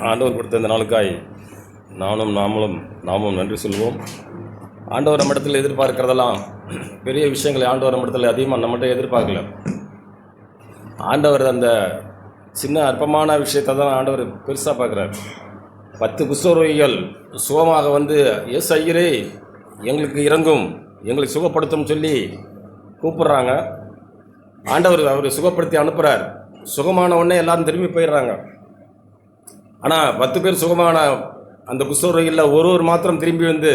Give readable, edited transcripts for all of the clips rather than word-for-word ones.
ஆண்டவர் கொடுத்த இந்த நாளுக்காய் நாமும் நன்றி சொல்வோம். ஆண்டவர் நம்மிடத்தில் எதிர்பார்க்கிறதெல்லாம் பெரிய விஷயங்களை ஆண்டவர் நம்மிடத்தில் அதிகமாக நம்மகிட்ட எதிர்பார்க்கல. ஆண்டவர் அந்த சின்ன அற்பமான விஷயத்தை தான் ஆண்டவர் பெருசாக பார்க்குறார். 10 குஷ்டரோகிகள் சுகமாக வந்து எஸ் ஐயரே எங்களுக்கு இறங்கும், எங்களை சுகப்படுத்தும் சொல்லி கூப்பிட்றாங்க. ஆண்டவர் அவர் சுகப்படுத்தி அனுப்புகிறார். சுகமான உடனே எல்லாரும் திரும்பி போயிடுறாங்க. ஆனால் 10 பேர் சுகமான அந்த குஷ்டரோகிகளில் ஒருவர் மாத்திரம் திரும்பி வந்து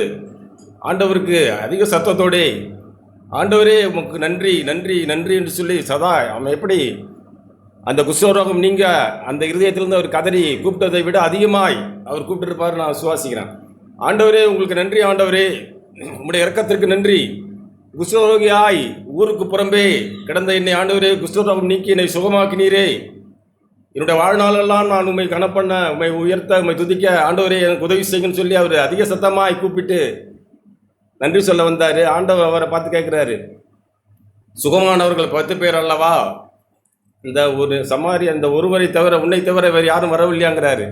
ஆண்டவருக்கு அதிக சத்தத்தோடு ஆண்டவரே உமக்கு நன்றி நன்றி நன்றி என்று சொல்லி சதா அவன் எப்படி அந்த குஷ்டரோகம் நீங்கள் அந்த இருதயத்திலிருந்து அவர் கதறி கூப்பிட்டதை விட அதிகமாய் அவர் கூப்பிட்டுருப்பார். நான் விசுவாசிக்கிறேன். ஆண்டவரே உங்களுக்கு நன்றி, ஆண்டவரே உங்களுடைய இரக்கத்திற்கு நன்றி. குஷ்டரோகியாய் ஊருக்கு புறம்பே கிடந்த என்னை ஆண்டவரே குஷ்டரோகம் நீக்கி என்னை சுகமாக்கினீரே. என்னுடைய வாழ்நாளெல்லாம் நான் உண்மை கனப்பண்ண, உண்மை உயர்த்த, உண்மை துதிக்க ஆண்டவரே எனக்கு உதவி செய்யுன்னு சொல்லி அவர் அதிக சத்தமாய் கூப்பிட்டு நன்றி சொல்ல வந்தார். ஆண்டவர் அவரை பார்த்து கேட்குறாரு, சுகமானவர்கள் 10 பேர் அல்லவா? இந்த ஒரு சமாரி அந்த ஒருவரை தவிர உன்னை தவிர வேறு யாரும் வரவில்லையாங்கிறாரு.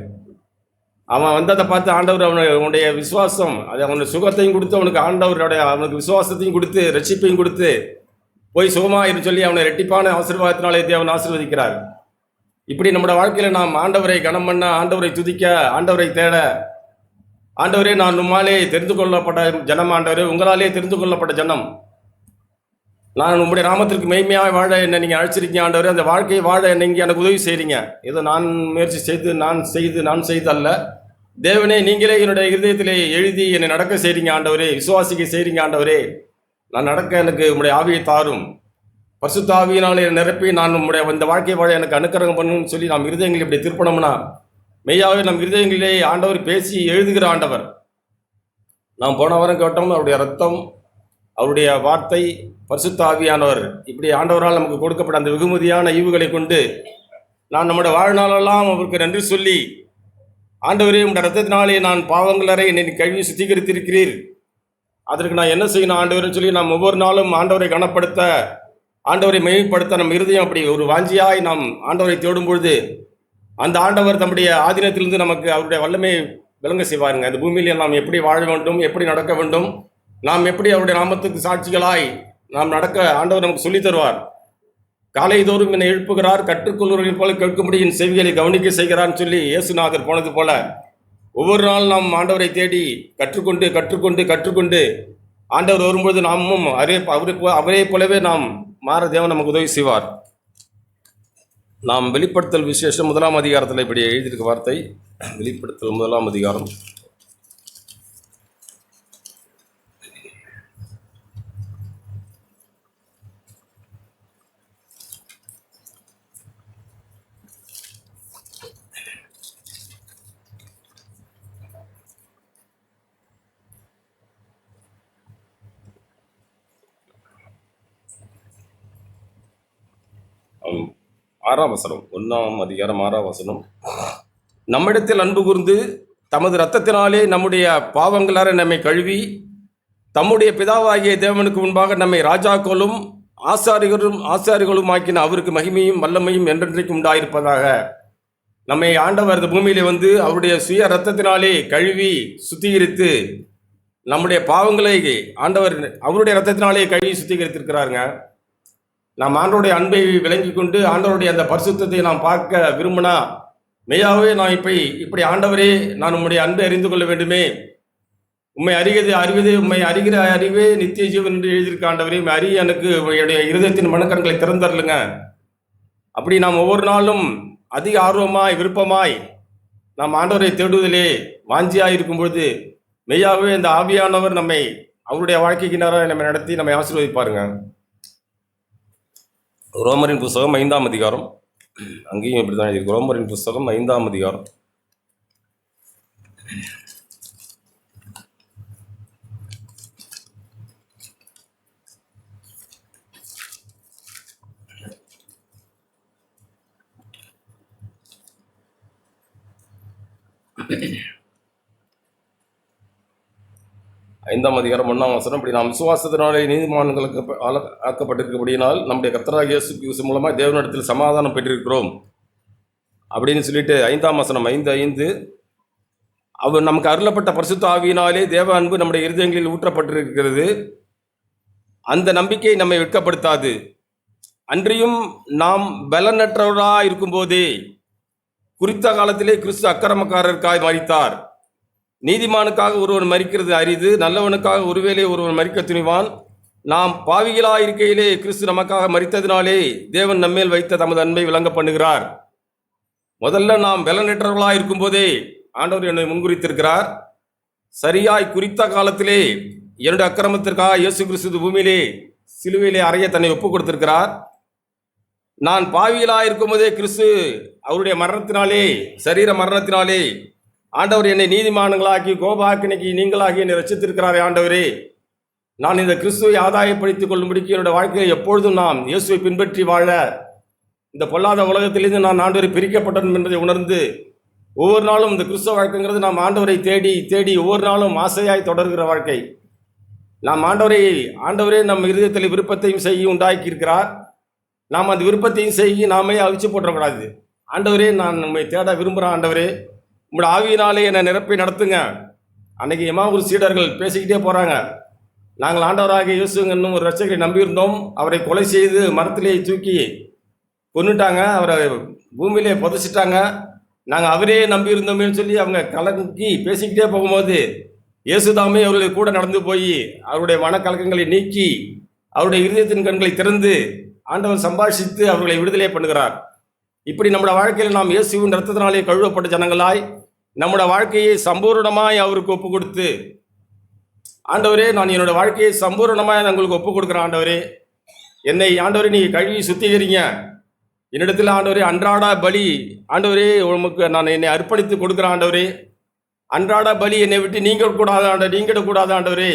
அவன் வந்ததை பார்த்து ஆண்டவர் அவனுடைய விசுவாசம், அது அவனுடைய சுகத்தையும் கொடுத்து அவனுக்கு அவனுக்கு விசுவாசத்தையும் கொடுத்து ரட்சிப்பையும் கொடுத்து போய் சுகமாயிரு சொல்லி அவனை ரெட்டிப்பான ஆசீர்வாதத்தினாலே தேவன் ஆசீர்வதிக்கிறார். இப்படி நம்முடைய வாழ்க்கையில் நாம் ஆண்டவரை கனம் பண்ண, ஆண்டவரை துதிக்க, ஆண்டவரை தேட, ஆண்டவரே நான் உம்மாலே தெரிந்து கொள்ளப்பட்ட ஜனம், ஆண்டவரே உங்களாலே தெரிந்து கொள்ளப்பட்ட ஜனம், நான் உங்களுடைய நாமத்திற்கு மெய்மையாக வாழ என்னை நீங்கள் அழைச்சிருக்கீங்க ஆண்டவரே. அந்த வாழ்க்கையை வாழ என்னை இங்கே எனக்கு உதவி செய்கிறீங்க. ஏதோ நான் முயற்சி செய்து நான் செய்து அல்ல, தேவனே நீங்களே என்னுடைய இருதயத்திலே எழுதி என்னை நடக்க செய்கிறீங்க ஆண்டவரே, விசுவாசிக்க செய்கிறீங்க ஆண்டவரே. நான் நடக்க எனக்கு உங்களுடைய ஆவியை தாரும், பரிசுத்த ஆவியினாலே நிரப்பி நான் உங்களுடைய இந்த வாழ்க்கை வாழ எனக்கு அனுக்கிரகம் பண்ணணும்னு சொல்லி நாம் இருதயங்கள் இப்படி திருப்பணம்னா மெய்யாவே நம் இருதயங்களிலே ஆண்டவர் பேசி எழுதுகிற ஆண்டவர். நாம் போன வாரம் கேட்டோம், அவருடைய ரத்தம், அவருடைய வார்த்தை, பரிசுத்த ஆவியானவர், இப்படி ஆண்டவரால் நமக்கு கொடுக்கப்பட்ட அந்த வெகுமதியான ஈவுகளை கொண்டு நான் நம்முடைய வாழ்நாளெல்லாம் அவருக்கு நன்றி சொல்லி, ஆண்டவரே உங்களுடைய ரத்தத்தினாலே நான் பாவங்களரை என்னை கழுவி சுத்திகரித்திருக்கிறீர், அதற்கு நான் என்ன செய்யணும் ஆண்டவர்னு சொல்லி நாம் ஒவ்வொரு நாளும் ஆண்டவரை கனப்படுத்த, ஆண்டவரை மெய்ப்படுத்த நம் இருதயம் அப்படி ஒரு வாஞ்சியாய் நாம் ஆண்டவரை தேடும் பொழுது அந்த ஆண்டவர் தம்முடைய ஆதீனத்திலிருந்து நமக்கு அவருடைய வல்லமை விளங்க செய்வாருங்க. இந்த பூமியில் நாம் எப்படி வாழ வேண்டும், எப்படி நடக்க வேண்டும், நாம் எப்படி அவருடைய நாமத்துக்கு சாட்சிகளாய் நாம் நடக்க ஆண்டவர் நமக்கு சொல்லித் தருவார். காலை தோறும் என்னை எழுப்புகிறார், கற்றுக்கொள்வர்கள் போல கேட்கும்படி என் செவிகளை கவனிக்க செய்கிறான்னு சொல்லி இயேசுநாதர் போனது போல ஒவ்வொரு நாள் நாம் ஆண்டவரை தேடி கற்றுக்கொண்டு ஆண்டவர் வரும்போது நாமும் அவரே போலவே நாம் மாற தேவன் நமக்கு உதவி செய்வார். நாம் வெளிப்படுத்தல் விசேஷம் 1ஆம் அதிகாரத்தில் இப்படி எழுதியிருக்க வார்த்தை, வெளிப்படுத்தல் 1ஆம் அதிகாரம் 6ஆம் வசனம். 1ஆம் அதிகாரம் 6ஆம் வசனம். நம்மிடத்தில் அன்பு கூர்ந்து தமது இரத்தத்தினாலே நம்முடைய பாவங்களார நம்மை கழுவி தம்முடைய பிதாவாகிய தேவனுக்கு முன்பாக நம்மை ராஜாக்களும் ஆசாரிகளும் ஆக்கின அவருக்கு மகிமையும் வல்லமையும் என்றென்றைக்கும் உண்டாயிருப்பதாக. நம்மை ஆண்டவர் இந்த பூமியிலே வந்து அவருடைய சுய இரத்தத்தினாலே கழுவி சுத்திகரித்து நம்முடைய பாவங்களை ஆண்டவர் அவருடைய இரத்தத்தினாலே கழுவி சுத்திகரித்திருக்கிறாருங்க. நாம் ஆண்டவருடைய அன்பை விளங்கி கொண்டு ஆண்டவருடைய அந்த பரிசுத்தத்தை நாம் பார்க்க விரும்பினா மெய்யாவே நான் இப்படி ஆண்டவரே நான் உம்முடைய அன்பை அறிந்து கொள்ள வேண்டுமே, உண்மை அறிவது உண்மை அறிகிற அறிவே நித்திய ஜீவன் என்று எழுதியிருக்க ஆண்டவரே, அறிய எனக்கு என்னுடைய இருதயத்தின் மனக்கண்களை திறந்தரலுங்க. அப்படி நாம் ஒவ்வொரு நாளும் அதிக ஆர்வமாய் விருப்பமாய் நாம் ஆண்டவரை தேடுவதிலே வாஞ்சியாய் இருக்கும் பொழுது மெய்யாவே இந்த ஆவியானவர் நம்மை அவருடைய வாழ்க்கைக்கு நேராக நம்மை நடத்தி நம்மை ஆசீர்வதிப்பாருங்க. ரோமரின் புஸ்தகம் 5ஆம் அதிகாரம், அங்கேயும் இப்படி தான் இருக்கு. ரோமரின் புஸ்தகம் 5ஆம் அதிகாரம் 5ஆம் அதிகாரம் 1ஆம் வசனம். இப்படி நாம் விசுவாசத்தினாலே நீதிமான்களுக்கு ஆக்கப்பட்டிருக்கபடியினால் நம்முடைய கர்த்தராகிய இயேசு கிறிஸ்து மூலமாக தேவனிடத்தில் சமாதானம் பெற்றிருக்கிறோம். அப்படின்னு சொல்லிட்டு 5ஆம் வசனம் 5:5, அவர் நமக்கு அருளப்பட்ட பரிசுத்த ஆவியினாலே தேவ அன்பு நம்முடைய இருதயங்களில் ஊற்றப்பட்டிருக்கிறது. அந்த நம்பிக்கை நம்மை வெட்கப்படுத்தாது. அன்றியும் நாம் பலனற்றவராக இருக்கும்போதே குறித்த காலத்திலே கிறிஸ்து அக்கிரமக்காரருக்காய் மரித்தார். நீதிமானுக்காக ஒருவன் மரிக்கிறது அரிது, நல்லவனுக்காக ஒருவேளை ஒருவன் மரிக்க துணிவான். நாம் பாவிகளாக இருக்கையிலே கிறிஸ்து நமக்காக மரித்ததினாலே தேவன் நம்மேல் வைத்த தமது அன்பை விளங்க பண்ணுகிறார். முதல்ல நாம் பலனற்றவர்களாக இருக்கும்போதே ஆண்டவர் என்னை முன்குறித்திருக்கிறார். சரியாய் குறித்த காலத்திலே என்னுடைய அக்கிரமத்திற்காக இயேசு கிறிஸ்து பூமியிலே சிலுவையிலே அறைய தன்னை ஒப்பு கொடுத்திருக்கிறார். நான் பாவிகளாக இருக்கும்போதே கிறிஸ்து அவருடைய மரணத்தினாலே, சரீர மரணத்தினாலே ஆண்டவர் என்னை நீதிமான்களாக்கி கோபாக்கினைக்கு நீங்களாகி என்னை ரட்சித்திருக்கிறாரே. ஆண்டவரே, நான் இந்த கிறிஸ்துவை ஆதாயப்படுத்திக் கொள்ளும்படிக்கு என்னுடைய வாழ்க்கையை எப்பொழுதும் நாம் இயேசுவை பின்பற்றி வாழ, இந்த பொல்லாத உலகத்திலிருந்து நான் ஆண்டவரை பிரிக்கப்பட்டேன் என்பதை உணர்ந்து ஒவ்வொரு நாளும் இந்த கிறிஸ்துவ வாழ்க்கைங்கிறது நாம் ஆண்டவரை தேடி தேடி ஒவ்வொரு நாளும் ஆசையாய் தொடர்கிற வாழ்க்கை. நாம் ஆண்டவரே நம் இருதயத்தில் விருப்பத்தையும் செய்ய உண்டாக்கி இருக்கிறார். நாம் அந்த விருப்பத்தையும் செய்ய நாமே அழிச்சு போட்டக்கூடாது. ஆண்டவரே, நான் நம்மை தேட விரும்புகிறேன். ஆண்டவரே, உங்களோட ஆவியினாலே என்னை நிரப்பி நடத்துங்க. அன்னைக்கு எம்மாவூர் சீடர்கள் பேசிக்கிட்டே போகிறாங்க. நாங்கள் ஆண்டவராக இயேசுங்கன்னு ஒரு ரட்சகரை நம்பியிருந்தோம். அவரை கொலை செய்து மரத்திலே தூக்கி கொன்னுட்டாங்க, அவரை பூமியிலே புதைச்சிட்டாங்க. நாங்கள் அவரே நம்பியிருந்தோமேன்னு சொல்லி அவங்க கலங்கி பேசிக்கிட்டே போகும்போது இயேசுதாமே அவர்களை கூட நடந்து போய் அவருடைய மனக்கலக்கங்களை நீக்கி அவருடைய இருதயத்தின் கண்களை திறந்து ஆண்டவர் சம்பாஷித்து அவர்களை விடுதலை பண்ணுகிறார். இப்படி நம்முடைய வாழ்க்கையில் நாம் இயேசுவின் ரத்தத்தினாலே கழுவப்பட்ட ஜனங்களாய் நம்முடைய வாழ்க்கையை சம்பூர்ணமாய் அவருக்கு ஒப்பு கொடுத்து, ஆண்டவரே, நான் என்னோட வாழ்க்கையை சம்பூர்ணமாய் நான் உங்களுக்கு ஒப்பு கொடுக்குறேன். ஆண்டவரே, என்னை ஆண்டவரே நீங்கள் கழுவி சுத்திகரிங்க. என்னிடத்தில் ஆண்டவரே அன்றாட பலி, ஆண்டவரே உமக்கு நான் என்னை அர்ப்பணித்து கொடுக்குறேன். ஆண்டவரே, அன்றாட பலி என்னை விட்டு நீங்கிடக்கூடாது. ஆண்டவரே,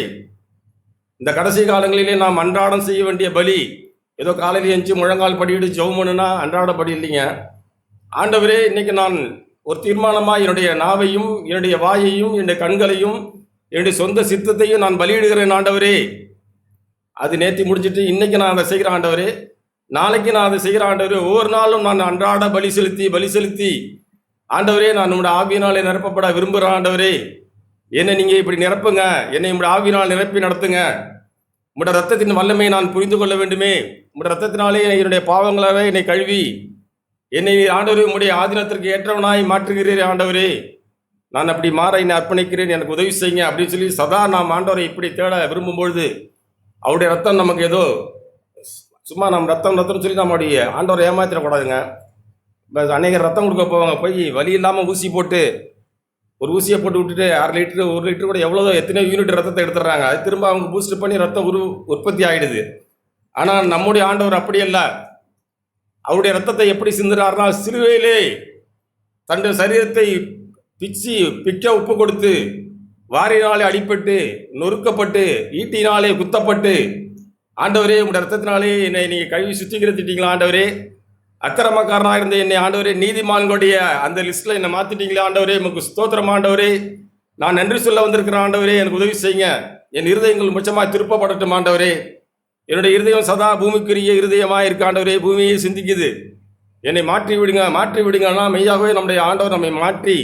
இந்த கடைசி காலங்களிலே நாம் அன்றாடம் செய்ய வேண்டிய பலி ஏதோ காலையில் எழுந்து முழங்கால் படியிட்டு ஜெபம் பண்ணுனா அன்றாட படி இல்லைங்க. ஆண்டவரே, இன்னைக்கு நான் ஒரு தீர்மானமாக என்னுடைய நாவையும் என்னுடைய வாயையும் என்னுடைய கண்களையும் என்னுடைய சொந்த சித்தத்தையும் நான் பலியிடுகிறேன். ஆண்டவரே, அது நேற்று முடிஞ்சிட்டு இன்னைக்கு நான் அதை செய்கிறேன். ஆண்டவரே, நாளைக்கு நான் அதை செய்கிறேன். ஆண்டவரே, ஒவ்வொரு நாளும் நான் அன்றாட பலி செலுத்தி ஆண்டவரே, நான் உங்களுடைய ஆவியினாலே நிரப்பப்பட விரும்புகிறேன். ஆண்டவரே, என்னை நீங்கள் இப்படி நிரப்புங்க, என்னை உங்களுடைய ஆவியினால் நிரப்பி நடத்துங்க. உங்களுடைய ரத்தத்தின் வல்லமை நான் புரிந்து கொள்ள வேண்டுமே. உங்களுடைய ரத்தத்தினாலே என்னுடைய பாவங்களாக என்னை கழுவி என்னை ஆண்டவரே உங்களுடைய ஆதீனத்திற்கு ஏற்றவனாய் மாற்றுகிறீரே. ஆண்டவரே, நான் அப்படி மாற என்னை அர்ப்பணிக்கிறேன், எனக்கு உதவி செய்யுங்க அப்படின்னு சொல்லி சதா நாம் ஆண்டவரை இப்படி தேட விரும்பும்பொழுது அவருடைய ரத்தம் நமக்கு ஏதோ சும்மா நம்ம ரத்தம் சொல்லி நம்மளுடைய ஆண்டவரை ஏமாத்திடக்கூடாதுங்க. அநேகர் ரத்தம் கொடுக்க போவாங்க, போய் வலி இல்லாமல் ஊசி போட்டு ஒரு ஊசியை போட்டு விட்டுட்டு 1/2 லிட்டரு 1 லிட்டரு கூட எத்தனையோ யூனிட் ரத்தத்தை எடுத்துடுறாங்க. அது திரும்ப அவங்க பூஸ்ட் பண்ணி ரத்தம் உற்பத்தி ஆகிடுது. ஆனால் நம்முடைய ஆண்டவர் அப்படி அல்ல. அவருடைய ரத்தத்தை எப்படி சிந்துறாருனா, சிலுவையிலே தன்னுடைய சரீரத்தை பிக்க உப்பு கொடுத்து வாரினாலே அடிப்பட்டு நொறுக்கப்பட்டு ஈட்டினாலே குத்தப்பட்டு, ஆண்டவரே உங்களுடைய ரத்தத்தினாலே என்னை நீங்கள் கழுவி சுத்திகரித்துட்டீங்களா. ஆண்டவரே, அக்கிரமக்காரனாக இருந்த என்னை ஆண்டவரே நீதிமான்களுடைய அந்த லிஸ்ட்டில் என்னை மாற்றிட்டீங்களா. ஆண்டவரே, உங்களுக்கு ஸ்தோத்திரம். ஆண்டவரே, நான் நன்றி சொல்ல வந்திருக்கிறேன். ஆண்டவரே, எனக்கு உதவி செய்யுங்க. என் இருதயங்கள் முச்சமாக திருப்பப்படட்டும். ஆண்டவரே, என்னுடைய இருதயம் சதா பூமிக்குரிய இருதயமாக இருக்க. ஆண்டவரே, பூமியை சிந்திக்குது. என்னை மாற்றி விடுங்கன்னா மெய்யாகவே நம்முடைய ஆண்டவர் நம்மை மாற்றி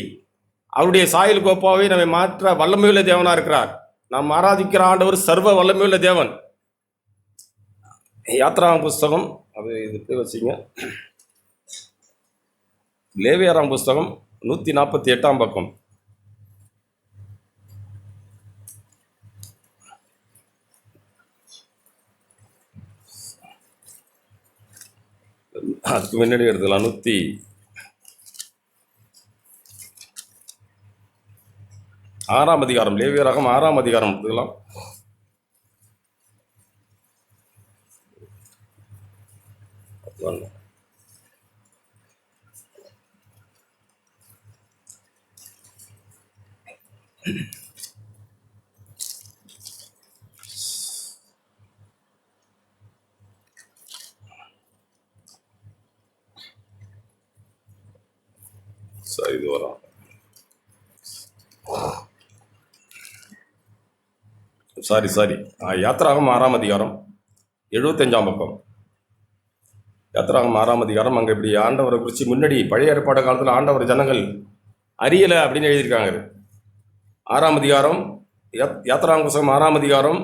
அவருடைய சாயல் கோப்பாவே நம்மை மாற்ற வல்லமையுள்ள தேவனாக இருக்கிறார். நாம் ஆராதிக்கிற ஆண்டவர் சர்வ வல்லமையுள்ள தேவன். யாத்ராம் புஸ்தகம், அது இது போய் வச்சிங்க, லேவியராம் புஸ்தகம் 148ஆம் பக்கம். அதுக்கு முன்னாடி எடுத்துக்கலாம். 106ஆம் அதிகாரம், லேவியராகம் 6ஆம் அதிகாரம் எடுத்துக்கலாம். சரி, இது வரும். சாரி யாத்திராகம் 6ஆம் அதிகாரம் 75ஆம் பக்கம். யாத்திராகமம் 6ஆம் அதிகாரம். அங்கே இப்படி ஆண்டவரை குறித்து முன்னாடி பழைய ஏற்பாடு காலத்தில் ஆண்டவர் ஜனங்கள் அறியலை அப்படின்னு எழுதியிருக்காங்க. 6ஆம் அதிகாரம், யாத்திராகம புத்தகம் 6ஆம் அதிகாரம்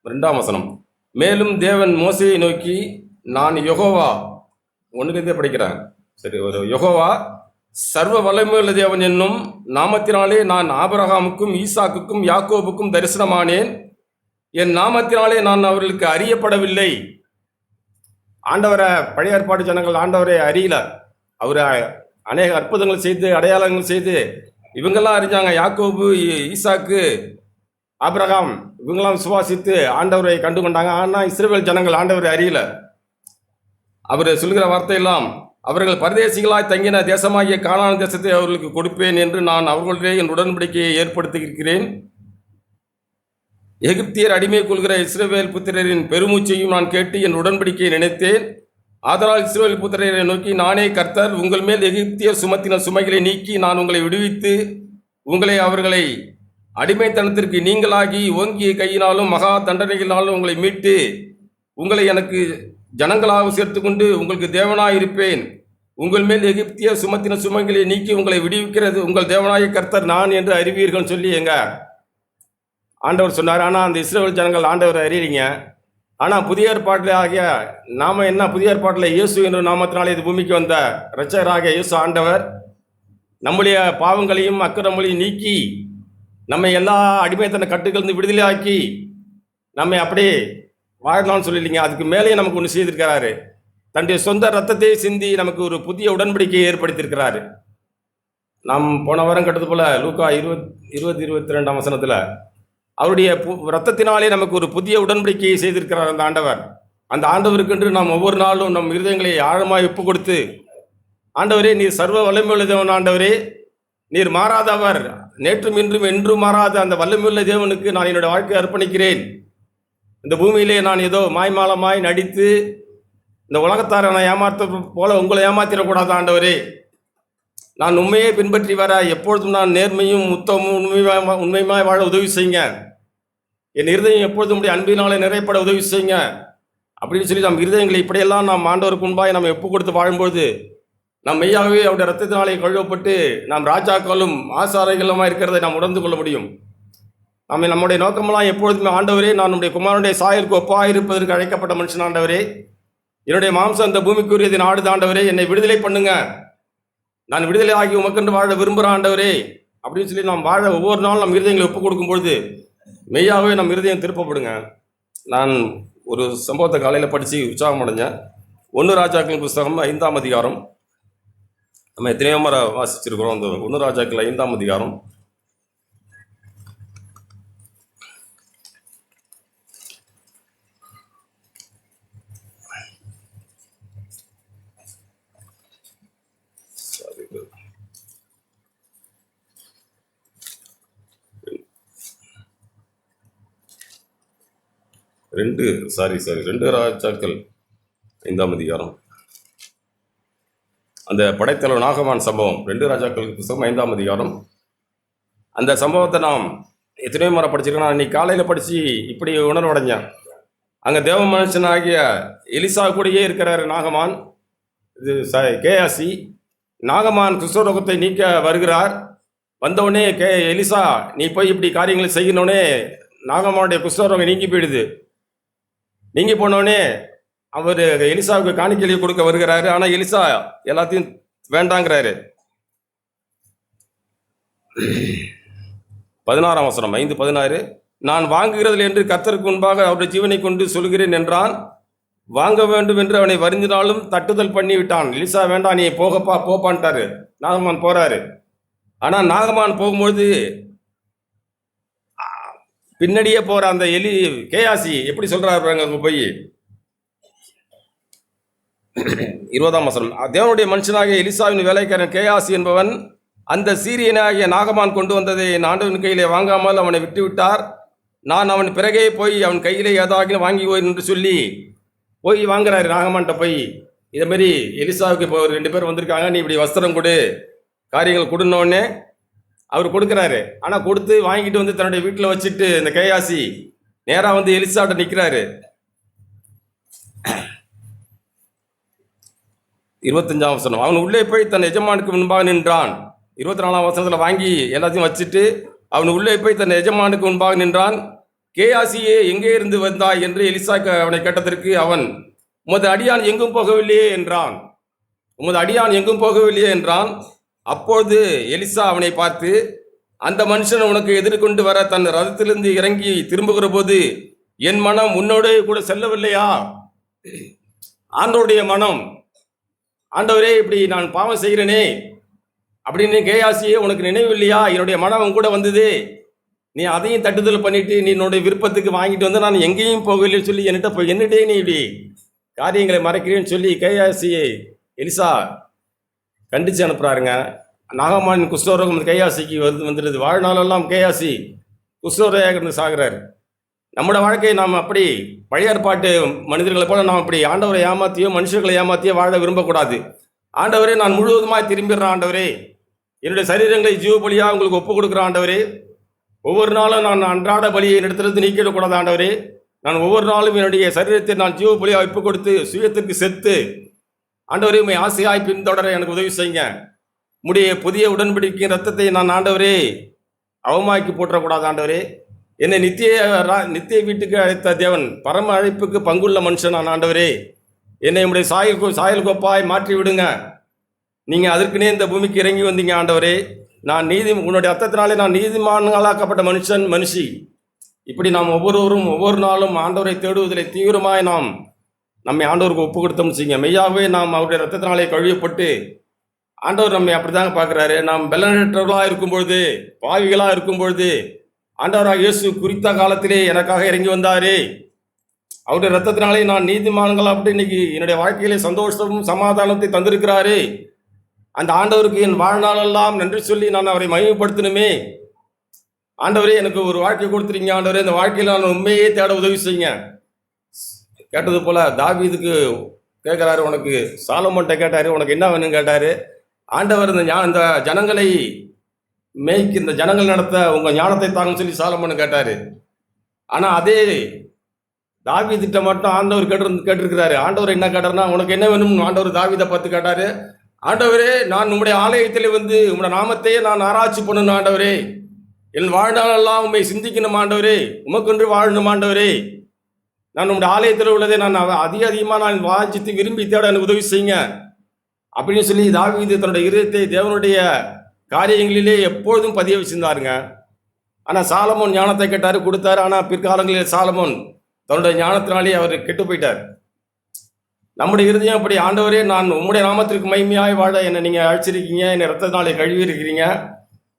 2ஆம் வசனம். மேலும் தேவன் மோசேயை நோக்கி, நான் யெகோவா, ஒன்றுலேருந்தே படிக்கிறேன், சரி, ஒரு யெகோவா சர்வ வல்லமையுள்ள தேவன் என்னும் நாமத்தினாலே நான் ஆபிரகாமுக்கும் ஈசாக்குக்கும் யாக்கோபுக்கும் தரிசனமானேன். என் நாமத்தினாலே நான் அவர்களுக்கு அறியப்படவில்லை. ஆண்டவரை பழைய ஏற்பாடு ஜனங்கள் ஆண்டவரை அறியல. அவர் அநேக அற்புதங்கள் செய்து அடையாளங்கள் செய்து இவங்கெல்லாம் அறிஞ்சாங்க. யாக்கோபு, ஈசாக்கு, ஆபிரகாம் இவங்கெல்லாம் விசுவாசித்து ஆண்டவரை கண்டு கொண்டாங்க. ஆனால் இஸ்ரவேல் ஜனங்கள் ஆண்டவரை அறியல. அவர் சொல்கிற வார்த்தையெல்லாம், அவர்கள் பரதேசிகளாய் தங்கின தேசமாகிய கானான் தேசத்தை அவர்களுக்கு கொடுப்பேன் என்று நான் அவர்களுடைய என் உடன்படிக்கையை ஏற்படுத்தியிருக்கிறேன். எகிப்தியர் அடிமை கொள்கிற இஸ்ரவேல் புத்திரரின் பெருமூச்சையும் நான் கேட்டு என் உடன்படிக்கையை நினைத்தேன். ஆதலால் இஸ்ரவேல் புத்திரரை நோக்கி, நானே கர்த்தர், உங்கள் மேல் எகிப்தியர் சுமத்தின சுமைகளை நீக்கி நான் உங்களை விடுவித்து உங்களை அவர்களை அடிமைத்தனத்திற்கு நீங்களாகி ஓங்கிய கையினாலும் மகா தண்டனைகளினாலும் உங்களை மீட்டு உங்களை எனக்கு ஜனங்களாக சேர்த்து கொண்டு உங்களுக்கு தேவனாயிருப்பேன். உங்கள் மேல் எகிப்தியர் சுமத்தின சுமைகளை நீக்கி உங்களை விடுவிக்கிறது உங்கள் தேவனாய கர்த்தர் நான் என்று அறிவீர்கள் சொல்லி எங்க ஆண்டவர் சொன்னார். ஆனால் அந்த இஸ்ரவேல் ஜனங்கள் ஆண்டவர் அறியறீங்க. ஆனால் புதிய ஏற்பாட்டில் ஆகிய நாம என்ன, புதிய ஏற்பாட்டில் இயேசு என்ற நாமத்தினாலே இது பூமிக்கு வந்த இரட்சகராகிய இயேசு ஆண்டவர் நம்முடைய பாவங்களையும் அக்கிரமங்களையும் நீக்கி நம்மை எல்லா அடிமைத்தன கட்டுகளிலிருந்து விடுதலையாக்கி நம்மை அப்படியே வாழலாம்னு சொல்லலைங்க. அதுக்கு மேலேயே நமக்கு ஒன்று செய்திருக்கிறாரு. தன்னுடைய சொந்த ரத்தத்தை சிந்தி நமக்கு ஒரு புதிய உடன்படிக்கையை ஏற்படுத்தியிருக்கிறாரு. நாம் போன வாரம் கட்டது போல லூக்கா 22 வசனத்தில் அவருடைய ரத்தத்தினாலே நமக்கு ஒரு புதிய உடன்படிக்கையை செய்திருக்கிறார் அந்த ஆண்டவர். அந்த ஆண்டவருக்கென்று நாம் ஒவ்வொரு நாளும் நம் இருதயங்களை ஆழமாய் ஒப்பு கொடுத்து, ஆண்டவரே நீர் சர்வ வல்லமையுள்ள தேவன், ஆண்டவரே நீர் மாறாதவர், நேற்றும் இன்றும் என்றும் மாறாத அந்த வல்லமையுள்ள தேவனுக்கு நான் என்னுடைய வாழ்க்கையை அர்ப்பணிக்கிறேன். இந்த பூமியிலே நான் ஏதோ மாய்மாலமாய் நடித்து இந்த உலகத்தாரை நான் ஏமாற்ற போல உங்களை ஏமாத்திடக்கூடாது ஆண்டவரே. நான் உண்மையை பின்பற்றி வர எப்பொழுதும் நான் நேர்மையும் முத்தமும் உண்மையுமாய் வாழ உதவி செய்யுங்க. என் இருதயம் எப்பொழுதும் உடைய அன்பினாலே நிறைப்பட உதவி செய்யுங்க அப்படின்னு சொல்லி நம் இருதயங்களை இப்படியெல்லாம் நாம் ஆண்டவருக்கு முன்பாக நம்ம ஒப்பு கொடுத்து வாழும்போது நாம் மெய்யாகவே அவருடைய ரத்தத்தினாலே கழுவப்பட்டு நாம் ராஜாக்களும் ஆசாரிகளுமாக இருக்கிறதை நாம் உணர்ந்து கொள்ள முடியும். நம்முடைய நோக்கமெல்லாம் எப்பொழுதுமே, ஆண்டவரே நான் உடைய குமாரனுடைய சாயலுக்கு ஒப்பாக இருப்பதற்கு அழைக்கப்பட்ட மனுஷன் ஆண்டவரே, என்னுடைய மாம்சம் அந்த பூமிக்குரியது நாடு ஆண்டவரே, என்னை விடுதலை பண்ணுங்க, நான் விடுதலை ஆகி உமக்கென்று வாழ விரும்புகிறேன் ஆண்டவரே அப்படின்னு சொல்லி நாம் வாழ ஒவ்வொரு நாளும் நம் இருதயங்களை ஒப்புக் கொடுக்கும்பொழுது மெய்யாகவே நம் இருதயம் திருப்பப்படுங்க. நான் ஒரு சம்பவத்தை காலையில் படித்து உற்சாகம் அடைஞ்சேன். 1 ராஜாக்கள் புஸ்தகம் 5ஆம் அதிகாரம். நம்ம எத்தனையோ முறை வாசிச்சிருக்கிறோம். அந்த 1 ராஜாக்கள் 5ஆம் அதிகாரம். ரெண்டு ராஜாக்கள் 5ஆம் அதிகாரம். அந்த படைத்தலைவர் நாகமான் சம்பவம் 2 ராஜாக்கள் புத்தகம் 5ஆம் அதிகாரம். அந்த சம்பவத்தை நாம் எத்தனையோ முறை படிச்சிருக்கோம். நான் இன்னைக்கு காலையில் படித்து இப்படி உணர்வடைஞ்சேன். அங்கே தேவ மனுஷனாகிய எலிசா கூடயே இருக்கிறார் நாகமான். இது கேயாசி. நாகமான் குஷ்டரோகத்தை நீக்க வருகிறார். வந்தவுடனே எலிசா நீ போய் இப்படி காரியங்களை செய்யணுன்னே நாகமானுடைய குஷ்டரோகம் நீங்கி போயிடுது. நீங்கி போனோடனே அவர் எலிசாவுக்கு காணிக்கையை கொடுக்க வருகிறாரு. ஆனால் எலிசா எல்லாத்தையும் வேண்டாங்கிறாரு. 16ஆம் வசனம் 5:16. நான் வாங்குகிறது என்று கர்த்தருக்கு முன்பாக அவருடைய ஜீவனை கொண்டு சொல்கிறேன் என்றான். வாங்க வேண்டும் என்று அவனை வருந்தினாலும் தட்டுதல் பண்ணி விட்டான். எலிசா வேண்டாம், நீ போப்பான்ட்டாரு. நாகமான் போறாரு. ஆனால் நாகமான் போகும்பொழுது பின்னாடியே போற அந்த கேயாசி எப்படி சொல்றாரு அங்க போய் 20ஆம் வசனம். தேவனுடைய மனுஷனாகிய எலிசாவின் வேலைக்காரன் கேயாசி என்பவன் அந்த சீரியனாகிய நாகமான் கொண்டு வந்ததை என் ஆண்டவன் கையிலே வாங்காமல் அவனை விட்டு விட்டார். நான் அவன் பிறகே போய் அவன் கையிலே ஏதாவது வாங்கி என்று சொல்லி போய் வாங்குறாரு நாகமான்கிட்ட போய். இதேமாரி எலிசாவுக்கு இப்போ 2 பேர் வந்திருக்காங்க, நீ இப்படி வஸ்திரம் கொடு, காரியங்கள் கொடுன்னோடனே அவர் கொடுக்குறாரு. ஆனால் கொடுத்து வாங்கிட்டு வந்து தன்னுடைய வீட்டில் வச்சுட்டு இந்த கேயாசி நேராக வந்து எலிசாட்ட நிற்கிறாரு. 25ஆம் வசனம். அவன் உள்ளே போய் தன் எஜமானுக்கு முன்பாக நின்றான். 24ஆம் வசனத்தில் வாங்கி எல்லாத்தையும் வச்சுட்டு அவன் உள்ளே போய் தன் எஜமானுக்கு முன்பாக நின்றான். கேயாசியே, எங்கே இருந்து வந்தாய் என்று எலிசா அவனை கேட்டதற்கு அவன், உமது அடியான் எங்கும் போகவில்லையே என்றான். உமது அடியான் எங்கும் போகவில்லையே என்றான். அப்பொழுது எலிசா அவனை பார்த்து, அந்த மனுஷன் உனக்கு எதிர்கொண்டு வர தன் ரதத்திலிருந்து இறங்கி திரும்புகிற போது என் மனம் உன்னோட கூட செல்லவில்லையா? ஆண்டவருடைய மனம், ஆண்டவரே இப்படி நான் பாவம் செய்கிறேனே அப்படின்னு, கேயாசியே உனக்கு நினைவில்லையா? என்னுடைய மனம் கூட வந்தது, நீ அதையும் தட்டுதல் பண்ணிட்டு நீ என்னுடைய விருப்பத்துக்கு வாங்கிட்டு வந்து நான் எங்கேயும் போகவில்லைன்னு சொல்லி என்னட்டே நீ இப்படி காரியங்களை மறைக்கிறேன்னு சொல்லி கேயாசியை எலிசா கண்டிச்சு அனுப்புறாருங்க. நாகமானின் குஷ்டரோகம் கேயாசிக்கு வந்துடுது. வாழ்நாளெல்லாம் கேயாசி குஷ்டரோகியாக இருந்து சாகிறார். நம்மளோட வாழ்க்கையை நாம் அப்படி பழைய ஏற்பாட்டு மனிதர்களை போல நாம் அப்படி ஆண்டவரை ஏமாத்தியோ மனுஷர்களை ஏமாத்தியோ வாழ விரும்பக்கூடாது. ஆண்டவரே, நான் முழுவதுமாக திரும்பிடுறேன். ஆண்டவரே, என்னுடைய சரீரங்களை ஜீவ பலியாக உங்களுக்கு ஒப்பு கொடுக்குறேன். ஆண்டவரே, ஒவ்வொரு நாளும் நான் அன்றாட பலியை என்னிடத்திலிருந்து நீக்கிடக்கூடாது. ஆண்டவரே, நான் ஒவ்வொரு நாளும் என்னுடைய சரீரத்தை நான் ஜீவ பலியாக ஒப்பு கொடுத்து சுயத்திற்கு செத்து ஆண்டவரே உண்மை ஆசையாய் பின்தொடர எனக்கு உதவி செய்யுங்க. உம்முடைய புதிய உடன்படிக்கை ரத்தத்தை நான் ஆண்டவரே அவமாக்கி போற்றக்கூடாது. ஆண்டவரே, என்னை நித்திய வீட்டுக்கு அழைத்த தேவன், பரம அழைப்புக்கு பங்குள்ள மனுஷன் நான். ஆண்டவரே, என்னை உடைய சாயல் கோப்பாய் மாற்றி விடுங்க. நீங்கள் அதற்குனே இந்த பூமிக்கு இறங்கி வந்தீங்க. ஆண்டவரே, நான் உன்னுடைய அர்த்தத்தினாலே நான் நீதிமான்களாக்கப்பட்ட மனுஷி. இப்படி நாம் ஒவ்வொருவரும் ஒவ்வொரு நாளும் ஆண்டவரை தேடுவதில் தீவிரமாய் நாம் நம்மை ஆண்டவருக்கு ஒப்பு கொடுத்தோம்னு செய்யுங்க. மெய்யாகவே நாம் அவருடைய ரத்தத்தினாலே கழுவிப்பட்டு ஆண்டவர் நம்மை அப்படிதாங்க பார்க்குறாரு. நாம் பலனற்றவர்களாக இருக்கும் பொழுது, பாவிகளாக இருக்கும் பொழுது ஆண்டவராக இயேசு குறித்த காலத்திலே எனக்காக இறங்கி வந்தாரே. அவருடைய ரத்தத்தினாலே நான் நீதிமான்கள் அப்படி இன்னைக்கு என்னுடைய வாழ்க்கையிலே சந்தோஷமும் சமாதானத்தை தந்திருக்கிறாரே. அந்த ஆண்டவருக்கு என் வாழ்நாளெல்லாம் நன்றி சொல்லி நான் அவரை மகிமைப்படுத்தணுமே. ஆண்டவரே, எனக்கு ஒரு வாழ்க்கை கொடுத்துருங்க. ஆண்டவரே, இந்த வாழ்க்கையில் நான் உண்மையே தேட உதவி செய்யுங்க. கேட்டது போல தாவீதுக்கு கேட்குறாரு, உனக்கு சாலமோன்ட்ட கேட்டார், உனக்கு என்ன வேணும்னு கேட்டார். ஆண்டவர் இந்த ஜனங்களை மேய்க்கு, இந்த ஜனங்கள் நடத்த உங்கள் ஞானத்தை தாங்கன்னு சொல்லி சாலமோன்னு கேட்டார். ஆனால் அதே தாவீதிட்ட மட்டும் ஆண்டவர் கேட்டிருக்கிறாரு. ஆண்டவர் என்ன கேட்டார்னா, உனக்கு என்ன வேணும்? ஆண்டவர் தாவீதை பார்த்து கேட்டார், ஆண்டவரே, நான் உங்களுடைய ஆலயத்தில் வந்து உங்களுடைய நாமத்தையே நான் ஆராய்ச்சி பண்ணணும். ஆண்டவரே, என் வாழ்நாளெல்லாம் உண்மை சிந்திக்கணும். ஆண்டவரே, உமக்கொன்று வாழணும். ஆண்டவரே, நான் உங்களுடைய ஆலயத்தில் உள்ளதை நான் அதிகமாக நான் வாஞ்சித்து விரும்பி தேட எனக்கு உதவி செய்யுங்க அப்படின்னு சொல்லி தாவீது தன்னுடைய இதயத்தை தேவனுடைய காரியங்களிலே எப்பொழுதும் பதிய வச்சிருந்தாருங்க. ஆனால் சாலமோன் ஞானத்தை கேட்டார், கொடுத்தாரு. ஆனால் பிற்காலங்களில் சாலமோன் தன்னுடைய ஞானத்தினாலே அவர் கெட்டு போயிட்டார். நம்முடைய இருதயம் அப்படி, ஆண்டவரே, நான் உம்முடைய நாமத்திற்கு மகிமையாய் வாழ என்னை நீங்கள் அழைச்சிருக்கீங்க, என்னை ரத்தத்தினாலே கழுவி இருக்கிறீங்க.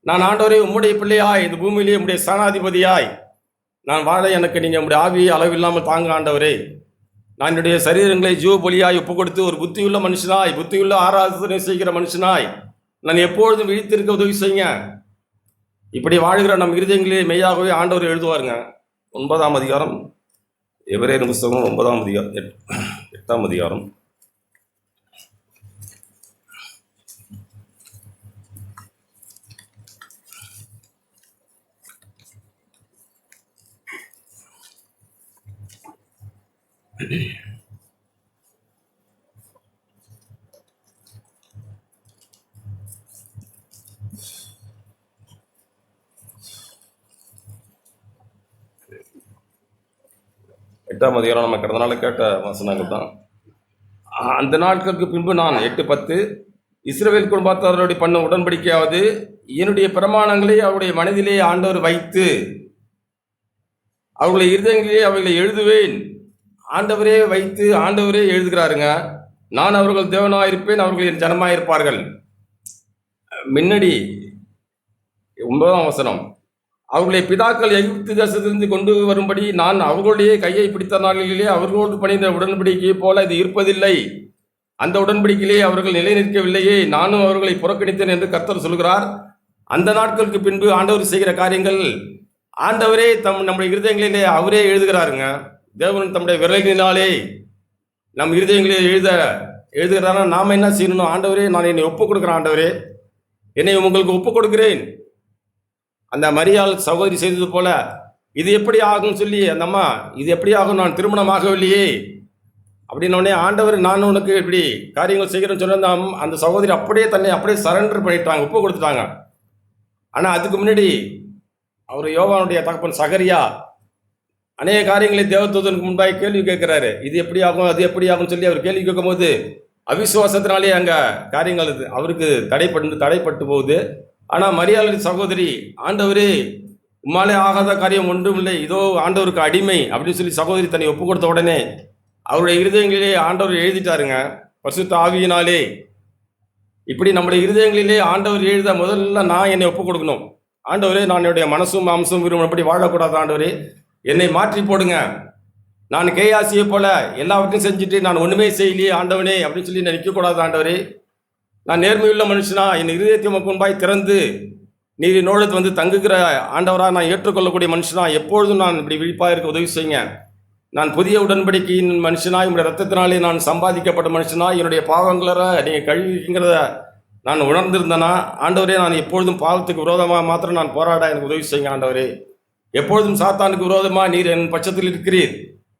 நான் ஆண்டவரே உம்முடைய பிள்ளையாய் இந்த பூமியிலே உம்முடைய ஸ்தானாதிபதியாய் நான் வாழ எனக்கு நீங்கள் உம்முடைய ஆவியை அளவில்லாமல் தாங்க. ஆண்டவரே, நான் என்னுடைய சரீரங்களை ஜீவ பலியாய் ஒப்பு கொடுத்து ஒரு புத்தியுள்ள மனுஷனாய், புத்தியுள்ள ஆராதனை செய்கிற மனுஷனாய் நான் எப்பொழுதும் விழித்திருக்க உதவி செய்யுங்க. இப்படி வாழ்கிற நம் இருதயங்களே மெய்யாகவே ஆண்டவர் எழுதுவாருங்க. 9ஆம் அதிகாரம், எபிரேயர் புத்தகம் 9ஆம் அதிகாரம் 8ஆம் அதிகாரம். எட்டாம் அதிகாரம் நம்ம கடந்த நாள் கேட்ட வசனங்கள் தான். அந்த நாட்களுக்கு பின்பு நான் 8:10 இஸ்ரவேல் குடும்பத்தாரோடு பண்ண உடன்படிக்கையாவது என்னுடைய பிரமாணங்களை அவருடைய மனதிலே ஆண்டவர் வைத்து அவர்களுடைய இருதயங்களிலே அவைகளை எழுதுவேன். ஆண்டவரே வைத்து ஆண்டவரே எழுதுகிறாருங்க. நான் அவர்கள் தேவனாயிருப்பேன், அவர்கள் என் ஜனமாயிருப்பார்கள். முன்னாடி 9ஆம் வசனம், அவர்களுடைய பிதாக்கள் எகிப்து தேசத்திலிருந்து கொண்டு வரும்படி நான் அவர்களுடைய கையை பிடித்த நாளிலே அவர்களோடு பணிந்த உடன்படிக்கையை போல இது இருப்பதில்லை. அந்த உடன்படிக்கையிலே அவர்கள் நிலை நிற்கவில்லையே, நானும் அவர்களை புறக்கணித்தேன் என்று கர்த்தர் சொல்கிறார். அந்த நாட்களுக்கு பின்பு ஆண்டவர் செய்கிற காரியங்கள் ஆண்டவரே நம்முடைய இருதயங்களிலே அவரே எழுதுகிறாருங்க. தேவன் தம்முடைய விரல்களினாலே நம் இருதயங்களில் எழுதுகிறாரா. நாம் என்ன செய்யணும்? ஆண்டவரே, நான் என்னை ஒப்புக் கொடுக்குறேன். ஆண்டவரே, என்னை உங்களுக்கு ஒப்புக் கொடுக்கிறேன். அந்த மரியாள் சகோதரி செய்தது போல இது எப்படி ஆகும் சொல்லி அந்த அம்மா, இது எப்படி ஆகும்? நான் திருமணமாகவில்லையே, அப்படின்னோடனே ஆண்டவர் நான் உனக்கு இப்படி காரியங்கள் செய்கிறேன்னு சொன்ன அந்த சகோதரி அப்படியே தன்னை அப்படியே சரண்டர் பண்ணிட்டாங்க, ஒப்பு கொடுத்துட்டாங்க. ஆனால் அதுக்கு முன்னாடி அவர் யோவானுடைய தகப்பன் சகரியா அநேக காரியங்களை தேவதூதனுக்கு முன்பாக கேள்வி கேட்குறாரு. இது எப்படி ஆகும், அது எப்படி ஆகும்னு சொல்லி அவர் கேள்வி கேட்கும்போது அவிசுவாசத்தினாலே அங்கே காரியங்கள் அவருக்கு தடைப்பட்டு போகுது. ஆனால் மரியாதை சகோதரி, ஆண்டவரே உம்மாலே ஆகாத காரியம் ஒன்றும் இல்லை, இதோ ஆண்டவருக்கு அடிமை அப்படின்னு சொல்லி சகோதரி தன்னை ஒப்பு கொடுத்த உடனே அவருடைய இருதயங்களிலே ஆண்டவர் எழுதிட்டாருங்க பரிசுத்த ஆவியினாலே. இப்படி நம்முடைய இருதயங்களிலே ஆண்டவர் எழுத முதல்ல நான் என்னை ஒப்பு கொடுக்கணும். ஆண்டவரே, நான் என்னுடைய மனசும் மாம்சம் விரும்பினபடி வாழக்கூடாது, ஆண்டவரே என்னை மாற்றி போடுங்க. நான் கேயாசியை போல எல்லாவற்றையும் செஞ்சுட்டு நான் ஒன்றுமே செய்யலையே ஆண்டவனே அப்படின்னு சொல்லி நான் நிற்கக்கூடாது. ஆண்டவரே, நான் நேர்மையுள்ள மனுஷனா, என் இருதயத்தை முன்பாய் திறந்து நீர் என்னோடு வந்து தங்குகிற ஆண்டவராக நான் ஏற்றுக்கொள்ளக்கூடிய மனுஷனா எப்பொழுதும் நான் இப்படி விழிப்பாக இருக்க உதவி செய்யுங்க. நான் புதிய உடன்படிக்கையின் மனுஷனா, என்னுடைய ரத்தத்தினாலே நான் சம்பாதிக்கப்பட்ட மனுஷனா, என்னுடைய பாவங்கள நீங்கள் கழுவிங்கிறத நான் உணர்ந்திருந்தேனா ஆண்டவரே, நான் எப்பொழுதும் பாவத்துக்கு விரோதமாக மாத்திரம் நான் போராட எனக்கு உதவி செய்யுங்க. ஆண்டவரே, எப்பொழுதும் சாத்தானுக்கு விரோதமாக நீர் என் பட்சத்தில் இருக்கிறீர்.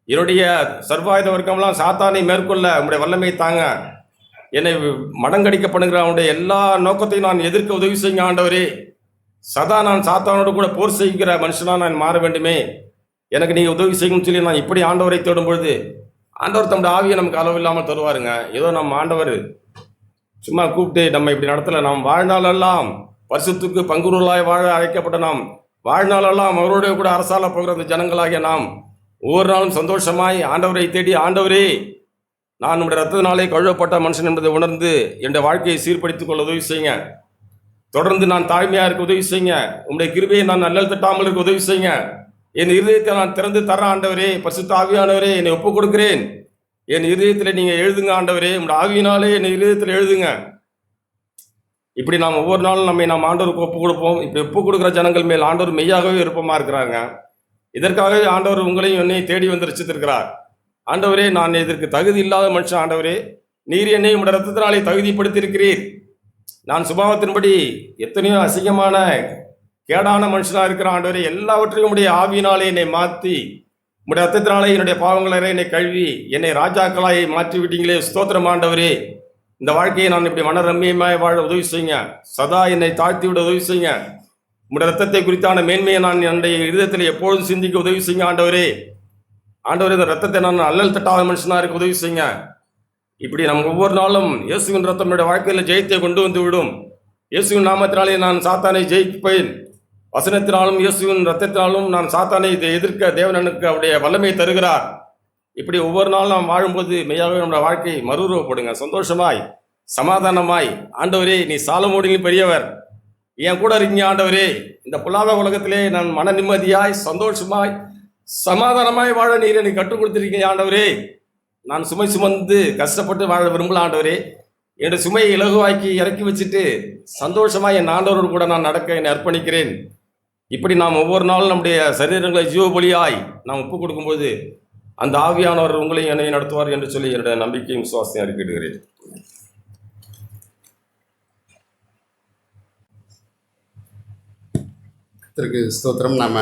என்னுடைய சர்வாயுத வர்க்கம்லாம் சாத்தானை மேற்கொள்ள உங்களுடைய வல்லமை தாங்க. என்னை மடங்கடிக்கப்படுகிற அவனுடைய எல்லா நோக்கத்தையும் நான் எதிர்க்க உதவி செய்யுங்க. ஆண்டவரே, சதா நான் சாத்தானோடு கூட போர் செய்கிற மனுஷனாக நான் மாற வேண்டுமே, எனக்கு நீங்கள் உதவி செய்யணும்னு சொல்லி நான் இப்படி ஆண்டவரை தேடும் பொழுது ஆண்டவர் தம்முடைய ஆவியை நமக்கு அளவு இல்லாமல் தருவாருங்க. ஏதோ நம்ம ஆண்டவர் சும்மா கூப்பிட்டு நம்ம இப்படி நடத்தலை. நாம் வாழ்நாளெல்லாம் பரிசுத்துக்கு பங்குருளாய் வாழ அழைக்கப்பட்ட நாம் வாழ்நாளெல்லாம் அவரோட கூட அரசால போகிற அந்த ஜனங்களாகிய நாம் ஒவ்வொரு நாளும் சந்தோஷமாய் ஆண்டவரை தேடி, ஆண்டவரே நான் நம்முடைய ரத்தத்தினாலே கழுவப்பட்ட மனுஷன் என்பதை உணர்ந்து என்னுடைய வாழ்க்கையை சீர்படுத்திக் கொள்ள உதவி செய்யுங்க. தொடர்ந்து நான் தாழ்மையாக இருக்க உதவி செய்யுங்க. உங்களுடைய கிருபையை நான் நல்லல் தட்டாமல் இருக்க உதவி செய்யுங்க. என் இருதயத்தை நான் திறந்து தர ஆண்டவரே, பரிசுத்த ஆவியானவரே என்னை ஒப்புக் கொடுக்கிறேன். என் இருதயத்தில் நீங்கள் எழுதுங்க ஆண்டவரே, உங்களுடைய ஆவியினாலே என் இருதயத்தில் எழுதுங்க. இப்படி நாம் ஒவ்வொரு நாளும் நாம் ஆண்டவருக்கு ஒப்புக் கொடுப்போம். இப்படி ஒப்புக் கொடுக்குற ஜனங்கள் மேல் ஆண்டவர் மெய்யாகவே விருப்பமாக இருக்கிறாங்க. இதற்காகவே ஆண்டவர் உங்களையும் என்னை தேடி வந்து ரசித்திருக்கிறார். ஆண்டவரே, நான் இதற்கு தகுதி இல்லாத மனுஷன். ஆண்டவரே, நீர் என்னை உடைய ரத்தத்தினாலே தகுதிப்படுத்தியிருக்கிறீர். நான் சுபாவத்தின்படி எத்தனையோ அசிங்கமான கேடான மனுஷனாக இருக்கிற ஆண்டவரே, எல்லாவற்றையும் உடைய ஆவியினாலே என்னை மாற்றி உடைய ரத்தத்தினாலே என்னுடைய பாவங்களை என்னை கழுவி என்னை ராஜாக்களாய் மாற்றி விட்டீங்களே, ஸ்தோத்திரம் ஆண்டவரே. இந்த வாழ்க்கையை நான் இப்படி மனரம்மியமாய் வாழ உதவி செய்யுங்க. சதா என்னை தாழ்த்தி விட உதவி செய்யுங்க. உடைய ரத்தத்தை குறித்தான மேன்மையை நான் என்னுடைய இருதயத்தில் எப்பொழுதும் சிந்திக்க உதவி செய்யுங்க. ஆண்டவரே, இந்த ரத்தத்தை நான் அல்லல் தட்டாத மனுஷனாக இருக்க உதவி செய்யுங்க. இப்படி நம்ம ஒவ்வொரு நாளும் இயேசுவின் ரத்தம் என்னுடைய வாழ்க்கையில் ஜெயத்தை கொண்டு வந்து விடும். இயேசுவின் நாமத்தினாலே நான் சாத்தானை ஜெயிப்பேன். வசனத்தினாலும் இயேசுவின் ரத்தத்தினாலும் நான் சாத்தானை எதிர்க்க தேவன் எனக்கு அவருடைய வல்லமையை தருகிறார். இப்படி ஒவ்வொரு நாளும் நாம் வாழும்போது மெய்யாகவே நம்முடைய வாழ்க்கை மறுரூபப்படுங்க. சந்தோஷமாய் சமாதானமாய், ஆண்டவரே நீ சாலமோனிலும் பெரியவர், என் கூட இருக்கீங்க ஆண்டவரே. இந்த பொல்லாத உலகத்திலே நான் மன நிம்மதியாய் சந்தோஷமாய் சமாதானமாய் வாழ நீர் எனக்கு கற்றுக் கொடுத்துருக்கீங்க ஆண்டவரே. நான் சுமை சுமந்து கஷ்டப்பட்டு வாழ விரும்பல ஆண்டவரே. என்னுடைய சுமையை இலகுவாக்கி இறக்கி வச்சுட்டு சந்தோஷமாக என் ஆண்டவரோடு கூட நான் நடக்க என்னை அர்ப்பணிக்கிறேன். இப்படி நாம் ஒவ்வொரு நாளும் நம்முடைய சரீரங்களை ஜீவபலியாய் நாம் ஒப்புக் கொடுக்கும்போது அந்த ஆவியானவர் உங்களையும் என்னை நடத்துவார் என்று சொல்லி என்னுடைய நம்பிக்கையும் விசுவாசத்தையும் அறிக்கையிடுகிறேன். கர்த்தருக்கு ஸ்தோத்திரம். நாம்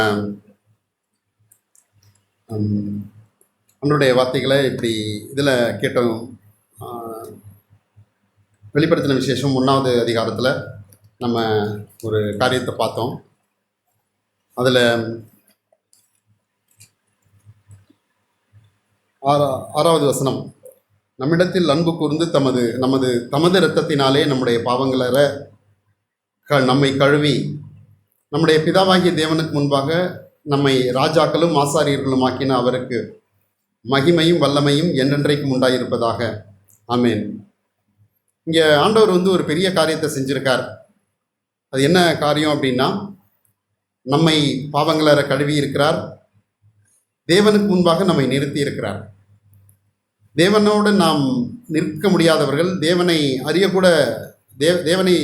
அவனுடைய வார்த்தைகளை இப்படி இதில் கேட்டோம். வெளிப்படுத்தின விசேஷம் 1வது அதிகாரத்தில் நம்ம ஒரு காரியத்தை பார்த்தோம். அதில் 6வது வசனம், நம்மிடத்தில் அன்பு கூர்ந்து தமது இரத்தத்தினாலே நம்முடைய பாவங்களை நம்மை கழுவி நம்முடைய பிதாவாகிய தேவனுக்கு முன்பாக நம்மை ராஜாக்களும் ஆசாரியர்களும் ஆக்கின அவருக்கு மகிமையும் வல்லமையும் என்றென்றைக்கும் உண்டாயிருப்பதாக. ஆமேன். இங்கே ஆண்டவர் ஒரு பெரிய காரியத்தை செஞ்சுருக்கார். அது என்ன காரியம் அப்படின்னா, நம்மை பாவங்களை கழுவி இருக்கிறார். தேவனுக்கு முன்பாக நம்மை நிறுத்தி இருக்கிறார். தேவனோடு நாம் நிற்க முடியாதவர்கள், தேவனை அறியக்கூட தேவனை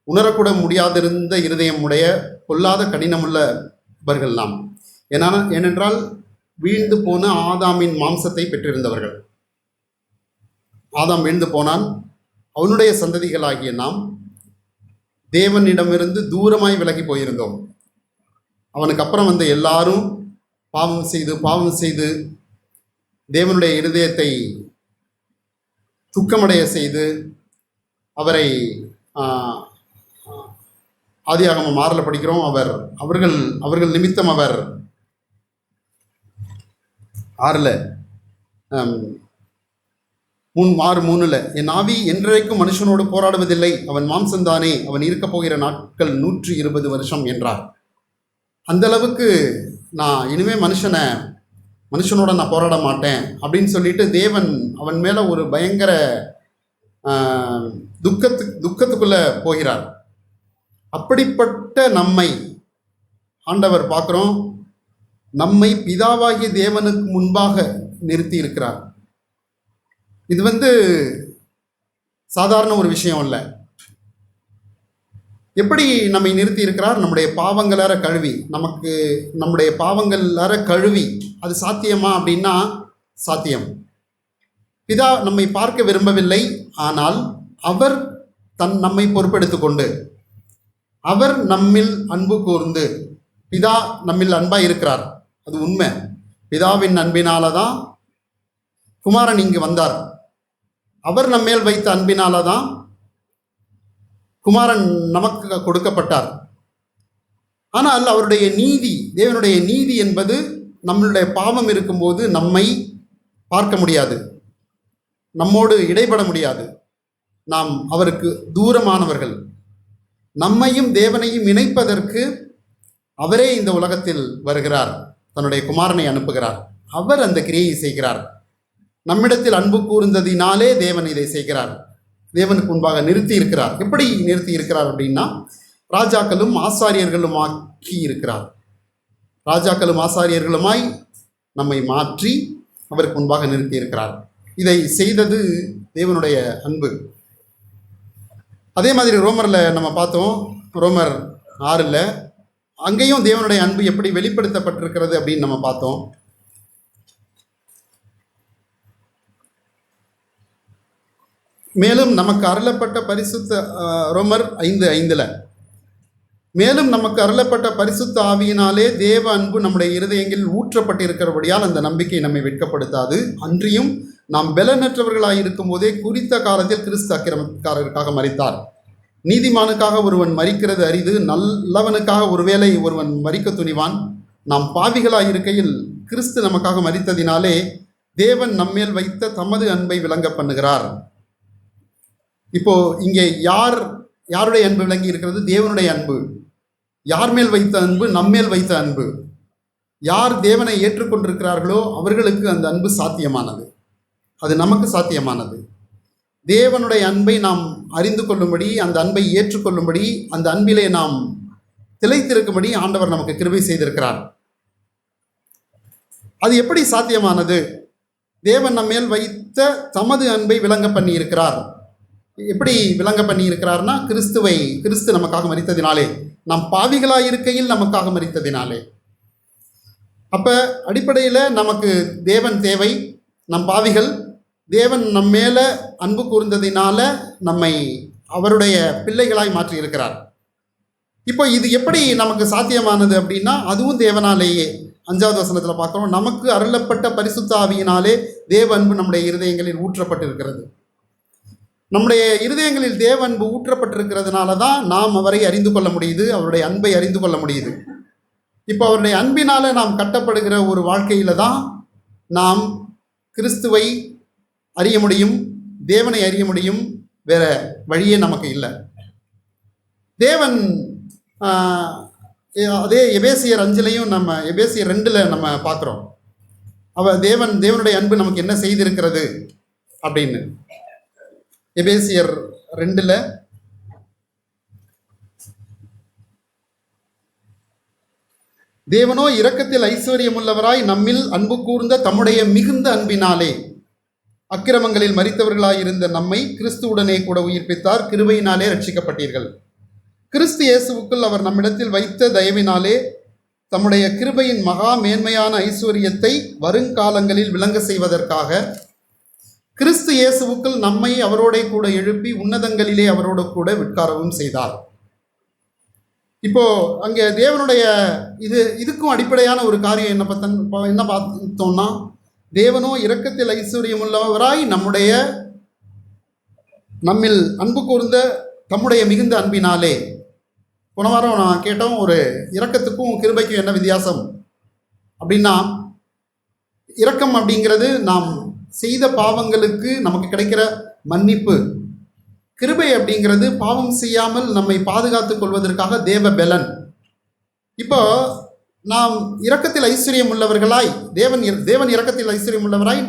உணரக்கூட முடியாதிருந்த இருதயம் உடைய பொல்லாத கடினமுள்ளவர்கள் நாம். ஏனென்றால் வீழ்ந்து போன ஆதாமின் மாம்சத்தை பெற்றிருந்தவர்கள். ஆதாம் வீழ்ந்து போனான். அவனுடைய சந்ததிகளாகிய நாம் தேவனிடமிருந்து தூரமாய் விலகி போயிருந்தோம். அவனுக்கு அப்புறம் வந்த எல்லாரும் பாவம் செய்து தேவனுடைய இருதயத்தை துக்கமடைய செய்து அவரை ஆதியாகமம் 6 படிக்கிறோம். அவர்கள் நிமித்தம் அவர் 6 3 என் ஆவி என்றைக்கும் மனுஷனோடு போராடுவதில்லை, அவன் மாம்சந்தானே, அவன் இருக்கப் போகிற நாட்கள் 120 வருஷம் என்றார். அந்த அளவுக்கு நான் இனிமே மனுஷனோட நான் போராட மாட்டேன் அப்படின்னு சொல்லிட்டு தேவன் அவன் மேலே ஒரு பயங்கர துக்கத்துக்குள்ள போகிறார். அப்படிப்பட்ட நம்மை ஆண்டவர் பார்க்குறோம், நம்மை பிதாவாகிய தேவனுக்கு முன்பாக நிறுத்தி இருக்கிறார். இது சாதாரண ஒரு விஷயம் இல்லை. எப்படி நம்மை நிறுத்தி இருக்கிறார்? நம்முடைய பாவங்களார கழுவி, நம்முடைய பாவங்களார கழுவி. அது சாத்தியமா அப்படின்னா சாத்தியம். பிதா நம்மை பார்க்க விரும்பவில்லை, ஆனால் அவர் நம்மை பொறுப்பெடுத்து கொண்டு அவர் நம்மில் அன்பு கூர்ந்து, பிதா நம்மில் அன்பாக இருக்கிறார், அது உண்மை. பிதாவின் அன்பினால தான் குமாரன் இங்கு வந்தார். அவர் நம்மேல் வைத்த அன்பினால தான் குமாரன் நமக்கு கொடுக்கப்பட்டார். ஆனால் அவருடைய நீதி, தேவனுடைய நீதி என்பது நம்மளுடைய பாவம் இருக்கும்போது நம்மை பார்க்க முடியாது, நம்மோடு இடைபட முடியாது. நாம் அவருக்கு தூரமானவர்கள். நம்மையும் தேவனையும் இணைப்பதற்கு அவரே இந்த உலகத்தில் வருகிறார், தன்னுடைய குமாரனை அனுப்புகிறார். அவர் அந்த கிரியை செய்கிறார். நம்மிடத்தில் அன்பு கூர்ந்ததினாலே தேவன் இதை செய்கிறார். தேவனுக்கு முன்பாக நிறுத்தி இருக்கிறார். எப்படி நிறுத்தி இருக்கிறார் அப்படின்னா, ராஜாக்களும் ஆசாரியர்களும் ஆக்கி இருக்கிறார். ராஜாக்களும் ஆசாரியர்களுமாய் நம்மை மாற்றி அவருக்கு முன்பாக நிறுத்தி இருக்கிறார். இதை செய்தது தேவனுடைய அன்பு. அதே மாதிரி ரோமரில் நம்ம பார்த்தோம், ரோமர் 6 அங்கேயும் தேவனுடைய அன்பு எப்படி வெளிப்படுத்தப்பட்டிருக்கிறது அப்படின்னு நம்ம பார்த்தோம். மேலும் நமக்கு அருளப்பட்ட பரிசுத்த ரோமர் 5:5 மேலும் நமக்கு அருளப்பட்ட பரிசுத்த ஆவியினாலே தேவ அன்பு நம்முடைய இருதயங்களில் ஊற்றப்பட்டிருக்கிறபடியால் அந்த நம்பிக்கை நம்மை வெட்கப்படுத்தாது. அன்றியும் நாம் பலனற்றவர்களாக இருக்கும் போதே குறித்த காலத்தில் கிறிஸ்து அக்கிரமக்காரருக்காக மரித்தார். நீதிமானுக்காக ஒருவன் மரிக்கிறது அரிது, நல்லவனுக்காக ஒருவேளை ஒருவன் மரிக்க துணிவான். நாம் பாவிகளாக இருக்கையில் கிறிஸ்து நமக்காக மரித்ததினாலே தேவன் நம்மேல் வைத்த தமது அன்பை விளங்க பண்ணுகிறார். இப்போ இங்கே யாருடைய அன்பு விளங்கி இருக்கிறது? தேவனுடைய அன்பு. யார் மேல் வைத்த அன்பு? நம்மேல் வைத்த அன்பு. யார் தேவனை ஏற்றுக்கொண்டிருக்கிறார்களோ அவர்களுக்கு அந்த அன்பு சாத்தியமானது, அது நமக்கு சாத்தியமானது. தேவனுடைய அன்பை நாம் அறிந்து கொள்ளும்படி, அந்த அன்பை ஏற்றுக்கொள்ளும்படி, அந்த அன்பிலே நாம் திளைத்திருக்கும்படி ஆண்டவர் நமக்கு கிருபை செய்திருக்கிறார். அது எப்படி சாத்தியமானது? தேவன் நம்மேல் வைத்த தமது அன்பை விளங்க பண்ணி இருக்கிறார். எப்படி விளங்க பண்ணி இருக்கிறார்னா, கிறிஸ்து நமக்காக மரித்ததினாலே, நாம் பாவிகளாக இருக்கையில் நமக்காக மரித்ததினாலே. அப்போ அடிப்படையில் நமக்கு தேவன் தேவை, நம் பாவிகள். தேவன் நம் மேலே அன்பு கூர்ந்ததினால நம்மை அவருடைய பிள்ளைகளாய் மாற்றி இருக்கிறார். இப்போ இது எப்படி நமக்கு சாத்தியமானது அப்படின்னா, அதுவும் தேவனாலேயே. 5வது வசனத்தில் பார்க்குறோம், நமக்கு அருளப்பட்ட பரிசுத்த ஆவியினாலே தேவ அன்பு நம்முடைய இருதயங்களில் ஊற்றப்பட்டிருக்கிறது. நம்முடைய இருதயங்களில் தேவ அன்பு ஊற்றப்பட்டிருக்கிறதுனால தான் நாம் அவரை அறிந்து கொள்ள முடியுது, அவருடைய அன்பை அறிந்து கொள்ள முடியுது. இப்போ அவருடைய அன்பினால் நாம் கட்டப்படுகிற ஒரு வாழ்க்கையில் தான் நாம் கிறிஸ்துவை அறிய முடியும், தேவனை அறிய முடியும். வேற வழியே நமக்கு இல்லை. தேவன் அதே எபேசியர் 5 நம்ம எபேசியர் 2 நம்ம பார்க்குறோம். தேவனுடைய அன்பு நமக்கு என்ன செய்திருக்கிறது அப்படின்னு. எபேசியர் 2 தேவனோ இரக்கத்தில் ஐஸ்வர்யமுள்ளவராய் நம்மில் அன்பு கூர்ந்த தம்முடைய மிகுந்த அன்பினாலே அக்கிரமங்களில் மரித்தவர்களாயிருந்த நம்மை கிறிஸ்துவுடனே கூட உயிர்ப்பித்தார். கிருபையினாலே ரட்சிக்கப்பட்டீர்கள். கிறிஸ்து இயேசுவுக்குள் அவர் நம்மிடத்தில் வைத்த தயவினாலே தம்முடைய கிருபையின் மகா மேன்மையான ஐஸ்வர்யத்தை வருங்காலங்களில் விளங்க செய்வதற்காக கிறிஸ்து இயேசுவுக்குள் நம்மை அவரோட கூட எழுப்பி உன்னதங்களிலே அவரோடு கூட உட்காரவும் செய்தார். இப்போ அங்கே தேவனுடைய இதுக்கும் அடிப்படையான ஒரு காரியம் என்ன பார்த்தோம்னா, தேவனோ இரக்கத்தில் ஐஸ்வர்யமுள்ளவராய் நம்முடைய நம்மில் அன்பு கூர்ந்த தம்முடைய மிகுந்த அன்பினாலே. போன வாரம் நான் கேட்டோம், ஒரு இரக்கத்துக்கும் கிருபைக்கும் என்ன வித்தியாசம் அப்படின்னா, இரக்கம் அப்படிங்கிறது நாம் செய்த பாவங்களுக்கு நமக்கு கிடைக்கிற மன்னிப்பு. கிருபை அப்படிங்கிறது பாவம் செய்யாமல் நம்மை பாதுகாத்துக் கொள்வதற்காக தேவ பெலன். இப்போ நாம் இரக்கத்தில் ஐஸ்வர்யம் உள்ளவர்களாய், தேவன் இரக்கத்தில் ஐஸ்வர்யம் உள்ளவராய்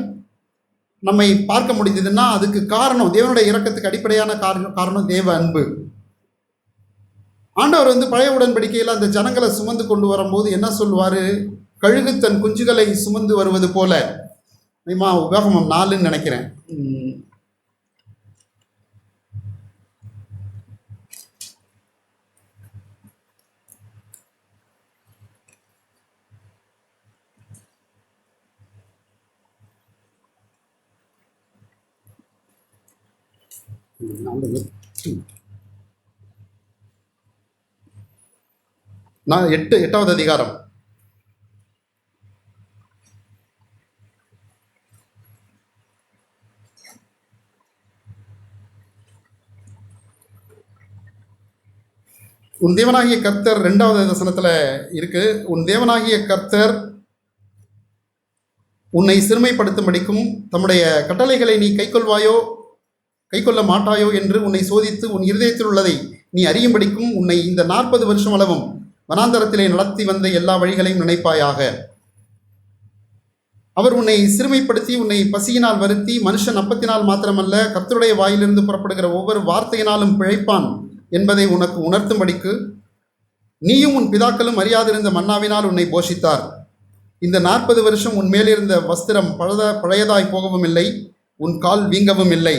நம்மை பார்க்க முடிந்ததுன்னா அதுக்கு காரணம், தேவனுடைய இரக்கத்துக்கு அடிப்படையான காரணம் தேவ அன்பு. ஆண்டவர் பழைய உடன்படிக்கையில் அந்த ஜனங்களை சுமந்து கொண்டு வரும்போது என்ன சொல்வார்? கழுகு தன் குஞ்சுகளை சுமந்து வருவது போல. உபயோகமம் 4ன்னு நினைக்கிறேன். நான் 8வது அதிகாரம். உன் தேவனாகிய கர்த்தர் 2வது வசனத்தில் இருக்கு. உன் தேவனாகிய கர்த்தர் உன்னை சிறுமைப்படுத்தும்படிக்கும் தம்முடைய கட்டளைகளை நீ கைக்கொள்ள மாட்டாயோ என்று உன்னை சோதித்து உன் இருதயத்தில் உள்ளதை நீ அறியும்படிக்கும் உன்னை இந்த 40 வருஷம் அளவும் வனாந்தரத்திலே நடத்தி வந்த எல்லா வழிகளையும் நினைப்பாயாக. அவர் உன்னை சிறுமைப்படுத்தி உன்னை பசியினால் வருத்தி, மனுஷன் அப்பத்தினால் மாத்திரமல்ல கர்த்தருடைய வாயிலிருந்து புறப்படுகிற ஒவ்வொரு வார்த்தையினாலும் பிழைப்பான் என்பதை உனக்கு உணர்த்தும்படிக்கு நீயும் உன் பிதாக்களும் அறியாதிருந்த மன்னாவினால் உன்னை போஷித்தார். இந்த 40 வருஷம் உன் மேலிருந்த வஸ்திரம் பழையதாய் போகவும் இல்லை, உன் கால் வீங்கவும் இல்லை.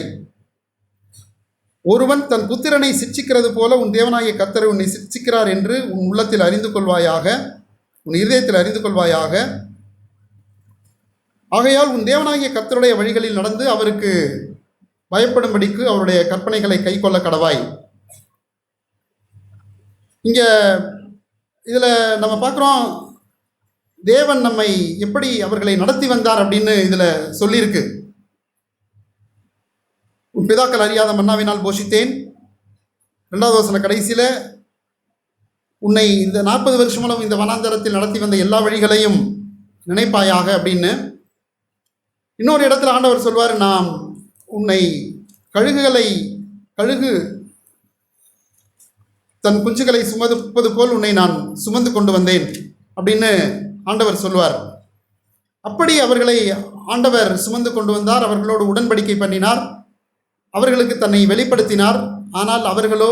ஒருவன் தன் புத்திரனை சிட்சிக்கிறது போல உன் தேவனாகிய கர்த்தர் உன்னை சிட்சிக்கிறார் என்று உன் உள்ளத்தில் அறிந்து கொள்வாயாக, உன் இருதயத்தில் அறிந்து கொள்வாயாக. ஆகையால் உன் தேவனாகிய கர்த்தருடைய வழிகளில் நடந்து அவருக்கு பயப்படும்படிக்கு அவருடைய கற்பனைகளை கை கொள்ள கடவாய். இங்கே இதில் நம்ம பார்க்குறோம், தேவன் நம்மை எப்படி அவர்களை நடத்தி வந்தார் அப்படின்னு இதில் சொல்லியிருக்கு. உன் பிதாக்கள் அறியாத மன்னாவினால் போஷித்தேன். 2வது வசன கடைசியில் உன்னை இந்த 40 வருஷமும் இந்த வனாந்தரத்தில் நடத்தி வந்த எல்லா வழிகளையும் நினைப்பாயாக அப்படின்னு. இன்னொரு இடத்துல ஆண்டவர் சொல்வார், நாம் உன்னை கழுகு தன் குஞ்சுகளை சுமப்பது போல் உன்னை நான் சுமந்து கொண்டு வந்தேன் அப்படின்னு ஆண்டவர் சொல்வார். அப்படி அவர்களை ஆண்டவர் சுமந்து கொண்டு வந்தார். அவர்களோடு உடன்படிக்கை பண்ணினார், அவர்களுக்கு தன்னை வெளிப்படுத்தினார். ஆனால் அவர்களோ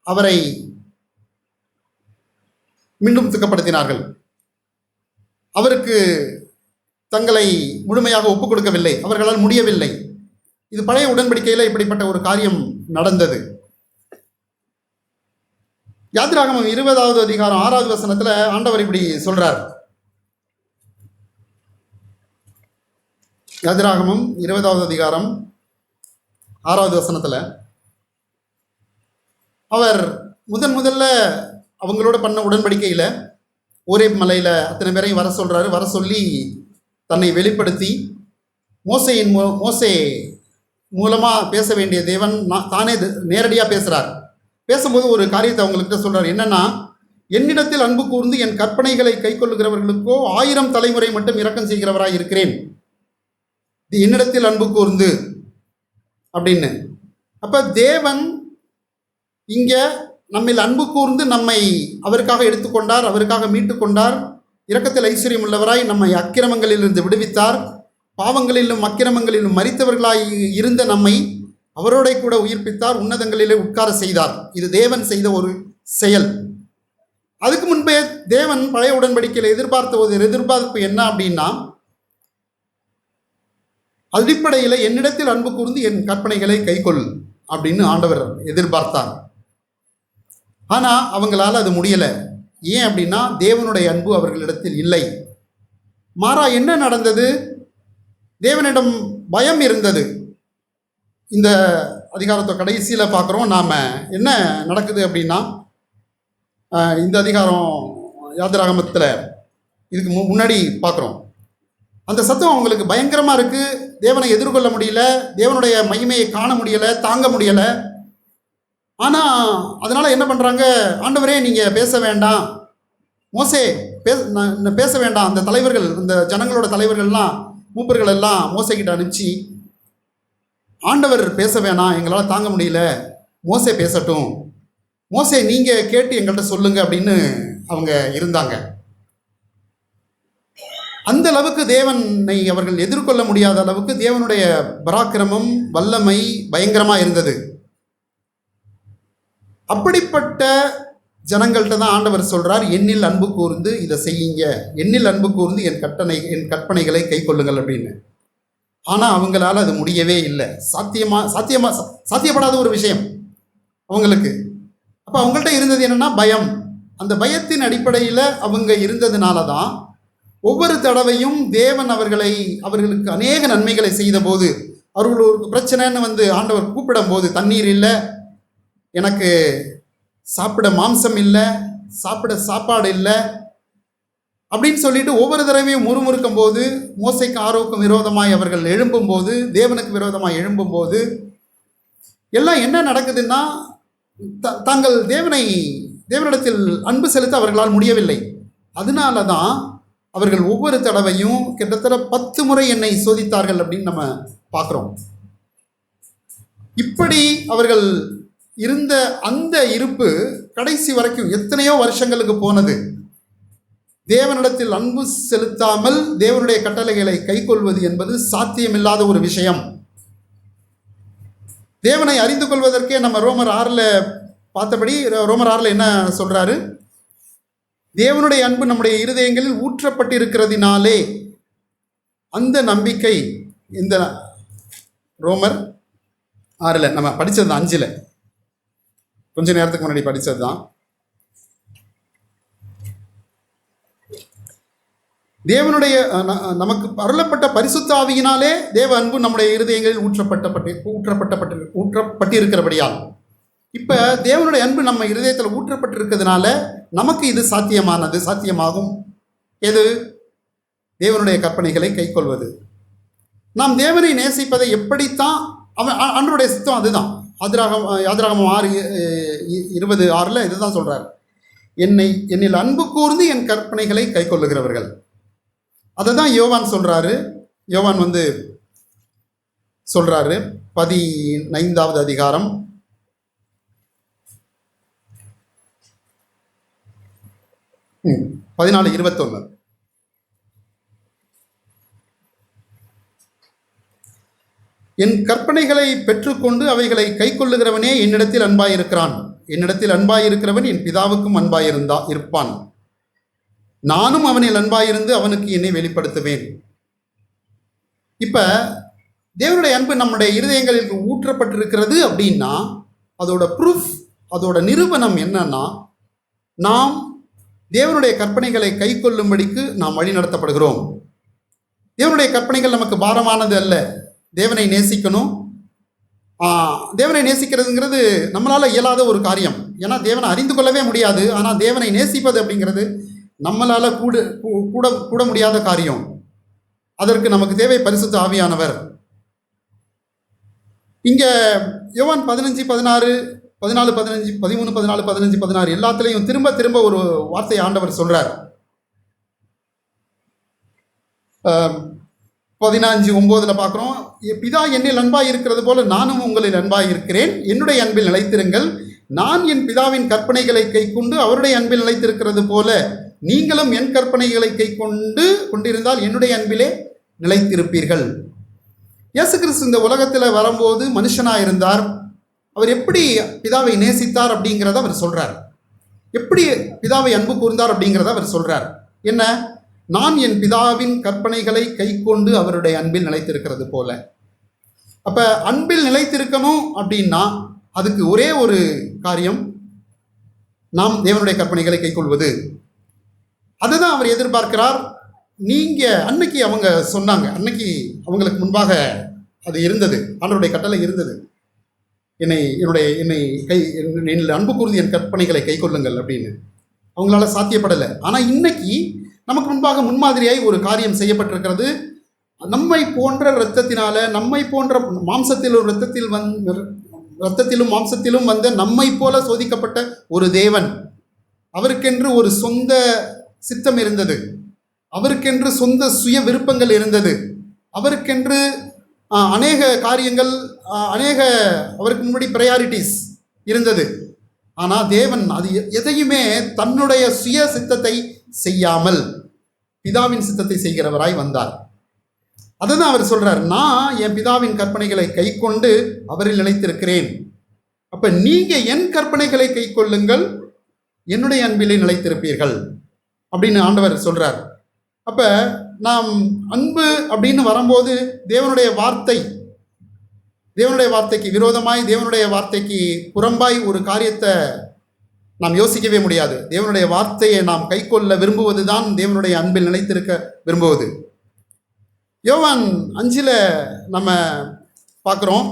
அவரை மீண்டும் துக்கப்படுத்தினார்கள். அவருக்கு தங்களை முழுமையாக ஒப்புக் கொடுக்கவில்லை, அவர்களால் முடியவில்லை. இது பழைய உடன்படிக்கையில் இப்படிப்பட்ட ஒரு காரியம் நடந்தது. யாத்திராகமம் 20வது அதிகாரம் 6வது வசனத்தில் ஆண்டவர் இப்படி சொல்றார். யாத்திராகமம் 20வது அதிகாரம் 6வது வசனத்தில் அவர் முதல்ல அவங்களோட பண்ண உடன்படிக்கையில் ஓரேப் மலையில் அத்தனை பேரையும் வர சொல்கிறாரு. வர சொல்லி தன்னை வெளிப்படுத்தி மோசே மூலமாக பேச வேண்டிய தேவன் தானே நேரடியாக பேசுகிறார். பேசும்போது ஒரு காரியத்தை அவங்கள்கிட்ட சொல்கிறார். என்னென்னா, என்னிடத்தில் அன்பு கூர்ந்து என் கற்பனைகளை கை கொள்ளுகிறவர்களுக்கோ 1000 தலைமுறை மட்டும் இரக்கம் செய்கிறவராய் இருக்கிறேன். இது என்னிடத்தில் அன்பு கூர்ந்து அப்படின்னு. அப்போ தேவன் இங்கே நம்மில் அன்பு கூர்ந்து நம்மை அவருக்காக எடுத்துக்கொண்டார், அவருக்காக மீட்டு கொண்டார். இரக்கத்தில் ஐஸ்வர்யம் உள்ளவராய் நம்மை அக்கிரமங்களிலிருந்து விடுவித்தார். பாவங்களிலும் அக்கிரமங்களிலும் மரித்தவர்களாய் இருந்த நம்மை அவரோட கூட உயிர்ப்பித்தார், உன்னதங்களிலே உட்கார செய்தார். இது தேவன் செய்த ஒரு செயல். அதுக்கு முன்பே தேவன் பழைய உடன்படிக்கையில் எதிர்பார்த்த ஒரு எதிர்பார்ப்பு என்ன அப்படின்னா, அடிப்படையில் என்னிடத்தில் அன்பு கூர்ந்து என் கற்பனைகளை கைக்கொள் அப்படின்னு ஆண்டவர் எதிர்பார்த்தார். ஆனால் அவங்களால அது முடியலை. ஏன் அப்படின்னா, தேவனுடைய அன்பு அவர்களிடத்தில் இல்லை. மாறா என்ன நடந்தது? தேவனிடம் பயம் இருந்தது. இந்த அதிகாரத்தை கடைசியில் பார்க்குறோம் நாம் என்ன நடக்குது அப்படின்னா, இந்த அதிகாரம் யாத்திராகமத்தில் இதுக்கு முன்னாடி பார்க்குறோம். அந்த சத்தம் அவங்களுக்கு பயங்கரமாக இருக்குது. தேவனை எதிர்கொள்ள முடியல, தேவனுடைய மகிமையை காண முடியலை, தாங்க முடியலை. ஆனால் அதனால் என்ன பண்ணுறாங்க, ஆண்டவரே நீங்கள் பேச வேண்டாம், மோசே பேச வேண்டாம். அந்த தலைவர்கள், அந்த ஜனங்களோட தலைவர்கள்லாம், மூப்பர்கள் எல்லாம் மோசைக்கிட்ட அனுப்பிச்சு, ஆண்டவர் பேச வேணாம், எங்களால் தாங்க முடியல, மோசே பேசட்டும், மோசே நீங்கள் கேட்டு எங்கள்கிட்ட சொல்லுங்க அப்படின்னு அவங்க இருந்தாங்க. அந்த அளவுக்கு தேவனை அவர்கள் எதிர்கொள்ள முடியாத அளவுக்கு தேவனுடைய பராக்கிரமம், வல்லமை பயங்கரமாக இருந்தது. அப்படிப்பட்ட ஜனங்கள்கிட்ட தான் ஆண்டவர் சொல்கிறார், என்னில் அன்பு கூர்ந்து இதை செய்யுங்க, என்னில் அன்பு கூர்ந்து என் கற்பனைகளை கை கொள்ளுங்கள் அப்படின்னு. ஆனால் அவங்களால அது முடியவே இல்லை. சாத்தியப்படாத ஒரு விஷயம் அவங்களுக்கு. அப்போ அவங்கள்ட்ட இருந்தது என்னென்னா பயம். அந்த பயத்தின் அடிப்படையில் அவங்க இருந்ததுனால தான் ஒவ்வொரு தடவையும் தேவன் அவர்களுக்கு அநேக நன்மைகளை செய்த போது, அவர்கள் ஒரு பிரச்சனைன்னு ஆண்டவர் கூப்பிடும் போது, தண்ணீர் இல்லை, எனக்கு சாப்பிட மாம்சம் இல்லை, சாப்பிட சாப்பாடு இல்லை அப்படின்னு சொல்லிட்டு ஒவ்வொரு தடவையும் முறுமுறுக்கும் போது, மோசைக்கு ஆரோக்கும் விரோதமாய் அவர்கள் எழும்பும்போது, தேவனுக்கு விரோதமாய் எழும்பும்போது எல்லாம் என்ன நடக்குதுன்னா, தாங்கள் தேவனிடத்தில் அன்பு செலுத்த அவர்களால் முடியவில்லை. அதனால தான் அவர்கள் ஒவ்வொரு தடவையும் கிட்டத்தட்ட 10 முறை என்னை சோதித்தார்கள் அப்படின்னு நம்ம பார்க்குறோம். இப்படி அவர்கள் இருந்த அந்த இருப்பு கடைசி வரைக்கும் எத்தனையோ வருஷங்களுக்கு போனது. தேவனிடத்தில் அன்பு செலுத்தாமல் தேவனுடைய கட்டளைகளை கைக்கொள்வது என்பது சாத்தியமில்லாத ஒரு விஷயம். தேவனை அறிந்து கொள்வதற்கே நம்ம ரோமர் 6 பார்த்தபடி, ரோமர் 6 என்ன சொல்றாரு, தேவனுடைய அன்பு நம்முடைய இருதயங்களில் ஊற்றப்பட்டிருக்கிறதினாலே அந்த நம்பிக்கை. இந்த ரோமர் 6 நம்ம படித்தது 5 கொஞ்ச நேரத்துக்கு முன்னாடி படித்தது தான். தேவனுடைய நமக்கு அருளப்பட்ட பரிசுத்த ஆவியினாலே தேவ அன்பு நம்முடைய இருதயங்களில் ஊற்றப்பட்டிருக்கிறபடியால், இப்போ தேவனுடைய அன்பு நம்ம இருதயத்தில் ஊற்றப்பட்டிருக்கிறதுனால நமக்கு இது சாத்தியமாகும். எது? தேவனுடைய கற்பனைகளை கைக்கொள்வது. நாம் தேவனை நேசிப்பதை எப்படித்தான் ஆண்டவருடைய சித்தம் அதுதான். யாதிராகமம் 6:26 இதுதான் சொல்கிறார், என்னில் அன்பு கூர்ந்து என் கற்பனைகளை கைக்கொள்ளுகிறவர்கள். அதை தான் யோவான் சொல்கிறாரு. யோவான் சொல்கிறாரு 15வது அதிகாரம் 14:21. என் கற்பனைகளை பெற்றுக்கொண்டு அவைகளை கைக்கொள்ளுகிறவனே என்னிடத்தில் அன்பாயிருக்கிறான், என்னிடத்தில் அன்பாயிருக்கிறவன் என் பிதாவுக்கும் இருப்பான், நானும் அவனில் அன்பாயிருந்து அவனுக்கு என்னை வெளிப்படுத்துவேன். இப்போ தேவனுடைய அன்பு நம்முடைய இருதயங்களில் ஊற்றப்பட்டிருக்கிறது அப்படின்னா அதோட ப்ரூஃப், அதோட நிரூபணம் என்னன்னா, நாம் தேவனுடைய கற்பனைகளை கை கொள்ளும்படிக்கு நாம் வழி நடத்தப்படுகிறோம். தேவனுடைய கற்பனைகள் நமக்கு பாரமானது அல்ல. தேவனை நேசிக்கணும். தேவனை நேசிக்கிறதுங்கிறது நம்மளால் இயலாத ஒரு காரியம். ஏன்னா தேவனை அறிந்து கொள்ளவே முடியாது. ஆனால் தேவனை நேசிப்பது அப்படிங்கிறது நம்மளால் கூட முடியாத காரியம். அதற்கு நமக்கு தேவை பரிசுத்த ஆவியானவர். இங்கே யோவான் 15, 16, 14, 15, 13, 14, 15, 16 எல்லாத்துலேயும் திரும்ப திரும்ப ஒரு வார்த்தையை ஆண்டவர் சொல்கிறார். 15:9 பார்க்குறோம், பிதா என்னில் அன்பாய் இருக்கிறது போல நானும் உங்களில் அன்பாய் இருக்கிறேன், என்னுடைய அன்பில் நிலைத்திருங்கள், நான் என் பிதாவின் கற்பனைகளை கைக்கொண்டு அவருடைய அன்பில் நிலைத்திருக்கிறது போல நீங்களும் என் கற்பனைகளை கொண்டிருந்தால் என்னுடைய அன்பிலே நிலைத்திருப்பீர்கள். இயேசு கிறிஸ்து இந்த உலகத்தில் வரும்போது மனுஷனாக இருந்தார். அவர் எப்படி பிதாவை நேசித்தார் அப்படிங்கிறத அவர் சொல்கிறார். எப்படி பிதாவை அன்பு கூர்ந்தார் அப்படிங்கிறத அவர் சொல்கிறார். என்ன? நான் என் பிதாவின் கற்பனைகளை கைக்கொண்டு அவருடைய அன்பில் நிலைத்திருக்கிறது போல. அப்போ அன்பில் நிலைத்திருக்கணும் அப்படின்னா அதுக்கு ஒரே ஒரு காரியம், நாம் தேவனுடைய கற்பனைகளை கைக்கொள்வது. அதுதான் அவர் எதிர்பார்க்கிறார். நீங்கள் அன்னைக்கு அவங்க சொன்னாங்க, அன்னைக்கு அவங்களுக்கு முன்பாக அது இருந்தது, ஆண்டவருடைய கட்டளை இருந்தது, என்னில் அன்பு கூர்ந்து என் கற்பனைகளை கை கொள்ளுங்கள் அப்படின்னு. அவங்களால சாத்தியப்படலை. ஆனால் இன்னைக்கு நமக்கு முன்பாக முன்மாதிரியாய் ஒரு காரியம் செய்யப்பட்டிருக்கிறது. நம்மை போன்ற இரத்தத்தினால, நம்மை போன்ற மாம்சத்திலும் இரத்தத்திலும் மாம்சத்திலும் வந்த நம்மை போல சோதிக்கப்பட்ட ஒரு தேவன், அவருக்கென்று ஒரு சொந்த சித்தம் இருந்தது, அவருக்கென்று சொந்த சுய விருப்பங்கள் இருந்தது, அவருக்கென்று அநேக காரியங்கள், அநேக அவருக்கு முன்னாடி ப்ரையாரிட்டிஸ் இருந்தது. ஆனால் தேவன் அது எதையுமே தன்னுடைய சுய சித்தத்தை செய்யாமல் பிதாவின் சித்தத்தை செய்கிறவராய் வந்தார். அதுதான் அவர் சொல்றார், நான் என் பிதாவின் கற்பனைகளை கை கொண்டு அவரில் நிலைத்திருக்கிறேன். அப்ப நீங்க என் கற்பனைகளை கை கொள்ளுங்கள், என்னுடைய அன்பிலே நிலைத்திருப்பீர்கள் அப்படின்னு ஆண்டவர் சொல்றார். அப்ப நாம் அன்பு அப்படின்னு வரும்போது தேவனுடைய வார்த்தைக்கு விரோதமாய், தேவனுடைய வார்த்தைக்கு புறம்பாய் ஒரு காரியத்தை நாம் யோசிக்கவே முடியாது. தேவனுடைய வார்த்தையை நாம் கை கொள்ள விரும்புவது தான் தேவனுடைய அன்பில் நிலைத்திருக்க விரும்புவது. யோவான் 5 நம்ம பார்க்குறோம்.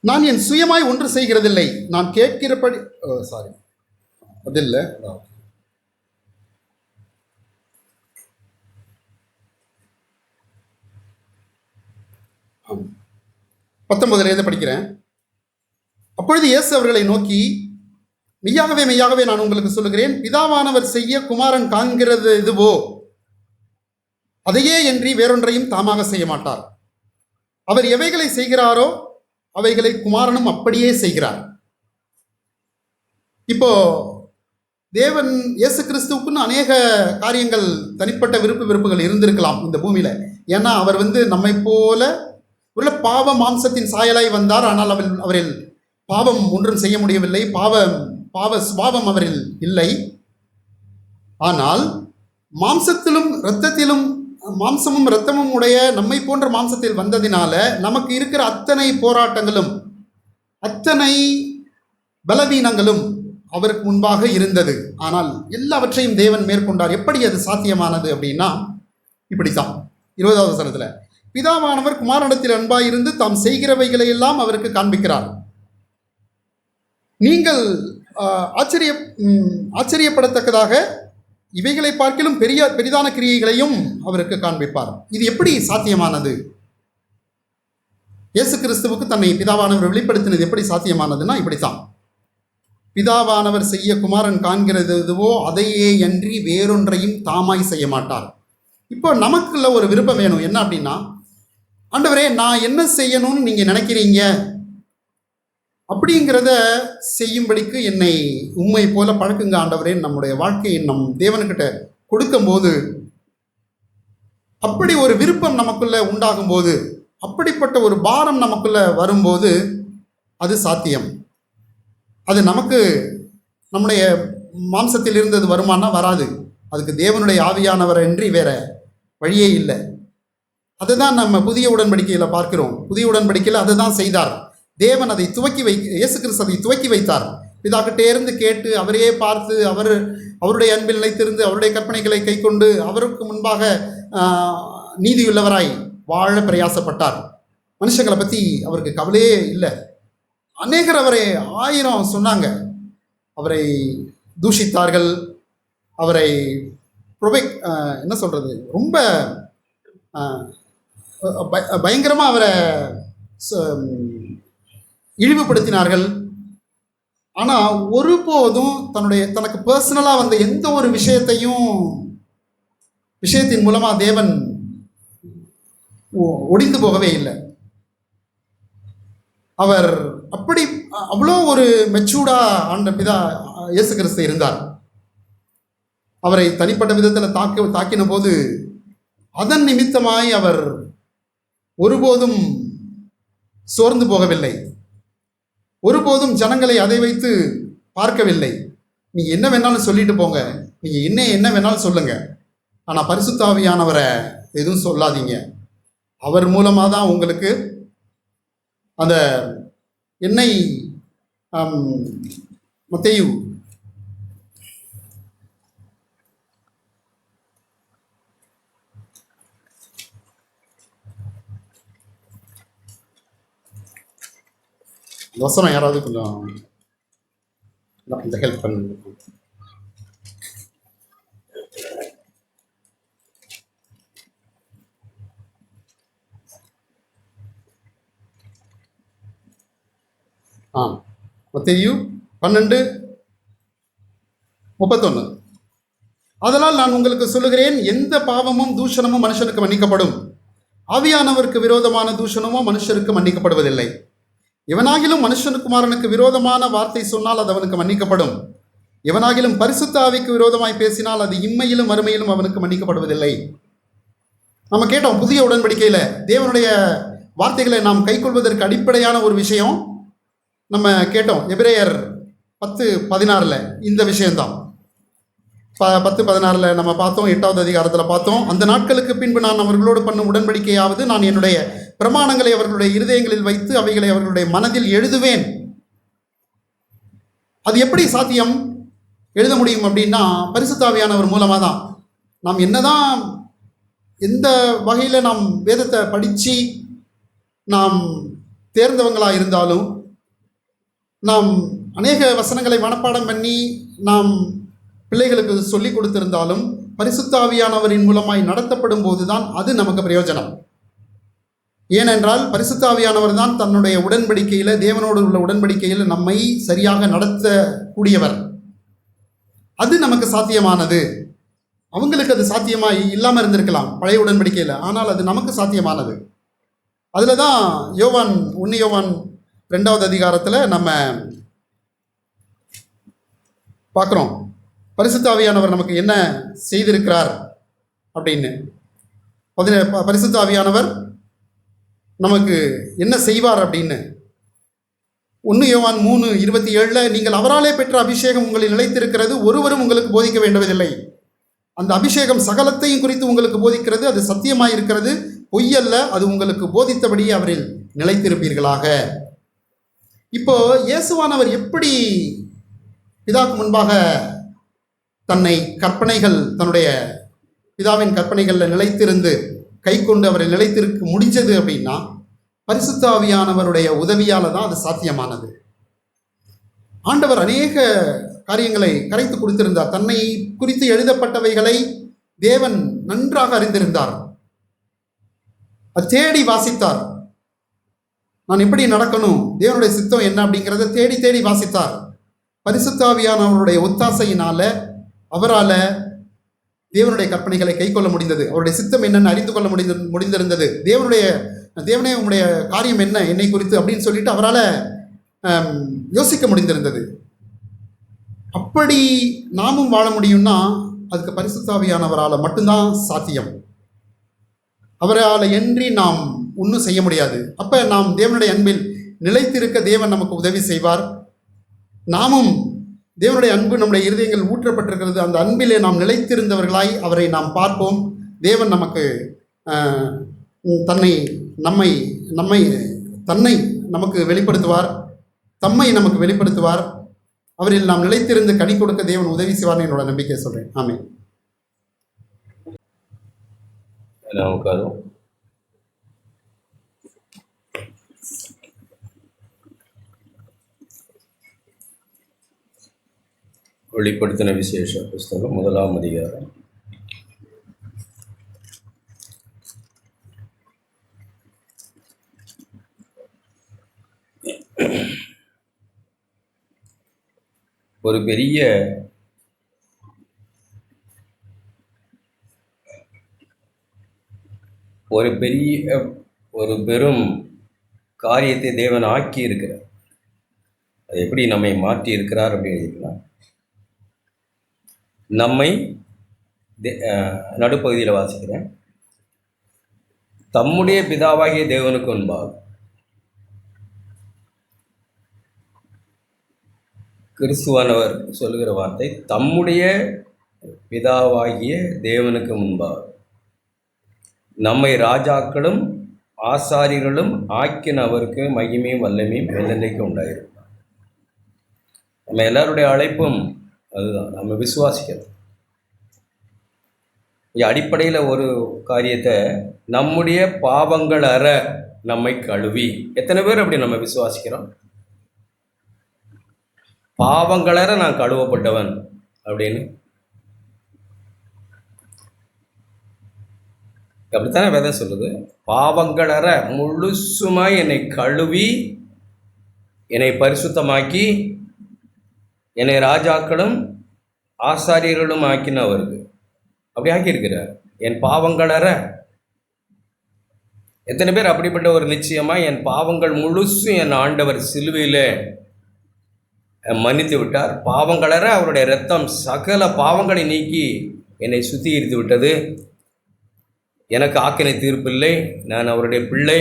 நான் என் சுயமாய் ஒன்று செய்கிறதில்லை, நான் கேட்கிறபடி அது இல்லை 19 படிக்கிறேன். அப்பொழுது இயேசு அவர்களை நோக்கி, மெய்யாகவே மெய்யாகவே நான் உங்களுக்கு சொல்லுகிறேன், பிதாவானவர் செய்ய குமாரன் காண்கிறது இதுவோ அதையே என்று வேறொன்றையும் தாமாக செய்ய மாட்டார். அவர் எவைகளை செய்கிறாரோ அவைகளை குமாரனும் அப்படியே செய்கிறார். இப்போ தேவன் இயேசு கிறிஸ்துவுக்குன்னு அநேக காரியங்கள், தனிப்பட்ட வெறுப்புகள் இருந்திருக்கலாம் இந்த பூமியில. ஏன்னா அவர் நம்மை போல உள்ள பாவ மாம்சத்தின் சாயலாய் வந்தார். ஆனால் அவரில் பாவம் ஒன்றும் செய்ய முடியவில்லை, பாவ சுபாவம் அவரில் இல்லை. ஆனால் மாம்சத்திலும் இரத்தத்திலும், மாம்சமும் இரத்தமும் உடைய நம்மை போன்ற மாம்சத்தில் வந்ததினால நமக்கு இருக்கிற அத்தனை போராட்டங்களும் அத்தனை பலவீனங்களும் அவருக்கு முன்பாக இருந்தது. ஆனால் எல்லாவற்றையும் தேவன் மேற்கொண்டார். எப்படி அது சாத்தியமானது அப்படின்னா, இப்படித்தான் 20வது வசனத்தில், பிதாவானவர் குமாரனிடத்தில் அன்பாயிருந்து தாம் செய்கிறவைகளை எல்லாம் அவருக்கு காண்பிக்கிறார். நீங்கள் ஆச்சரியப்படத்தக்கதாக இவைகளை பார்க்கிலும் பெரிதான கிரியைகளையும் அவருக்கு காண்பிப்பார். இது எப்படி சாத்தியமானது? இயேசு கிறிஸ்துவுக்கு தன்னை பிதாவானவர் வெளிப்படுத்தினது எப்படி சாத்தியமானதுன்னா இப்படித்தான். பிதாவானவர் செய்ய குமாரன் காண்கிறது எதுவோ அதையே அன்றி வேறொன்றையும் தாமாய் செய்ய மாட்டார். இப்போ நமக்குள்ள ஒரு விருப்பம் வேணும். என்ன அப்படின்னா, ஆண்டவரே நான் என்ன செய்யணும்னு நீங்க நினைக்கிறீங்க அப்படிங்கிறத செய்யும்படிக்கு என்னை உண்மை போல பழக்குங்க ஆண்டவரே. நம்முடைய வாழ்க்கையை நம் தேவனுக்கிட்ட கொடுக்கும்போது, அப்படி ஒரு விருப்பம் நமக்குள்ள உண்டாகும்போது, அப்படிப்பட்ட ஒரு பாரம் நமக்குள்ள வரும்போது அது சாத்தியம். அது நமக்கு நம்முடைய மாம்சத்தில் இருந்தது வருமானா வராது. அதுக்கு தேவனுடைய ஆவியானவர் என்று வேற வழியே இல்லை. அதுதான் நம்ம புதிய உடன்படிக்கையில் பார்க்கிறோம். புதிய உடன்படிக்கையில் அதை தான் செய்தார் தேவன். அதை இயேசு கிறிஸ்து அதை துவக்கி வைத்தார். பிதாக்கிட்டே இருந்து கேட்டு, அவரையே பார்த்து, அவருடைய அன்பில் நிலைத்திருந்து, அவருடைய கற்பனைகளை கை கொண்டு அவருக்கு முன்பாக நீதியுள்ளவராய் வாழ பிரயாசப்பட்டார். மனுஷங்களை பற்றி அவருக்கு கவலையே இல்லை. அநேகர் அவரை 1000 சொன்னாங்க, அவரை தூஷித்தார்கள், அவரை என்ன சொல்கிறது, ரொம்ப பயங்கரமாக அவரை இழிவுபடுத்தினார்கள். ஆனால் ஒருபோதும் தனக்கு பர்சனலாக வந்த எந்த ஒரு விஷயத்தின் மூலமாக தேவன் ஒடிந்து போகவே இல்லை. அவர் அவ்வளோ ஒரு மெச்சூர்டா ஆண்ட பிதா இயேசு கிறிஸ்து இருந்தார். அவரை தனிப்பட்ட விதத்தில் தாக்கின போது அதன் நிமித்தமாய் அவர் ஒருபோதும் சோர்ந்து போகவில்லை. ஒருபோதும் ஜனங்களை அதை வைத்து பார்க்கவில்லை. நீங்கள் என்ன வேணாலும் சொல்லிட்டு போங்க, நீங்கள் என்ன வேணாலும் சொல்லுங்க, ஆனால் பரிசுத்த ஆவியானவரை எதுவும் சொல்லாதீங்க. அவர் மூலமாக தான் உங்களுக்கு அந்த என்னை மத்தேயு 28 வசனம் யாராவது கொஞ்சம் இந்த ஹெல்ப் பண்ணுங்க. மத்தேயு 12:31. அதனால் நான் உங்களுக்கு சொல்லுகிறேன், எந்த பாவமும் தூஷணமும் மனுஷனுக்கு மன்னிக்கப்படும், ஆவியானவருக்கு விரோதமான தூஷணமோ மனுஷருக்கு மன்னிக்கப்படுவதில்லை. எவனாகிலும் மனுஷனுக்குமாரனுக்கு விரோதமான வார்த்தை சொன்னால் அது அவனுக்கு மன்னிக்கப்படும். எவனாகிலும் பரிசுத்த ஆவிக்கு விரோதமாய் பேசினால் அது இம்மையிலும் மறுமையிலும் அவனுக்கு மன்னிக்கப்படுவதில்லை. நம்ம கேட்டோம், புதிய உடன்படிக்கையில் தேவனுடைய வார்த்தைகளை நாம் கைக்கொள்வதற்கு அடிப்படையான ஒரு விஷயம் நம்ம கேட்டோம். எபிரேயர் 10:16 இந்த விஷயம்தான். 10:16 நம்ம பார்த்தோம். 8வது அதிகாரத்தில் பார்த்தோம், அந்த நாட்களுக்கு பின்பு நான் அவர்களோடு பண்ணும் உடன்படிக்கையாவது, நான் என்னுடைய பிரமாணங்களை அவர்களுடைய இருதயங்களில் வைத்து அவைகளை அவர்களுடைய மனதில் எழுதுவேன். அது எப்படி சாத்தியம் எழுத முடியும் அப்படின்னா, பரிசுத்த ஆவியானவர் மூலமாக தான். நாம் என்னதான் எந்த வகையில் நாம் வேதத்தை படித்து நாம் தேர்ந்தவங்களாக இருந்தாலும், நாம் அநேக வசனங்களை மனப்பாடம் பண்ணி நாம் பிள்ளைகளுக்கு சொல்லி கொடுத்திருந்தாலும், பரிசுத்த ஆவியானவரின் மூலமாய் நடத்தப்படும் போது தான் அது நமக்கு பிரயோஜனம். ஏனென்றால் பரிசுத்த ஆவியானவர் தான் தன்னுடைய உடன்படிக்கையில், தேவனோடு உள்ள உடன்படிக்கையில் நம்மை சரியாக நடத்தக்கூடியவர். அது நமக்கு சாத்தியமானது. அவங்களுக்கு அது சாத்தியமாக இல்லாமல் இருந்திருக்கலாம் பழைய உடன்படிக்கையில், ஆனால் அது நமக்கு சாத்தியமானது. அதில் தான் யோவான் 1 யோவான் 2வது அதிகாரத்தில் நம்ம பார்க்குறோம், பரிசுத்த ஆவியானவர் நமக்கு என்ன செய்திருக்கிறார் அப்படின்னு. பரிசுத்த ஆவியானவர் நமக்கு என்ன செய்வார் அப்படின்னு 1 யோவான் 3:27 நீங்கள் அவராலே பெற்ற அபிஷேகம் உங்களில் நிலைத்திருக்கிறது, ஒருவரும் உங்களுக்கு போதிக்க வேண்டுவதில்லை. அந்த அபிஷேகம் சகலத்தையும் குறித்து உங்களுக்கு போதிக்கிறது, அது சத்தியமாயிருக்கிறது, பொய்யல்ல, அது உங்களுக்கு போதித்தபடியே அவரில் நிலைத்திருப்பீர்களாக. இப்போ இயேசுவானவர் எப்படி பிதாவுக்கு முன்பாக தன்னை கற்பனைகள், தன்னுடைய பிதாவின் கற்பனைகளில் நிலைத்திருந்து கை கொண்டு அவரை நிலைத்திருக்க முடிஞ்சது அப்படின்னா, பரிசுத்த ஆவியானவருடைய உதவியால் தான் அது சாத்தியமானது. ஆண்டவர் அநேக காரியங்களை கரைத்து கொடுத்திருந்தார். தன்னை குறித்து எழுதப்பட்டவைகளை தேவன் நன்றாக அறிந்திருந்தார். அது தேடி வாசித்தார். நான் எப்படி நடக்கணும், தேவனுடைய சித்தம் என்ன அப்படிங்கிறத தேடி தேடி வாசித்தார். பரிசுத்த ஆவியானவருடைய ஒத்தாசையினால அவரால் தேவனுடைய கற்பனைகளை கை கொள்ள முடிந்தது. அவருடைய சித்தம் என்னென்னு அறிந்து கொள்ள முடிந்திருந்தது. தேவனே உங்களுடைய காரியம் என்ன என்னை குறித்து அப்படின்னு சொல்லிட்டு அவரால் யோசிக்க முடிந்திருந்தது. அப்படி நாமும் வாழ முடியும்னா அதுக்கு பரிசுத்த ஆவியானவரால் மட்டும்தான் சாத்தியம். அவரால் இன்றி நாம் ஒன்றும் செய்ய முடியாது. அப்போ நாம் தேவனுடைய அன்பில் நிலைத்திருக்க தேவன் நமக்கு உதவி செய்வார். நாமும் தேவனுடைய அன்பு நம்முடைய இருதயங்கள் ஊற்றப்பட்டிருக்கிறது, அந்த அன்பிலே நாம் நிலைத்திருந்தவர்களாய் அவரை நாம் பார்ப்போம். தேவன் நமக்கு தன்னை நமக்கு வெளிப்படுத்துவார், தம்மை நமக்கு வெளிப்படுத்துவார். அவரில் நாம் நிலைத்திருந்து கனி கொடுக்க தேவன் உதவி செய்வார்னு என்னோட நம்பிக்கை சொல்கிறேன். ஆமென். வெளிப்படுத்தின விசேஷ புஸ்தகம் 1ஆம் அதிகாரம். ஒரு பெரும் காரியத்தை தேவன் ஆக்கி இருக்கிறார். அது எப்படி நம்மை மாற்றி இருக்கிறார் அப்படின்னு இருக்கலாம். நம்மை நடுப்பகுதியில் வாசிக்கிறேன். தம்முடைய பிதாவாகிய தேவனுக்கு முன்பாக கிறிஸ்துவானவர் சொல்லுகிற வார்த்தை, தம்முடைய பிதாவாகிய தேவனுக்கு முன்பாக நம்மை ராஜாக்களும் ஆசாரியர்களும் ஆக்கின அவருக்கு மகிமையும் வல்லமையும் வெள்ளந்தைக்கு உண்டாயிருப்பார். நம்ம எல்லாருடைய அழைப்பும் அதுதான், நம்ம விசுவாசிக்கிறது. அடிப்படையில் ஒரு காரியத்தை, நம்முடைய பாவங்கள் அற நம்மை கழுவி. எத்தனை பேர் அப்படி நம்ம விசுவாசிக்கிறோம்? பாவங்களற நான் கழுவப்பட்டவன் அப்படின்னு. அப்படித்தானே வேதம் சொல்லுது. பாவங்களற முழுசுமாய் என்னை கழுவி என்னை பரிசுத்தமாக்கி என்னை ராஜாக்களும் ஆசாரியர்களும் ஆக்கினவருக்கு அப்படி ஆக்கியிருக்கிறார். என் பாவங்களற. எத்தனை பேர் அப்படிப்பட்ட ஒரு நிச்சயமாக என் பாவங்கள் முழுசும் என் ஆண்டவர் சிலுவையில் மன்னித்து விட்டார். பாவங்களற அவருடைய இரத்தம் சகல பாவங்களை நீக்கி என்னை சுத்திகரித்து விட்டது. எனக்கு ஆக்கினை தீர்ப்பில்லை, நான் அவருடைய பிள்ளை.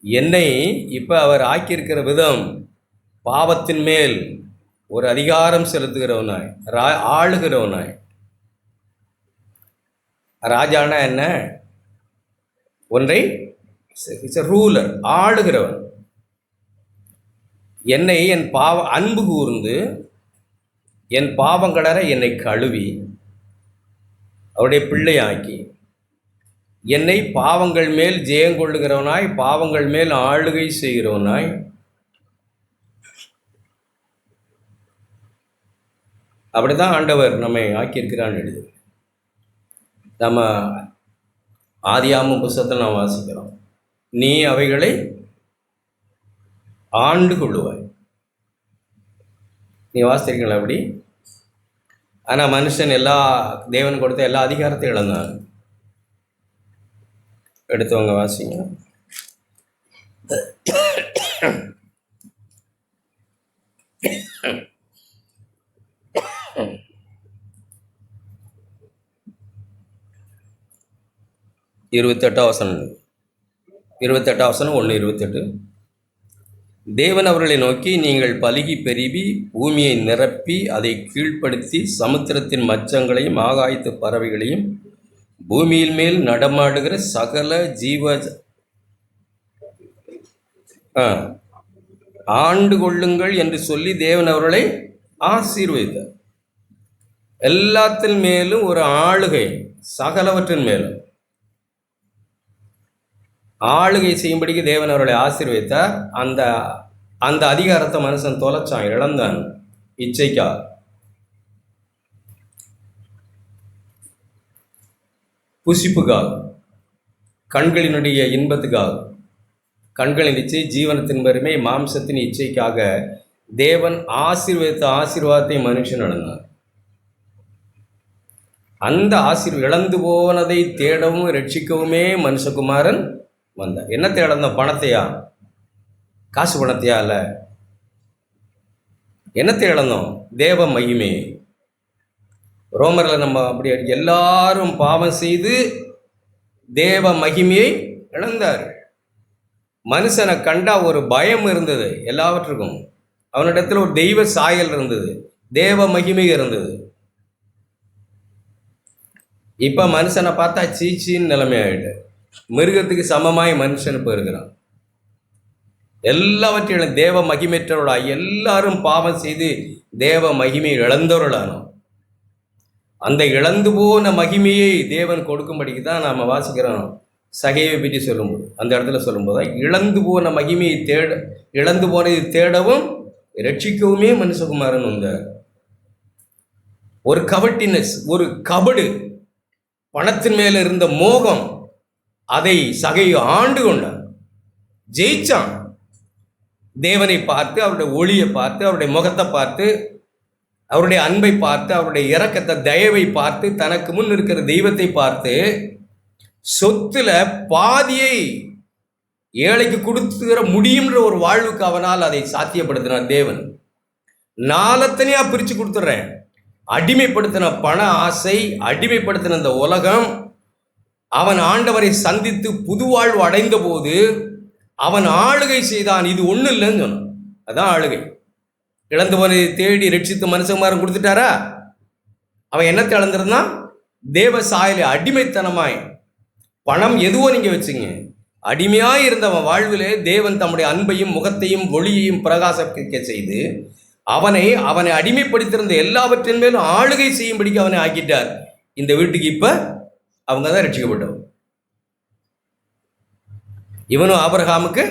என்னை இப்போ அவர் ஆக்கியிருக்கிற விதம் பாவத்தின் மேல் ஒரு அதிகாரம் செலுத்துகிறவனாய், ஆளுகிறவனாய். ராஜானா என்ன? ஒன்றை ரூலர், ஆளுகிறவன். என்னை என் அன்பு கூர்ந்து என் பாவங்களற என்னை கழுவி அவருடைய பிள்ளையாக்கி என்னை பாவங்கள் மேல் ஜெயங்கொள்ளுகிறவனாய், பாவங்கள் மேல் ஆளுகை செய்கிறவனாய், அப்படிதான் ஆண்டவர் நம்மை ஆக்கியிருக்கிறான்னு எழுது. நம்ம ஆதியாகமம் புத்தகத்தில் நாம் வாசிக்கிறோம், நீ அவைகளை ஆண்டு கொள்ளுவாய். நீ வாசிக்கிறீங்களா அப்படி? ஆனால் மனுஷன் தேவன் கொடுத்த எல்லா அதிகாரத்தையும் இழந்தான். எடுத்தவங்க வாசிங்க. இருபத்தெட்டாம் வசனம் 1:28. தேவன் அவர்களை நோக்கி, நீங்கள் பலுகி பெருகி பூமியை நிரப்பி அதை கீழ்ப்படுத்தி சமுத்திரத்தின் மச்சங்களையும் ஆகாயத்து பறவைகளையும் பூமியில் மேல் நடமாடுகிற சகல ஜீவ ஆண்டு கொள்ளுங்கள் என்று சொல்லி தேவன் அவர்களை ஆசீர்வதித்தார். எல்லாத்தின் மேலும் ஒரு ஆளுகை, சகலவற்றின் மேலும் ஆளுகை செய்யும்படிக்கு தேவன் அவர்களை ஆசீர்வதித்தார். அந்த அதிகாரத்தை மனுஷன் தொலைச்சான், இழந்தான். இச்சைக்கா புசிப்புக்காக, கண்களினுடைய இன்பத்துக்காக, கண்களின் இச்சை, ஜீவனத்தின் பெருமை, மாம்சத்தின் இச்சைக்காக தேவன் ஆசீர்வதித்த ஆசீர்வாதத்தை மனுஷன் இழந்தான். அந்த இழந்து போனதை தேடவும் ரட்சிக்கவுமே மனுஷகுமாரன் வந்தார். என்னத்தை இழந்தோம்? பணத்தையா? காசு பணத்தையா? இல்லை. என்னத்தை இழந்தோம்? தேவ மகிமை. ரோமரில் நம்ம அப்படி எல்லாரும் பாவம் செய்து தேவ மகிமையை இழந்தார். மனுஷனை கண்டா ஒரு பயம் இருந்தது எல்லாவற்றுக்கும். அவனிடத்தில் ஒரு தெய்வ சாயல் இருந்தது, தேவ மகிமை இருந்தது. இப்போ மனுஷனை பார்த்தா சீச்சின்னு நிலைமை ஆகிட்டு, மிருகத்துக்கு சமமாய் மனுஷன் இப்போ இருக்கிறான். எல்லாவற்றையும் தேவ மகிமையற்றவர்களா எல்லாரும் பாவம் செய்து தேவ மகிமை இழந்தவர்களானோம். அந்த இழந்து போன மகிமையை தேவன் கொடுக்கும்படிக்கு தான் நாம் வாசிக்கிறோம். சகையை பற்றி சொல்லும்போது, அந்த இடத்துல சொல்லும்போது இழந்து போன மகிமையை இழந்து போனதை தேடவும் ரட்சிக்கவுமே மனுஷகுமாரன் வந்தார். ஒரு கவட்டினஸ், ஒரு கபடு, பணத்தின் மேல இருந்த மோகம், அதை சகையை ஆண்டு கொண்டான், ஜெயிச்சான். தேவனை பார்த்து, அவருடைய ஒளியை பார்த்து, அவருடைய முகத்தை பார்த்து, அவருடைய அன்பை பார்த்து, அவருடைய இரக்கத்தை, தயவை பார்த்து, தனக்கு முன் இருக்கிற தெய்வத்தை பார்த்து, சொத்துல பாதியை ஏழைக்கு கொடுத்துக்கிற முடியும்ன்ற ஒரு வாழ்வுக்கு அவனால் அதை சாத்தியப்படுத்தினார் தேவன். நாலத்தனையா பிரித்து கொடுத்துட்றேன். அடிமைப்படுத்தின பண ஆசை, அடிமைப்படுத்தின இந்த உலகம், அவன் ஆண்டவரை சந்தித்து புது வாழ்வு அடைந்த போது அவன் ஆளுகை செய்தான். இது ஒன்றும் இல்லைன்னு சொன்னான். அதான் ஆளுகை. இழந்தவனை தேடி ரட்சித்து மனுஷகுமாரன் கொடுத்துட்டாரா? அவன் என்னத்தை இழந்திருந்தான்? தேவ சாயலை அடிமைத்தனமாய். பணம் எதுவோ நீங்கள் வச்சுங்க, அடிமையாய் இருந்தவன் வாழ்விலே தேவன் தம்முடைய அன்பையும் முகத்தையும் ஒளியையும் பிரகாசிக்க செய்து அவனை அடிமைப்படுத்தியிருந்த எல்லாவற்றின் மேலும் ஆளுகை செய்யும்படிக்கு அவனை ஆக்கிட்டார். இந்த வீட்டுக்கு இப்ப அவங்க தான் ரட்சிக்கப்பட்டவன். இவனும் ஆபிரகாமுக்கு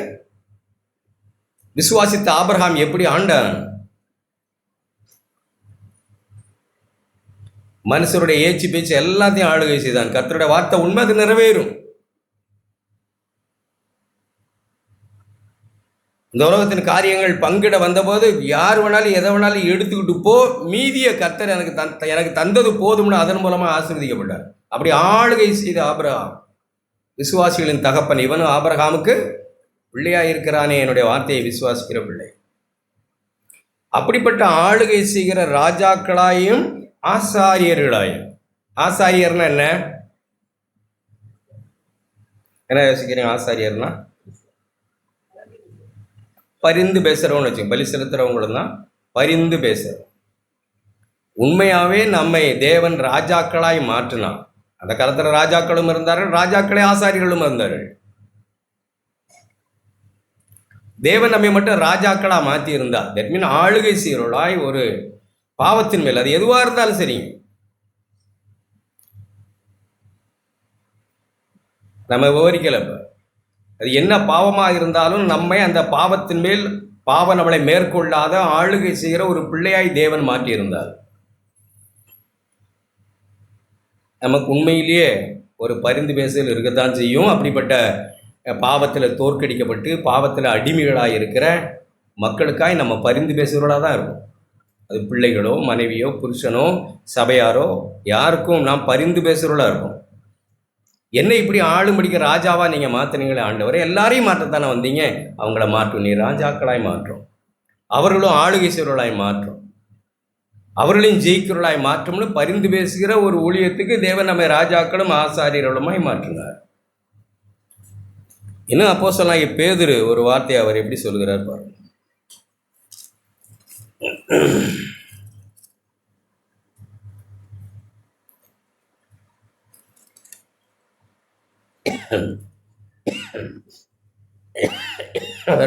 விசுவாசித்த ஆபிரகாம் எப்படி ஆண்டான்? மனுஷருடைய ஏச்சு பேச்சு எல்லாத்தையும் ஆளுகை செய்தான். கர்த்தருடைய வார்த்தை உண்மை, அது நிறைவேறும். இந்த உலகத்தின் காரியங்கள் பங்கிட வந்தபோது யார் வேணாலும் எதை வேணாலும் எடுத்துக்கிட்டு போ, மீதிய கர்த்தர் எனக்கு தந்தது போதும்னு அதன் மூலமாக ஆசீர்வதிக்கப்பட்டார். அப்படி ஆளுகை செய்த ஆபிரகாம், விசுவாசிகளின் தகப்பன். இவனும் ஆபிரகாமுக்கு பிள்ளையாக இருக்கிறானே, என்னுடைய வார்த்தையை விசுவாசிக்கிற பிள்ளை. அப்படிப்பட்ட ஆளுகை செய்கிற ராஜாக்களாயும் ஆசாரியர்களாயும். ஆசாரியர்னா என்ன யோசிக்கிறீங்க? ஆசாரியர்னா பரிந்து பேசுகிறவங்க வச்சு, பலி செலுத்துறவங்களும் தான் பரிந்து பேசுகிறோம். உண்மையாகவே நம்மை தேவன் ராஜாக்களாய் மாற்றினான். அந்த காலத்தில் ராஜாக்களும் இருந்தார்கள், ராஜாக்களே ஆசாரியர்களும் இருந்தார்கள். தேவன் நம்மை மட்டும் ராஜாக்களாக மாற்றி இருந்தா, தட் மீன் ஆளுகை செய்கிறவர்களாய் ஒரு பாவத்தின் மேல், அது எதுவாக இருந்தாலும் சரி, நம்ம விவரிக்கல. அது என்ன பாவமாக இருந்தாலும் நம்மை அந்த பாவத்தின் மேல், பாவம் நம்மளை மேற்கொள்ளாத ஆளுகை செய்கிற ஒரு பிள்ளையாய் தேவன் மாற்றியிருந்தார். நமக்கு உண்மையிலேயே ஒரு பரிந்து பேசல் இருக்கத்தான் செய்யும். அப்படிப்பட்ட பாவத்தில் தோற்கடிக்கப்பட்டு பாவத்தில் அடிமைகளாக இருக்கிற மக்களுக்காய் நம்ம பரிந்து பேசுகிறவர்களாக தான் இருக்கும். அது பிள்ளைகளோ, மனைவியோ, புருஷனோ, சபையாரோ, யாருக்கும் நாம் பரிந்து பேசுகிறவர்களாக இருக்கும். என்ன இப்படி ஆளும்படிக்க ராஜாவா நீங்கள் மாற்றினீங்களே ஆண்டவரே, எல்லாரையும் மாற்றத்தானே வந்தீங்க, அவங்கள மாற்றும், நீ ராஜாக்களாய் மாற்றும், அவர்களும் ஆளுகை செய்கிறவர்களாய் மாற்றும், அவர்களையும் ஜெயிக்கிறவர்களாய் மாற்றும்னு பரிந்து பேசுகிற ஒரு ஊழியத்துக்கு தேவன் நம்மை ராஜாக்களும் ஆசாரியர்களுமாய் மாற்றினார். இன்னும் அப்போஸ்தலனாகிய பேதுரு ஒரு வார்த்தையை அவர் எப்படி சொல்கிறார் பாருங்க.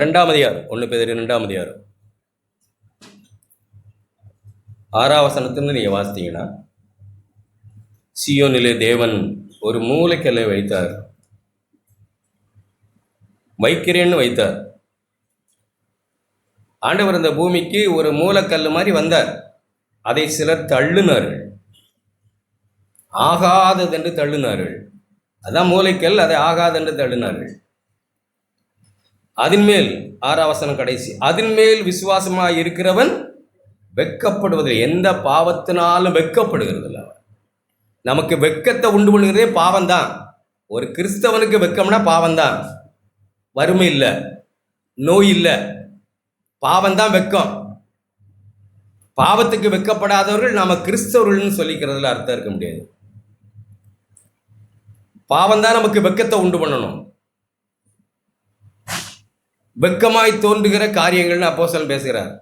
ரெண்டாம் அதிகாரம், 1 பேதுரு 2ஆம் அதிகாரம் 6ஆம் வசனத்திலிருந்து நீங்கள் வாசித்தீங்கன்னா, சீயோனிலே தேவன் ஒரு மூலைக்கல்லை வைத்தார், வைக்கிறேன்னு வைத்தார். ஆண்டவர் இந்த பூமிக்கு ஒரு மூலக்கல் மாதிரி வந்தார். அதை சிலர் தள்ளுனார்கள், ஆகாததென்று தள்ளுனார்கள். அதான் மூலைக்கல், அதை ஆகாதென்று தள்ளினார்கள். அதன் மேல் 6ஆம் வசனம் கடைசி, அதன் மேல் விசுவாசமாக இருக்கிறவன் வெட்கப்படுவதில்லை. எந்த பாவத்தினாலும் வெட்கப்படுகிறது இல்லை. நமக்கு வெட்கத்தை உண்டு பண்ணுகிறதே பாவம்தான். ஒரு கிறிஸ்தவனுக்கு வெட்கம்னா பாவம்தான். வறுமை இல்லை, நோய் இல்லை, பாவம்தான் வெட்கம். பாவத்துக்கு வெட்கப்படாதவர்கள் நாம கிறிஸ்தவர்கள்னு சொல்லிக்கிறதுல அர்த்தம் இருக்க முடியாது. பாவம்தான் நமக்கு வெட்கத்தை உண்டு பண்ணணும். வெட்கமாய் தோன்றுகிற காரியங்கள்னு அப்போஸ்தலன் பேசுகிறார்.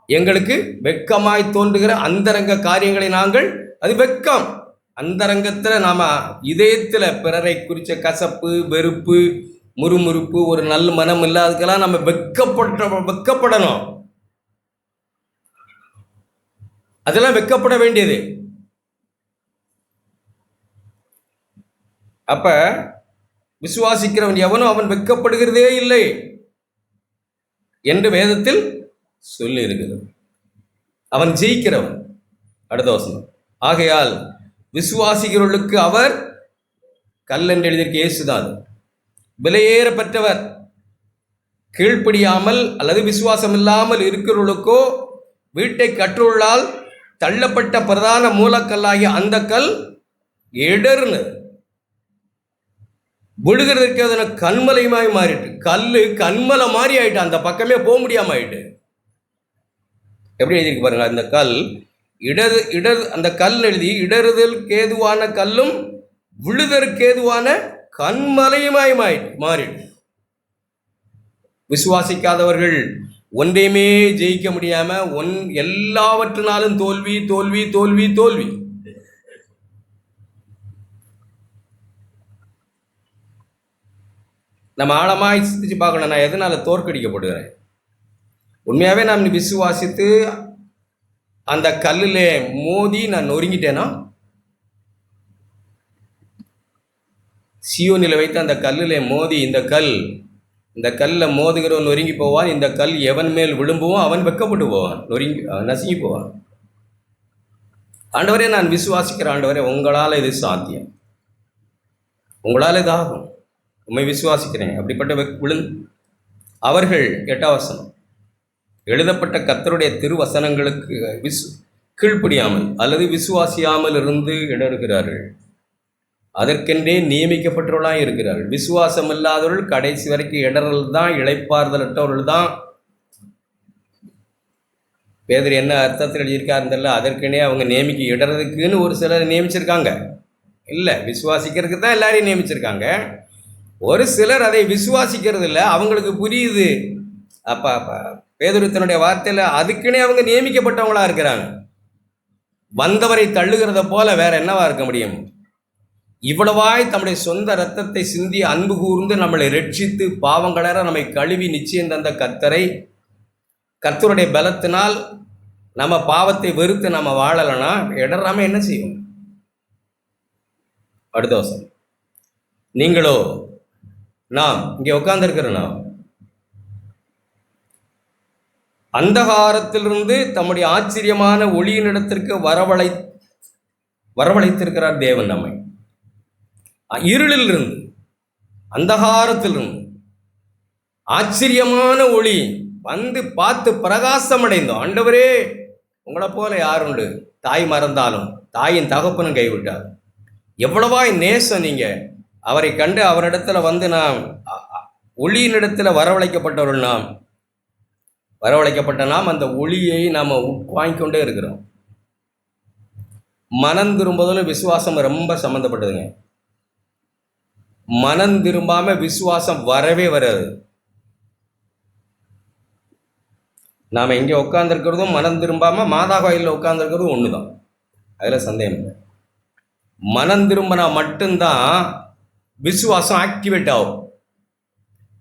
எங்களுக்கு வெட்கமாய் தோன்றுகிற அந்தரங்க காரியங்களை நாங்கள், அது வெட்கம். அந்தரங்கத்தில் நாம இதயத்தில் பிறரை குறித்த கசப்பு, வெறுப்பு, முறுமுறுப்பு, ஒரு நல்ல மனம் இல்லாததுக்கெல்லாம் நம்ம வெட்கப்படணும். அதெல்லாம் வெட்கப்பட வேண்டியது. அப்ப விசுவாசிக்கிறவன் எவனும் அவன் வெட்கப்படுகிறதே இல்லை என்று வேதத்தில் சொல்லி இருக்கிறது. அவன் ஜெயிக்கிறவன். அடுத்த வசனம், ஆகையால் விசுவாசிக்கிறவர்களுக்கு அவர் கல்லென்று எழுதியிருக்க இயேசுதான் விலையேற பெற்றவர். கீழ்ப்படியாமல் அல்லது விசுவாசம் இல்லாமல் இருக்கிறவர்களுக்கோ வீட்டை கற்றுள்ளால் தள்ளப்பட்ட பிரதான மூலக்கல்லாகிய அந்த கல் இடர்னு விழுகிறதுக்கு அதனை கண்மலையுமாய் மாறிட்டு, கல்லு கண்மலை மாறி ஆயிட்டு, அந்த பக்கமே போக முடியாம ஆயிட்டு. எப்படி எழுதியிருக்கு பாருங்க, அந்த கல் அந்த கல் எழுதி இடறுதல் கேதுவான கல்லும் விழுதற்கேதுவான கண்மலையுமாய் மாறிட்டு. விசுவாசிக்காதவர்கள் ஒன்றையுமே ஜெயிக்க முடியாம எல்லாவற்றினாலும் தோல்வி தோல்வி தோல்வி தோல்வி. நம்ம ஆழமாய் சிந்திச்சு பார்க்கணும், நான் எதனால தோற்கடிக்கப்படுகிறேன். உண்மையாகவே நான் விசுவாசித்து அந்த கல்லில் மோதி நான் நொறுங்கிட்டேனா? சீயோனில் வைத்து அந்த கல்லில் மோதி, இந்த கல்லில் மோதுகிறவன் நொறுங்கி போவான். இந்த கல் எவன் மேல் விழும்புவோம் அவன் வெட்கப்பட்டு போவான், நசுங்கி போவான். ஆண்டவரே, நான் விசுவாசிக்கிற ஆண்டவரே, உங்களால் இது சாத்தியம், உங்களால் இது ஆகும், உண்மை விசுவாசிக்கிறேன். அப்படிப்பட்ட அவர்கள் 8ஆம் வசனம், எழுதப்பட்ட கர்த்தருடைய திருவசனங்களுக்கு கீழ்ப்படியாமல் அல்லது விசுவாசியாமல் இருந்து இடறுகிறார்கள். அதற்கென்றே நியமிக்கப்பட்டவர்களாக இருக்கிறார்கள். விசுவாசம் இல்லாதவர்கள் கடைசி வரைக்கும் இடறல் தான், இளைப்பாறுதலற்றவர்கள் தான். பேதர் என்ன அர்த்தத்தில் எழுதியிருக்காருந்தல்ல, அதற்கெனே அவங்க இடறதுக்குன்னு ஒரு சிலர் நியமிச்சிருக்காங்க. இல்லை, விசுவாசிக்கிறதுக்கு தான் எல்லாரையும் நியமிச்சிருக்காங்க. ஒரு சிலர் அதை விசுவாசிக்கிறது இல்லை, அவங்களுக்கு புரியுது. அப்போ பேதுரு தன்னுடைய வார்த்தையில் அதுக்குன்னே அவங்க நியமிக்கப்பட்டவங்களா இருக்கிறாங்க. வந்தவரை தள்ளுகிறத போல வேற என்னவா இருக்க முடியும்? இவ்வளவாய் தம்முடைய சொந்த இரத்தத்தை சிந்தி அன்பு கூர்ந்து நம்மளை ரட்சித்து பாவங்களற நம்மை கழுவி நிச்சயம் தந்த கர்த்தருடைய பலத்தினால் நம்ம பாவத்தை வெறுத்து நம்ம வாழலைன்னா இடராம என்ன செய்யும்? அடுத்த வசனம், நீங்களோ நாம் இங்கே உட்கார்ந்துருக்கிற நாம் அந்தகாரத்திலிருந்து தம்முடைய ஆச்சரியமான ஒளியினிடத்திற்கு வரவழைத்திருக்கிறார் தேவன் நம்மை. இருளிலிருந்து, அந்தகாரத்திலிருந்து ஆச்சரியமான ஒளி வந்து பார்த்து பிரகாசம் அடைந்தோம். ஆண்டவரே, உங்களை போல யாருண்டு? தாய் மறந்தாலும் தாயின் தகப்பனும் கைவிட்டார். எவ்வளவாய் நேசம் நீங்க அவரை கண்டு அவரிடத்துல வந்து நாம் ஒளியினிடத்துல வரவழைக்கப்பட்ட நாம் அந்த ஒளியை நாம் வாங்கிக் கொண்டே இருக்கிறோம். மனம் திரும்புதலும் விசுவாசம் ரொம்ப சம்மந்தப்பட்டதுங்க. மனம் திரும்பாம விசுவாசம் வரவே வராது. நாம் இங்கே உட்காந்துருக்கிறதும் மனம் திரும்பாமல் மாதா கோயிலில் உட்காந்துருக்கிறதும் ஒன்று தான், அதில் சந்தேகம் இல்லை. மனம் திரும்பினா மட்டும்தான் விசுவாசம் ஆக்டிவேட் ஆகும்.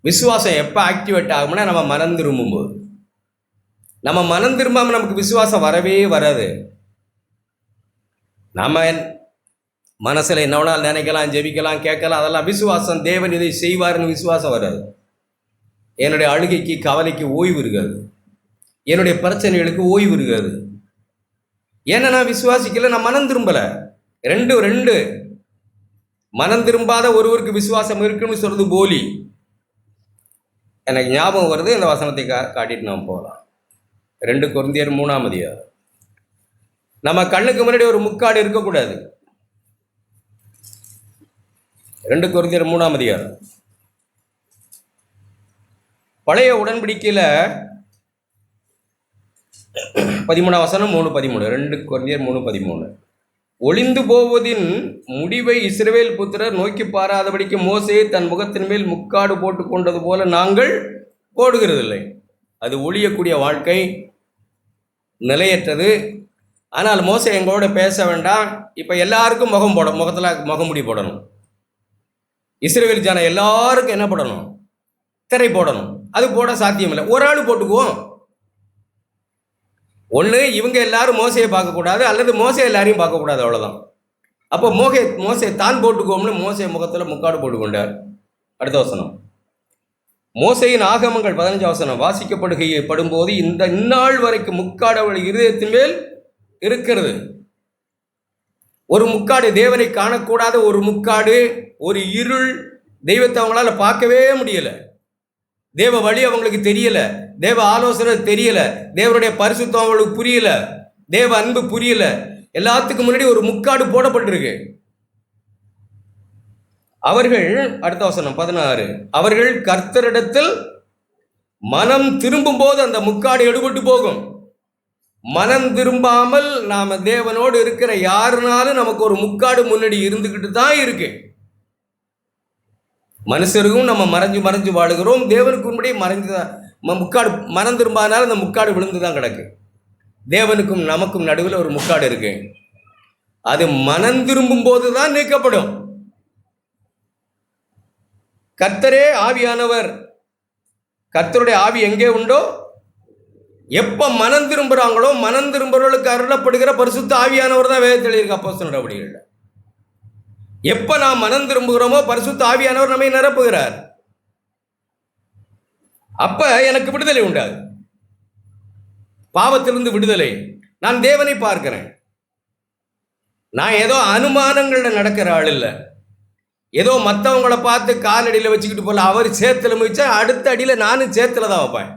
விசுவாசம் எப்போ ஆக்டிவேட் ஆகும்னா நம்ம மனம் திரும்பும்போது. நம்ம மனம் திரும்பாமல் நமக்கு விசுவாசம் வரவே வராது. நம்ம மனசில் என்ன வேணாலும் நினைக்கலாம், ஜெபிக்கலாம், கேட்கலாம், அதெல்லாம் விசுவாசம். தேவன் இதை செய்வார்னு விசுவாசம் வராது. என்னுடைய அழுகைக்கு கவலைக்கு ஓய்வு இருக்காது, என்னுடைய பிரச்சனைகளுக்கு ஓய்வு இருக்காது. ஏன்னா நான் விசுவாசிக்கல, நான் மனம் திரும்பலை. ரெண்டு மனம் திரும்பாத ஒருவருக்கு விசுவாசம் இருக்குன்னு சொல்றது போலி. எனக்கு ஞாபகம் வருது, இந்த வசனத்தை காட்டிட்டு நாம் போகலாம். 2 கொரிந்தியர் 3ஆம் அதிகாரம். நம்ம கண்ணுக்கு முன்னாடி ஒரு முக்காடு இருக்கக்கூடாது. 2 கொரிந்தியர் 3ஆம் அதிகாரம். பழைய உடன்படிக்கையில் 13ஆம் வசனம் 3:13. 2 கொரிந்தியர் 3:13. ஒளிந்து போவதின் முடிவை இஸ்ரவேல் புத்திரர் நோக்கி பாராதபடிக்கு மோசே தன் முகத்தின் மேல் முக்காடு போட்டு கொண்டது போல நாங்கள் போடுகிறதில்லை. அது ஒளியக்கூடிய வாழ்க்கை, நிலையற்றது. ஆனால் மோசே எங்களோட பேச வேண்டாம், இப்போ எல்லாருக்கும் முகத்தில் முகமுடி போடணும். இஸ்ரவேல் ஜனம் எல்லாருக்கும் என்ன போடணும்? திரை போடணும். அது போட சாத்தியம் இல்லை. ஒரு ஆள் போட்டுக்குவோம். ஒன்று இவங்க எல்லாரும் மோசையை பார்க்கக்கூடாது, அல்லது மோசை எல்லாரையும் பார்க்கக்கூடாது, அவ்வளோதான். அப்போ மோசை தான் போட்டுக்குவோம்னு மோசை முகத்தில் முக்காடு போட்டுக்கொண்டார். அடுத்த வசனம், மோசையின் ஆகமங்கள் 15ஆம் வசனம் வாசிக்கப்படும்போது இந்த இந்நாள் வரைக்கும் முக்காடு அவள் இருதயத்தின் மேல் இருக்கிறது. ஒரு முக்காடு, தேவனை காணக்கூடாத ஒரு முக்காடு, ஒரு இருள். தெய்வத்தை அவங்களால பார்க்கவே முடியல, தேவ வழி அவங்களுக்கு தெரியல, தேவ ஆலோசனை தெரியல, தேவனுடைய பரிசுத்தம் அவங்களுக்கு புரியல, தேவ அன்பு புரியல. எல்லாத்துக்கும் முன்னாடி ஒரு முக்காடு போடப்பட்டிருக்கு. அவர்கள், அடுத்த வசனம் 16, அவர்கள் கர்த்தரிடத்தில் மனம் திரும்பும் போது அந்த முக்காடு எடுபட்டு போகும். மனம் திரும்பாமல் நாம தேவனோடு இருக்கிற யாருனாலும் நமக்கு ஒரு முக்காடு முன்னாடி இருந்துகிட்டு தான் இருக்கு. மனுஷருக்கும் நம்ம மறைஞ்சு வாழுகிறோம், தேவனுக்கு முன்னாடி முக்காடு மனம் திரும்பாதனால அந்த முக்காடு விழுந்து தான் கிடக்கு. தேவனுக்கும் நமக்கும் நடுவில் ஒரு முக்காடு இருக்கு. அது மனம் திரும்பும் போது தான் நீக்கப்படும். கர்த்தரே ஆவியானவர். கர்த்தருடைய ஆவி எங்கே உண்டோ, எப்ப மனம் திரும்புறாங்களோ, மனம் திரும்புறவர்களுக்கு அருளப்படுகிற பரிசுத்த ஆவியானவர் தான் வேதத்தில் இருக்கு. அப்போஸ்தலர் நடவடிக்கைகள் எப்ப நாம் மனம் திரும்புகிறோமோ பரிசுத்த ஆவியானவர் நம்மை நிரப்புகிறார். அப்ப எனக்கு விடுதலை உண்டாது, பாவத்திலிருந்து விடுதலை. நான் தேவனை பார்க்கிறேன். நான் ஏதோ அனுமானங்களில் நடக்கிற ஆள் இல்லை. ஏதோ மற்றவங்கள பார்த்து காலடியில் வச்சுக்கிட்டு போல. அவர் சேத்துல மிதிச்சா அடுத்த அடியில் நானும் சேத்துல தான் வைப்பேன்.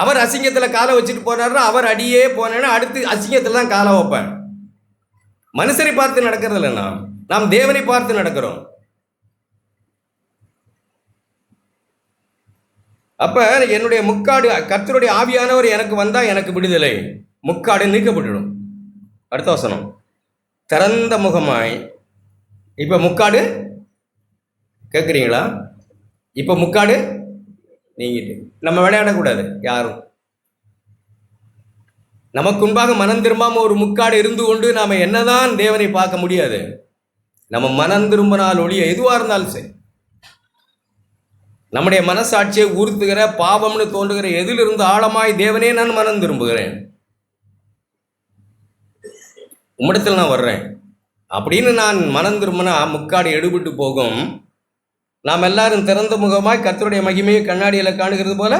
அவர் அசிங்கத்தில் காலை வச்சுட்டு போனாருன்னா அவர் அடியே போனேன்னா அடுத்து அசிங்கத்தில் தான் காலை வைப்பேன். மனுஷரை பார்த்து நடக்கிறது இல்லை, நாம் தேவனை பார்த்து நடக்கிறோம். அப்ப என்னுடைய முக்காடு, கர்த்தருடைய ஆவியானவர் எனக்கு வந்தா எனக்கு விடுதலை, முக்காடு நீக்கப்பட்டுடும். அடுத்த வசனம், திறந்த முகமாய். இப்ப முக்காடு கேட்குறீங்களா? இப்ப முக்காடு நீங்கிட்டு நம்ம விளையாடக்கூடாது. யாரும் நமக்கு முன்பாக மனம் திரும்பாம ஒரு முக்காடு இருந்து கொண்டு நாம என்னதான் தேவனை பார்க்க முடியாது. நம்ம மனம் திரும்பினால் ஒழிய எதுவா இருந்தாலும் சரி, நம்முடைய மனசாட்சியை உறுத்துகிற பாவம்னு தோன்றுகிற எதிலிருந்து ஆழமாய் தேவனே நான் மனம் திரும்புகிறேன், உம்மிடத்தில் நான் வர்றேன் அப்படின்னு நான் மனம் திரும்பினா முக்காடு எடுபட்டு போகும். நாம் எல்லாரும் திறந்த முகமாய் கர்த்தருடைய மகிமையை கண்ணாடியில் காணுகிறது போல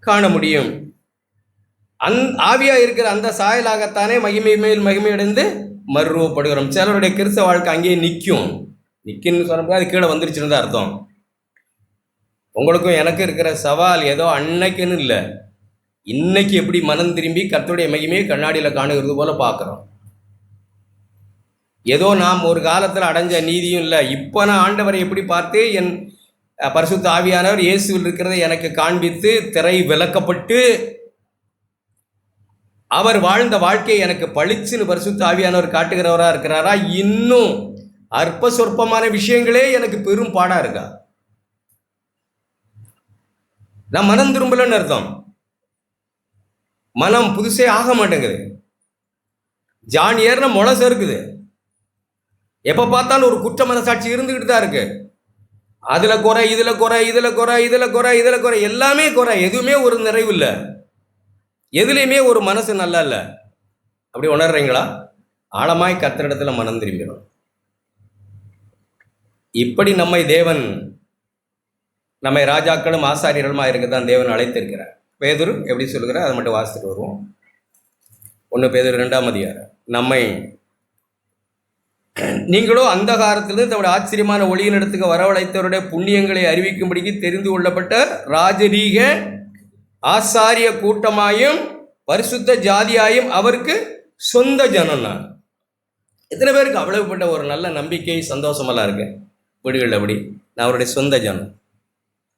காண முடியும். ஆவியா இருக்கிற அந்த சாயலாகத்தானே மகிமை மேல் மகிமை அடைந்து மறுரூபப்படுகிறோம். சிலருடைய கிறிஸ்தவ வாழ்க்கை அங்கேயே நிற்குன்னு சொன்னப்போ அது கீழே வந்துருச்சுன்னு தான் அர்த்தம். உங்களுக்கும் எனக்கு இருக்கிற சவால் ஏதோ அன்னைக்குன்னு இல்லை, இன்னைக்கு எப்படி மனம் திரும்பி கர்த்தருடைய மகிமையை கண்ணாடியில் காணுகிறது போல பார்க்குறோம். ஏதோ நாம் ஒரு காலத்தில் அடைஞ்ச நீதியும் இல்லை, இப்போ நான் ஆண்டவரை எப்படி பார்த்து என் பரிசுத்த ஆவியானவர் இயேசுவில் இருக்கிறதை எனக்கு காண்பித்து திரை விலக்கப்பட்டு அவர் வாழ்ந்த வாழ்க்கையை எனக்கு பளிச்சுன்னு பரிசுத்த ஆவியானவர் காட்டுகிறவராக இருக்கிறாரா? இன்னும் அற்ப சொற்பமான விஷயங்களே எனக்கு பெரும் பாடா இருக்கா? நான் மனம் திரும்பலன்னு அர்த்தம். மனம் புதுசே ஆக மாட்டேங்குது. ஜான் ஏறின முளை இருக்குது. எப்போ பார்த்தாலும் ஒரு குற்ற மனசாட்சி இருந்துக்கிட்டு தான் இருக்கு. அதில் குறை, இதில் குறை, இதில் குறை, இதில் குறை, இதில் குறை, எல்லாமே குறை. எதுவுமே ஒரு நிறைவு இல்லை, எதுலேயுமே ஒரு மனசு நல்லா இல்லை. அப்படி உணர்றீங்களா? ஆழமாய் கர்த்தரிடத்தில் மனம் திரும்பிடும். இப்படி நம்மை ராஜாக்களும் ஆசாரியர்களுமா இருக்க தான் தேவன் அழைத்திருக்கிறார். பேதுரு எப்படி சொல்லுகிறார் அதை மட்டும் வாசித்துட்டு வருவோம். 1 பேதுரு 2ஆம் அதிகாரம். நீங்களோ அந்தகாரத்திலிருந்து தம்முடைய ஆச்சரியமான ஒளியின் இடத்துக்கு வரவழைத்தவருடைய புண்ணியங்களை அறிவிக்கும்படிக்கு தெரிந்து கொள்ளப்பட்ட ராஜரீக ஆசாரிய கூட்டமாயும் பரிசுத்த ஜாதியாயும் அவருக்கு சொந்த ஜனம்னா. எத்தனை பேருக்கு அவ்வளவுப்பட்ட ஒரு நல்ல நம்பிக்கை சந்தோஷமெல்லாம் இருக்கு வீடுகளில்? அப்படி நான் அவருடைய சொந்த ஜனம்,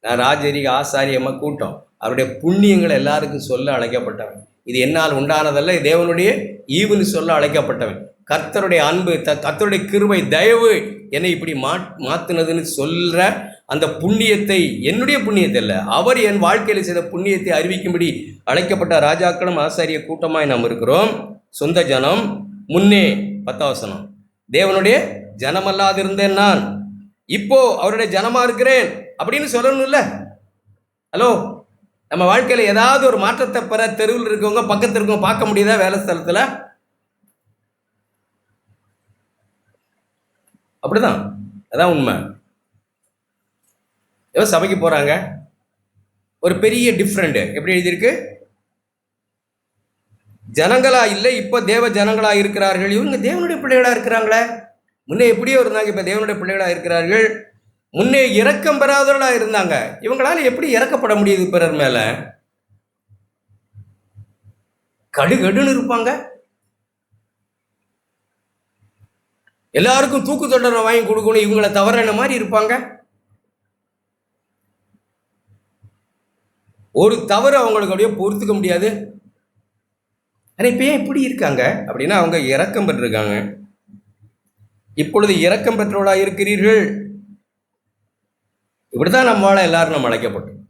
நான் ராஜரீக ஆசாரியமா கூட்டம், அவருடைய புண்ணியங்களை எல்லாருக்கும் சொல்ல அழைக்கப்பட்டவன். இது என்னால் உண்டானதல்ல, தேவனுடைய ஈவுன்னு சொல்ல அழைக்கப்பட்டவன். கர்த்தருடைய அன்பு, கர்த்தருடைய கிருபை, தயவு என்னை இப்படி மாத்துனதுன்னு சொல்ற அந்த புண்ணியத்தை, என்னுடைய புண்ணியத்தை இல்லை, அவர் என் வாழ்க்கையில் செய்த புண்ணியத்தை அறிவிக்கும்படி அழைக்கப்பட்ட ராஜாக்களும் ஆசாரிய கூட்டமாய் நாம் இருக்கிறோம். சொந்த ஜனம். முன்னே 10ஆம் வசனம், தேவனுடைய ஜனமல்லாது இருந்தேன் நான், இப்போ அவருடைய ஜனமா இருக்கிறேன் அப்படின்னு சொல்லணும்ல. ஹலோ, நம்ம வாழ்க்கையில் ஏதாவது ஒரு மாற்றத்தை பெற தெருவில் இருக்கவங்க பக்கத்தில் இருக்கவங்க பார்க்க முடியுதா? வேலை ஸ்தலத்தில் அப்படிதான், அதான் உண்மை. ஏதோ சபைக்கு போறாங்க, ஒரு பெரிய டிஃப்ரெண்ட் எப்படி எழுதியிருக்கு? ஜனங்களா இல்லை, இப்போ தேவ ஜனங்களா இருக்கிறார்கள். இவங்க தேவனுடைய பிள்ளைகளா இருக்கிறாங்களே. முன்னே எப்படியோ இருந்தாங்க, இப்போ தேவனுடைய பிள்ளைகளா இருக்கிறார்கள். முன்னே இரக்கம் பெறாதவர்களா இருந்தாங்க, இவங்களால எப்படி இறக்கப்பட முடியுது பிறர் மேல? கடுகடுன்னு இருப்பாங்க, எல்லாருக்கும் தூக்கு தண்டனை வாங்கி கொடுக்கணும், இவங்களை தவறான மாதிரி இருப்பாங்க. ஒரு தவறு அவங்களுக்கு அப்படியே பொறுத்துக்க முடியாது. ஆனால் இப்போ ஏன் இப்படி இருக்காங்க அப்படின்னா அவங்க இரக்கம் பெற்றிருக்காங்க. இப்பொழுது இரக்கம் பெற்றவர்களாக இருக்கிறீர்கள். இப்படித்தான் நம்மளால எல்லாரும் நம்ம அழைக்கப்பட்டோம்.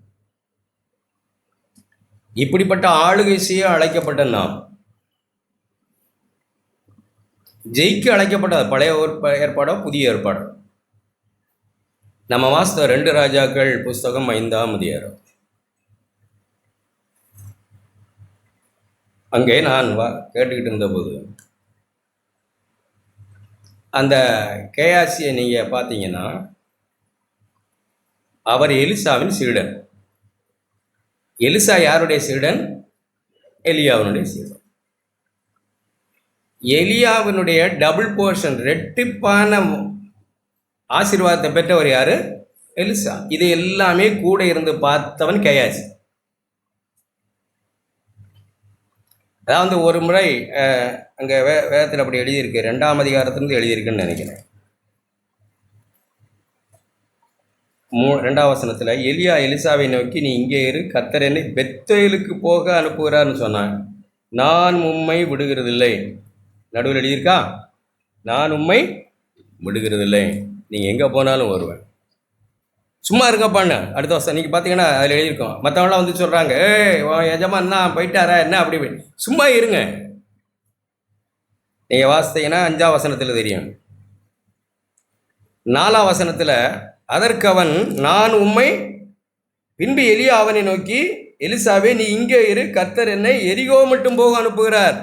இப்படிப்பட்ட ஆளுகை செய்ய அழைக்கப்பட்ட நாம், ஜெயிக்க அழைக்கப்பட்ட பழைய ஏற்பாடோ புதிய ஏற்பாடோ? நம்ம வாசித்த 2 ராஜாக்கள் புஸ்தகம் 5ஆம் அதிகாரம். அங்கே நான் கேட்டுக்கிட்டு இருந்தபோது அந்த கேயாசியை நீங்கள் பார்த்தீங்கன்னா அவர் எலிசாவின் சீடன். எலிசா யாருடைய சீடன்? எலியாவினுடைய சீடன். எலியாவினுடைய டபுள் போர்ஷன், ரெட்டிப்பான ஆசீர்வாதத்தை பெற்றவர் யாரு? எலிசா. இது எல்லாமே கூட இருந்து பார்த்தவன் கேயாசி. அதாவது ஒரு முறை அங்கே வேதத்தில் அப்படி எழுதியிருக்கு, 2ஆம் அதிகாரத்திலிருந்து எழுதியிருக்குன்னு நினைக்கிறேன். 2ஆம் வசனத்தில், எலியா எலிசாவை நோக்கி, நீ இங்கே இரு, கர்த்தர் என்னை பெத்தேலுக்கு போக அனுப்புகிறான்னு சொன்னான், நான் உம்மை விடுகிறதில்லை. நடுவில் எழுதியிருக்கா, நான் உம்மை விடுகிறதில்லை, நீங்கள் எங்கே போனாலும் வருவேன். சும்மா இருங்கப்பான்னு அடுத்த வருஷம் நீங்கள் பார்த்தீங்கன்னா அதில் எழுதியிருக்கோம். மற்றவங்களாம் வந்து சொல்கிறாங்க, எஜமான் என்ன போயிட்டாரா என்ன அப்படி சும்மா இருங்க. நீங்கள் வாசித்தீங்கன்னா 5ஆம் வசனத்தில் தெரியும். 4ஆம் வசனத்தில், அதற்கு அவன், நான் உம்மை, பின்பு எலியா அவனை நோக்கி, எலிசாவே நீ இங்கே இரு, கர்த்தர் என்னை எரிகோ மட்டும் போக அனுப்புகிறார்.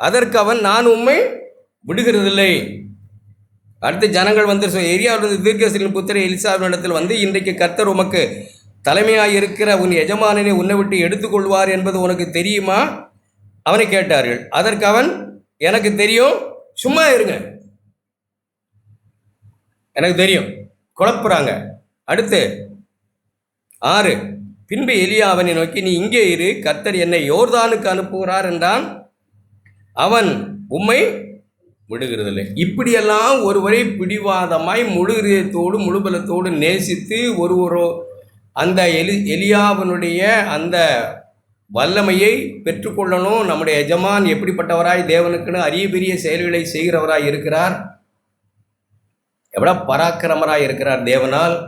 அதற்கு அவன், நான் உம்மை விடுகிறதில்லை. அடுத்து ஜனங்கள் வந்து எரியாவிலிருந்து தீர்க்கதரிசியின் புத்திர எலிசாவினிடத்தில் வந்து, இன்றைக்கு கர்த்தர் உமக்கு தலைமையாக இருக்கிற உன் எஜமானனை உன்னை விட்டு எடுத்துக்கொள்வார் என்பது உனக்கு தெரியுமா? அவனை கேட்டார்கள். அதற்கு அவன், எனக்கு தெரியும், சும்மா இருங்க, எனக்கு தெரியும். குழப்புறாங்க. அடுத்து 6, பின்பு எலியா அவனை நோக்கி, நீ இங்கே இரு, கர்த்தர் என்னை யோர்தானுக்கு அனுப்புகிறார் என்றான். அவன் உம்மை விடுகிறதில்லை. இப்படியெல்லாம் ஒருவரை பிடிவாதமாய் முழு இதயத்தோடு முழு பலத்தோடு நேசித்து ஒரு அந்த எலியாவினுடைய அந்த வல்லமையை பெற்றுக்கொள்ளணும். நம்முடைய எஜமான் எப்படிப்பட்டவராய் தேவனுக்குன்னு அரிய பெரிய செயல்களை செய்கிறவராய் இருக்கிறார், எவ்வளோ பராக்கிரமராய் இருக்கிறார் தேவனால்.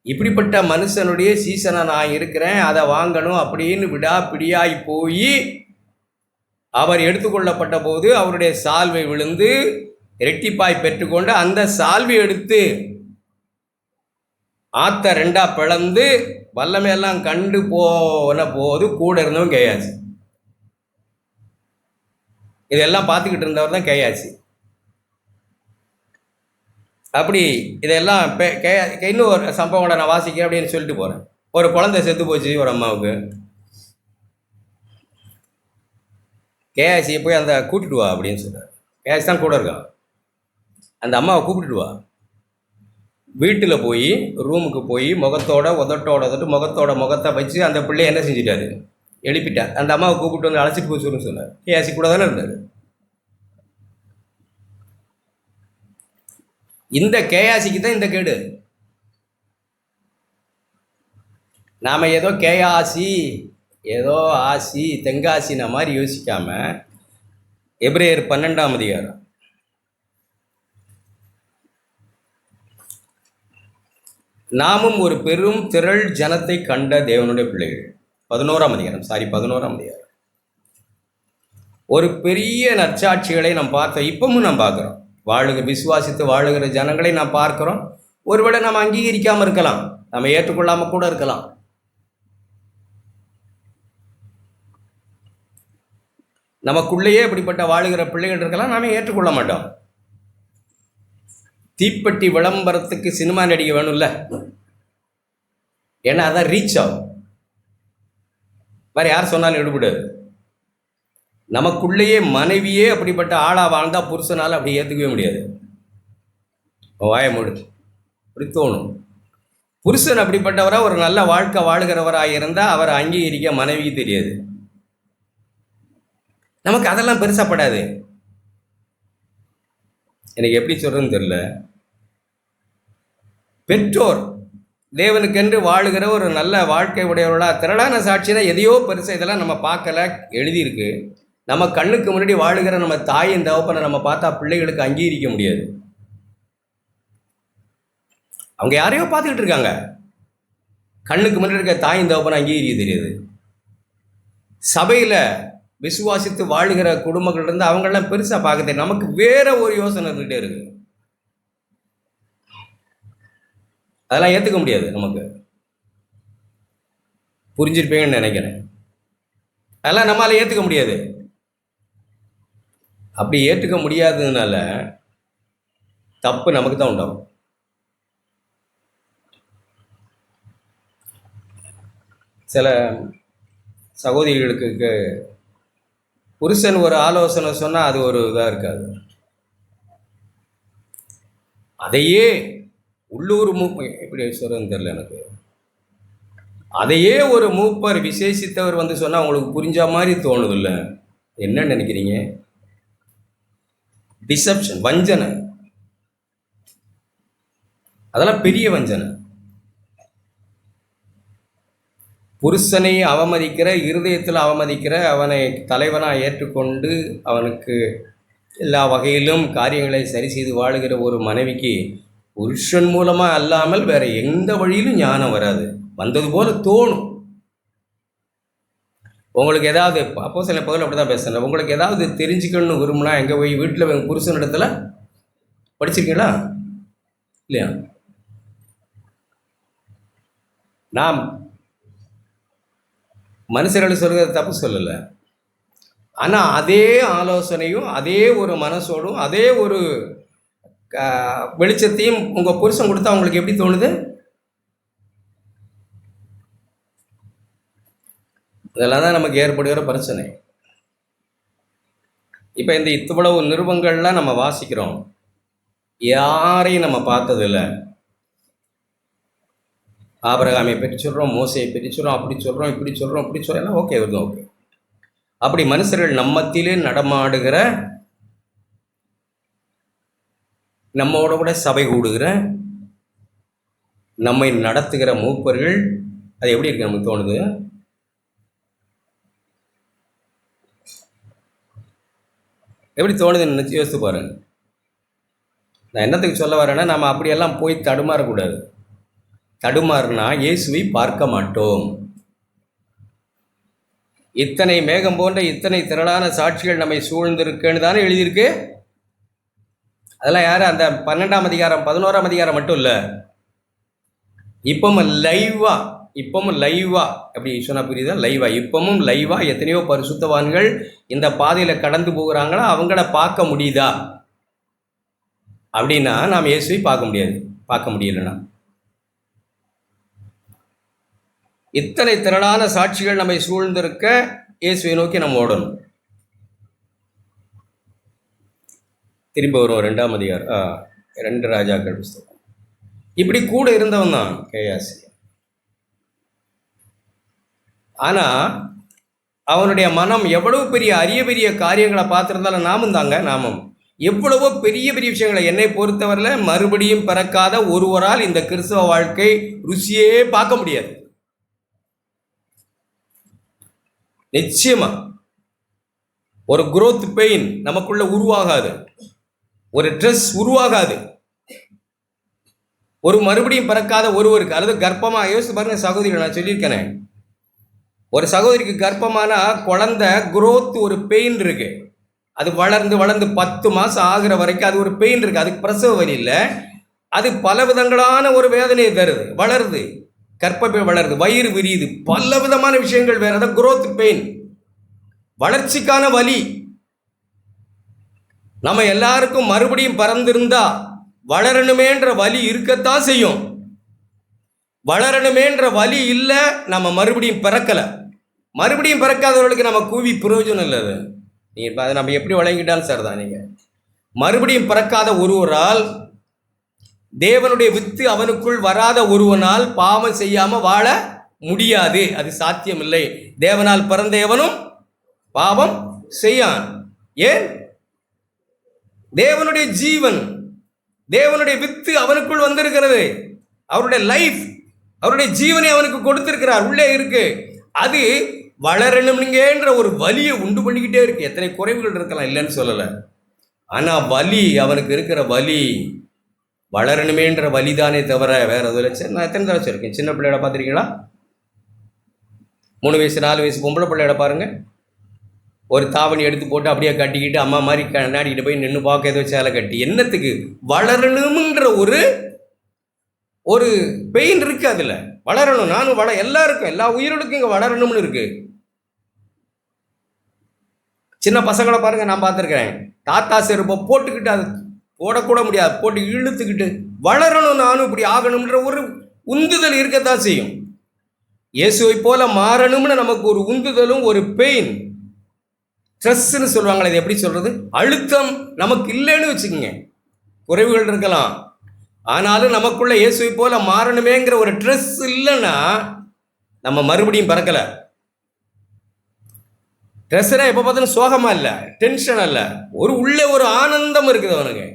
இப்படிப்பட்ட மனுஷனுடைய சீசனை நான் இருக்கிறேன், அதை வாங்கணும் அப்படின்னு விடாப்பிடியாய் போய் அவர் எடுத்துக்கொள்ளப்பட்ட போது அவருடைய சால்வை விழுந்து இரட்டிப்பாய் பெற்றுக்கொண்டு அந்த சால்வை எடுத்து ஆத்த 2ஆ பிளந்து வல்லமையெல்லாம் கண்டு போன போது கூட இருந்தவன் கேயாசி. இதெல்லாம் பார்த்துக்கிட்டு இருந்தவர் தான் கேயாசி. அப்படி இதெல்லாம் இன்னும் ஒரு சம்பவம் நான் வாசிக்கிறேன் அப்படின்னு சொல்லிட்டு போகிறேன். ஒரு குழந்தை செத்து போச்சு ஒரு அம்மாவுக்கு. கேஆசியை போய் அந்த கூட்டிட்டு வா அப்படின்னு சொல்கிறார். கேஆசி தான் கூட இருக்கான். அந்த அம்மாவை கூப்பிட்டுட்டு வா. வீட்டில் போய் ரூமுக்கு போய் முகத்தோட உதட்டு முகத்தை வச்சு அந்த பிள்ளைய என்ன செஞ்சிட்டாரு, எழுப்பிட்டார். அந்த அம்மாவை கூப்பிட்டு வந்து அழைச்சிட்டு போய் சொல்லுன்னு சொன்னார். கேஆசி கூட தானே இருந்தார். இந்த கேஆசிக்கு தான் இந்த கேடு. நாம் ஏதோ கேஆசி ஏதோ ஆசி தெங்காசின மாதிரி யோசிக்காம, எபிரேயர் 12ஆம் அதிகாரம், நாமும் ஒரு பெரும் திரள் ஜனத்தை கண்ட தேவனுடைய பிள்ளைகள், 11ஆம் அதிகாரம், ஒரு பெரிய நற்சாட்சிகளை நாம் பார்த்தோம். இப்பவும் நாம் பார்க்குறோம். விசுவாசித்து வாழுகிற ஜனங்களை நாம் பார்க்குறோம். ஒருவேளை நாம் அங்கீகரிக்காமல் இருக்கலாம், நம்ம ஏற்றுக்கொள்ளாமல் கூட இருக்கலாம். நமக்குள்ளேயே இப்படிப்பட்ட வாழுகிற பிள்ளைகள் இருக்கலாம், நாம ஏற்றுக்கொள்ள மாட்டோம். தீப்பெட்டி விளம்பரத்துக்கு சினிமா நடிகை வேணும்ல, ஏன்னா அதான் ரீச் ஆகும். வேறு யார் சொன்னாலும் எடுபடாது. நமக்குள்ளேயே மனைவியே அப்படிப்பட்ட ஆளாக வாழ்ந்தால் புருஷனால் அப்படி ஏற்றுக்கவே முடியாது. வாய மூடு, அப்படி தோணும். புருஷன் அப்படிப்பட்டவராக ஒரு நல்ல வாழ்க்கை வாழுகிறவராக இருந்தால் அவரை அங்கீகரிக்க மனைவிக்கு தெரியாது. நமக்கு அதெல்லாம் பெருசாப்படாது. எனக்கு எப்படி சொல்றதுன்னு தெரியல. பெற்றோர் தேவனுக்கென்று வாழுகிற ஒரு நல்ல வாழ்க்கை உடையவர்களா திரளான சாட்சினா எதையோ பெருசாக இதெல்லாம் நம்ம பார்க்கல, எழுதியிருக்கு. நம்ம கண்ணுக்கு முன்னாடி வாழுகிற நம்ம தாயின் தகப்பனை நம்ம பார்த்தா பிள்ளைகளுக்கு அங்கீகரிக்க முடியாது. அவங்க யாரையோ பார்த்துக்கிட்டு இருக்காங்க, கண்ணுக்கு முன்னாடி இருக்க தாயின் தகப்பனை அங்கீகரிக்க தெரியாது. சபையில் விசுவாசித்து வாழுகிற குடும்பங்கள் இருந்து அவங்கெல்லாம் பெருசாக பார்க்க தெரியும். நமக்கு வேற ஒரு யோசனை இருந்துகிட்டே இருக்கு, அதெல்லாம் ஏற்றுக்க முடியாது. நமக்கு புரிஞ்சிருப்பீங்கன்னு நினைக்கிறேன். அதெல்லாம் நம்மளால ஏற்றுக்க முடியாது. அப்படி ஏற்றுக்க முடியாததுனால தப்பு நமக்கு தான் உண்டாகும். சில சகோதரிகளுக்கு புருஷன் ஒரு ஆலோசனை சொன்னால் அது ஒரு இதாக இருக்காது. அதையே உள்ளூர் எப்படி சொல்கிறதுன்னு தெரியல எனக்கு. அதையே ஒரு மூப்பர் விசேஷித்தவர் வந்து சொன்னால் உங்களுக்கு புரிஞ்ச மாதிரி தோணுதில்ல. என்ன நினைக்கிறீங்க? டிசப்ஷன், வஞ்சனை. அதெல்லாம் பெரிய வஞ்சனை. புருஷனை அவமதிக்கிற, இருதயத்தில் அவமதிக்கிற, அவனை தலைவனாக ஏற்றுக்கொண்டு அவனுக்கு எல்லா வகையிலும் காரியங்களை சரி செய்து வாழுகிற ஒரு மனைவிக்கு புருஷன் மூலமாக அல்லாமல் வேற எந்த வழியிலும் ஞானம் வராது. வந்தது போல தோணும். உங்களுக்கு ஏதாவது, அப்போ சில பகுதியில் அப்படி தான் பேசுகிறேன், உங்களுக்கு ஏதாவது தெரிஞ்சுக்கணும்னு விரும்புனா எங்கே போய் வீட்டில் புருஷன் இடத்துல படிச்சிருக்கீங்களா? இல்லையா? நாம் மனுஷர்கள் சொல்கிறது தப்பு சொல்லலை. ஆனால் அதே ஆலோசனையும் அதே ஒரு மனசோடும் அதே ஒரு வெளிச்சத்தையும் உங்கள் புருஷன் கொடுத்தா உங்களுக்கு எப்படி தோணுது? இதெல்லாம் தான் நமக்கு ஏற்படுகிற பிரச்சனை. இப்போ இந்த இவ்வளவு நிருபங்கள்லாம் நம்ம வாசிக்கிறோம், யாரையும் நம்ம பார்த்ததில்லை. ஆபிரகாமை பற்றி சொல்கிறோம், மோசையை பற்றி சொல்கிறோம், அப்படி சொல்கிறோம், இப்படி சொல்கிறோம், இப்படி சொல்கிறோம். ஓகே, வருது, ஓகே. அப்படி மனுஷர்கள் நம்மத்திலே நடமாடுகிற, நம்மோட கூட சபை கூடுகிற, நம்மை நடத்துகிற மூப்பர்கள், அது எப்படி இருக்கு நமக்கு தோணுது? எப்படி தோணுதுன்னு நினச்சி யோசித்து பாருங்க. நான் என்னத்துக்கு சொல்ல வரேன்னா, நம்ம அப்படியெல்லாம் போய் தடுமாறக்கூடாது. தடுமாறுனா இயேசுவை பார்க்க மாட்டோம். இத்தனை மேகம் போன்ற இத்தனை திரளான சாட்சிகள் நம்மை சூழ்ந்திருக்குன்னு தானே எழுதியிருக்கு. அதெல்லாம் யார்? அந்த 12ஆம் அதிகாரம் 11ஆம் அதிகாரம் மட்டும் இல்லை, இப்பவும் லைவா அப்படி சொன்னால் புரியுதா? இப்பவும் லைவா எத்தனையோ பரிசுத்தவான்கள் இந்த பாதையில் கடந்து போகிறாங்களா, அவங்கள பார்க்க முடியுதா? அப்படின்னா நாம் இயேசுவை பார்க்க முடியலன்னா. இத்தனை திரளான சாட்சிகள் நம்மை சூழ்ந்திருக்க இயேசுவை நோக்கி நம்ம ஓடணும். திரும்ப வரும் 2ஆம் அதிகாரம் 2 ராஜாக்கள் புஸ்தகம். இப்படி கூட இருந்தவன் தான் கேயாசி. ஆனால் அவனுடைய மனம் எவ்வளவு பெரிய அரிய பெரிய காரியங்களை பார்த்துருந்தாலும் நாமும் எவ்வளவோ பெரிய பெரிய விஷயங்களை, என்னை பொறுத்தவரையில் மறுபடியும் பிறக்காத ஒருவரால் இந்த கிறிஸ்தவ வாழ்க்கை ருசியே பார்க்க முடியாது. நிச்சயமா ஒரு growth பெயின் நமக்குள்ள உருவாகாது, ஒரு ட்ரெஸ் உருவாகாது. ஒரு மறுபடியும் பிறக்காத ஒருவருக்கு, அல்லது கர்ப்பமாக யோசித்து பாருங்க சகோதரி, நான் சொல்லியிருக்கேனே, ஒரு சகோதரிக்கு கர்ப்பமான குழந்தை growth ஒரு பெயின் இருக்கு. அது வளர்ந்து 10 மாதம் ஆகிற வரைக்கும் அது ஒரு பெயின் இருக்கு. அதுக்கு பிரசவ வலி இல்லை, அது பல விதங்களான ஒரு வேதனையை தருது. வளருது, கற்பப்பை வளருது, வயிறு விரியுது, பல விதமான விஷயங்கள் வேற. அதான் growth பெயின், வளர்ச்சிக்கான வலி. நம்ம எல்லாருக்கும் மறுபடியும் பிறந்திருந்தா வளரணுமேன்ற வலி இருக்கத்தான் செய்யும். வளரணுமேன்ற வலி இல்லை, நம்ம மறுபடியும் பிறக்கலை. மறுபடியும் பிறக்காதவர்களுக்கு நம்ம கூவி பிரயோஜனம் இல்லை. அது நீங்கள் அதை நம்ம எப்படி வழங்கிட்டாலும் சார் தான். நீங்கள் மறுபடியும் பிறக்காத ஒருவரால், தேவனுடைய வித்து அவனுக்குள் வராத ஒருவனால் பாவம் செய்யாமல் வாழ முடியாது. அது சாத்தியமில்லை. தேவனால் பிறந்தேவனும் பாவம் செய்யான். ஏன்? தேவனுடைய ஜீவன், தேவனுடைய வித்து அவனுக்குள் வந்திருக்கிறது. அவருடைய லைஃப், அவருடைய ஜீவனை அவனுக்கு கொடுத்திருக்கிறார், உள்ளே இருக்கு. அது வளரணுங்கன்ற ஒரு வலியை உண்டு பண்ணிக்கிட்டே இருக்கு. எத்தனை குறைவுகள் இருக்கலாம், இல்லைன்னு சொல்லலை. ஆனால் வலி, அவனுக்கு இருக்கிற வலி வளரணுமேன்ற வலிதானே தவிர வேற எதுவும். நான் எத்தனை தடவை சொல்லியிருக்கேன், சின்ன பிள்ளையோட பார்த்துருக்கீங்களா? 3 வயசு 4 வயசு பொம்பளை பிள்ளையோட பாருங்க, ஒரு தாவணி எடுத்து போட்டு அப்படியே கட்டிக்கிட்டு அம்மா மாதிரி கண்ணாடிக்கிட்டு போய் நின்று பார்க்க ஏதோ சேலை கட்டி, என்னத்துக்கு? வளரணும்ன்ற ஒரு பெயின் இருக்கு. அதில் வளரணும், நானும் எல்லாருக்கும், எல்லா உயிர்களுக்கும் இங்கே வளரணும்னு இருக்கு. சின்ன பசங்களை பாருங்க, நான் பார்த்துருக்கிறேன், தாத்தா செருப்பை போட்டுக்கிட்டு, அது போடக்கூட முடியாது, போட்டு இழுத்துக்கிட்டு வளரணும், நானும் இப்படி ஆகணும்ன்ற ஒரு உந்துதல் இருக்கத்தான் செய்யும். இயேசுவை போல மாறணும்னு நமக்கு ஒரு உந்துதலும் ஒரு பெயின். ஸ்ட்ரெஸ்ன்னு சொல்லுவாங்களே, இது எப்படி சொல்றது? அழுத்தம் நமக்கு இல்லைன்னு வச்சுக்கோங்க, குறைவுகள் இருக்கலாம், ஆனாலும் நமக்குள்ள இயேசுவை போல மாறணுமேங்கிற ஒரு ஸ்ட்ரெஸ் இல்லைன்னா நம்ம மறுபடியும் பறக்கல. ஸ்ட்ரெஸ்னா எப்போ பார்த்தாலும் சோகமா இல்லை, டென்ஷன் அல்ல, உள்ளே ஒரு ஆனந்தம் இருக்குது அவனுக்கு.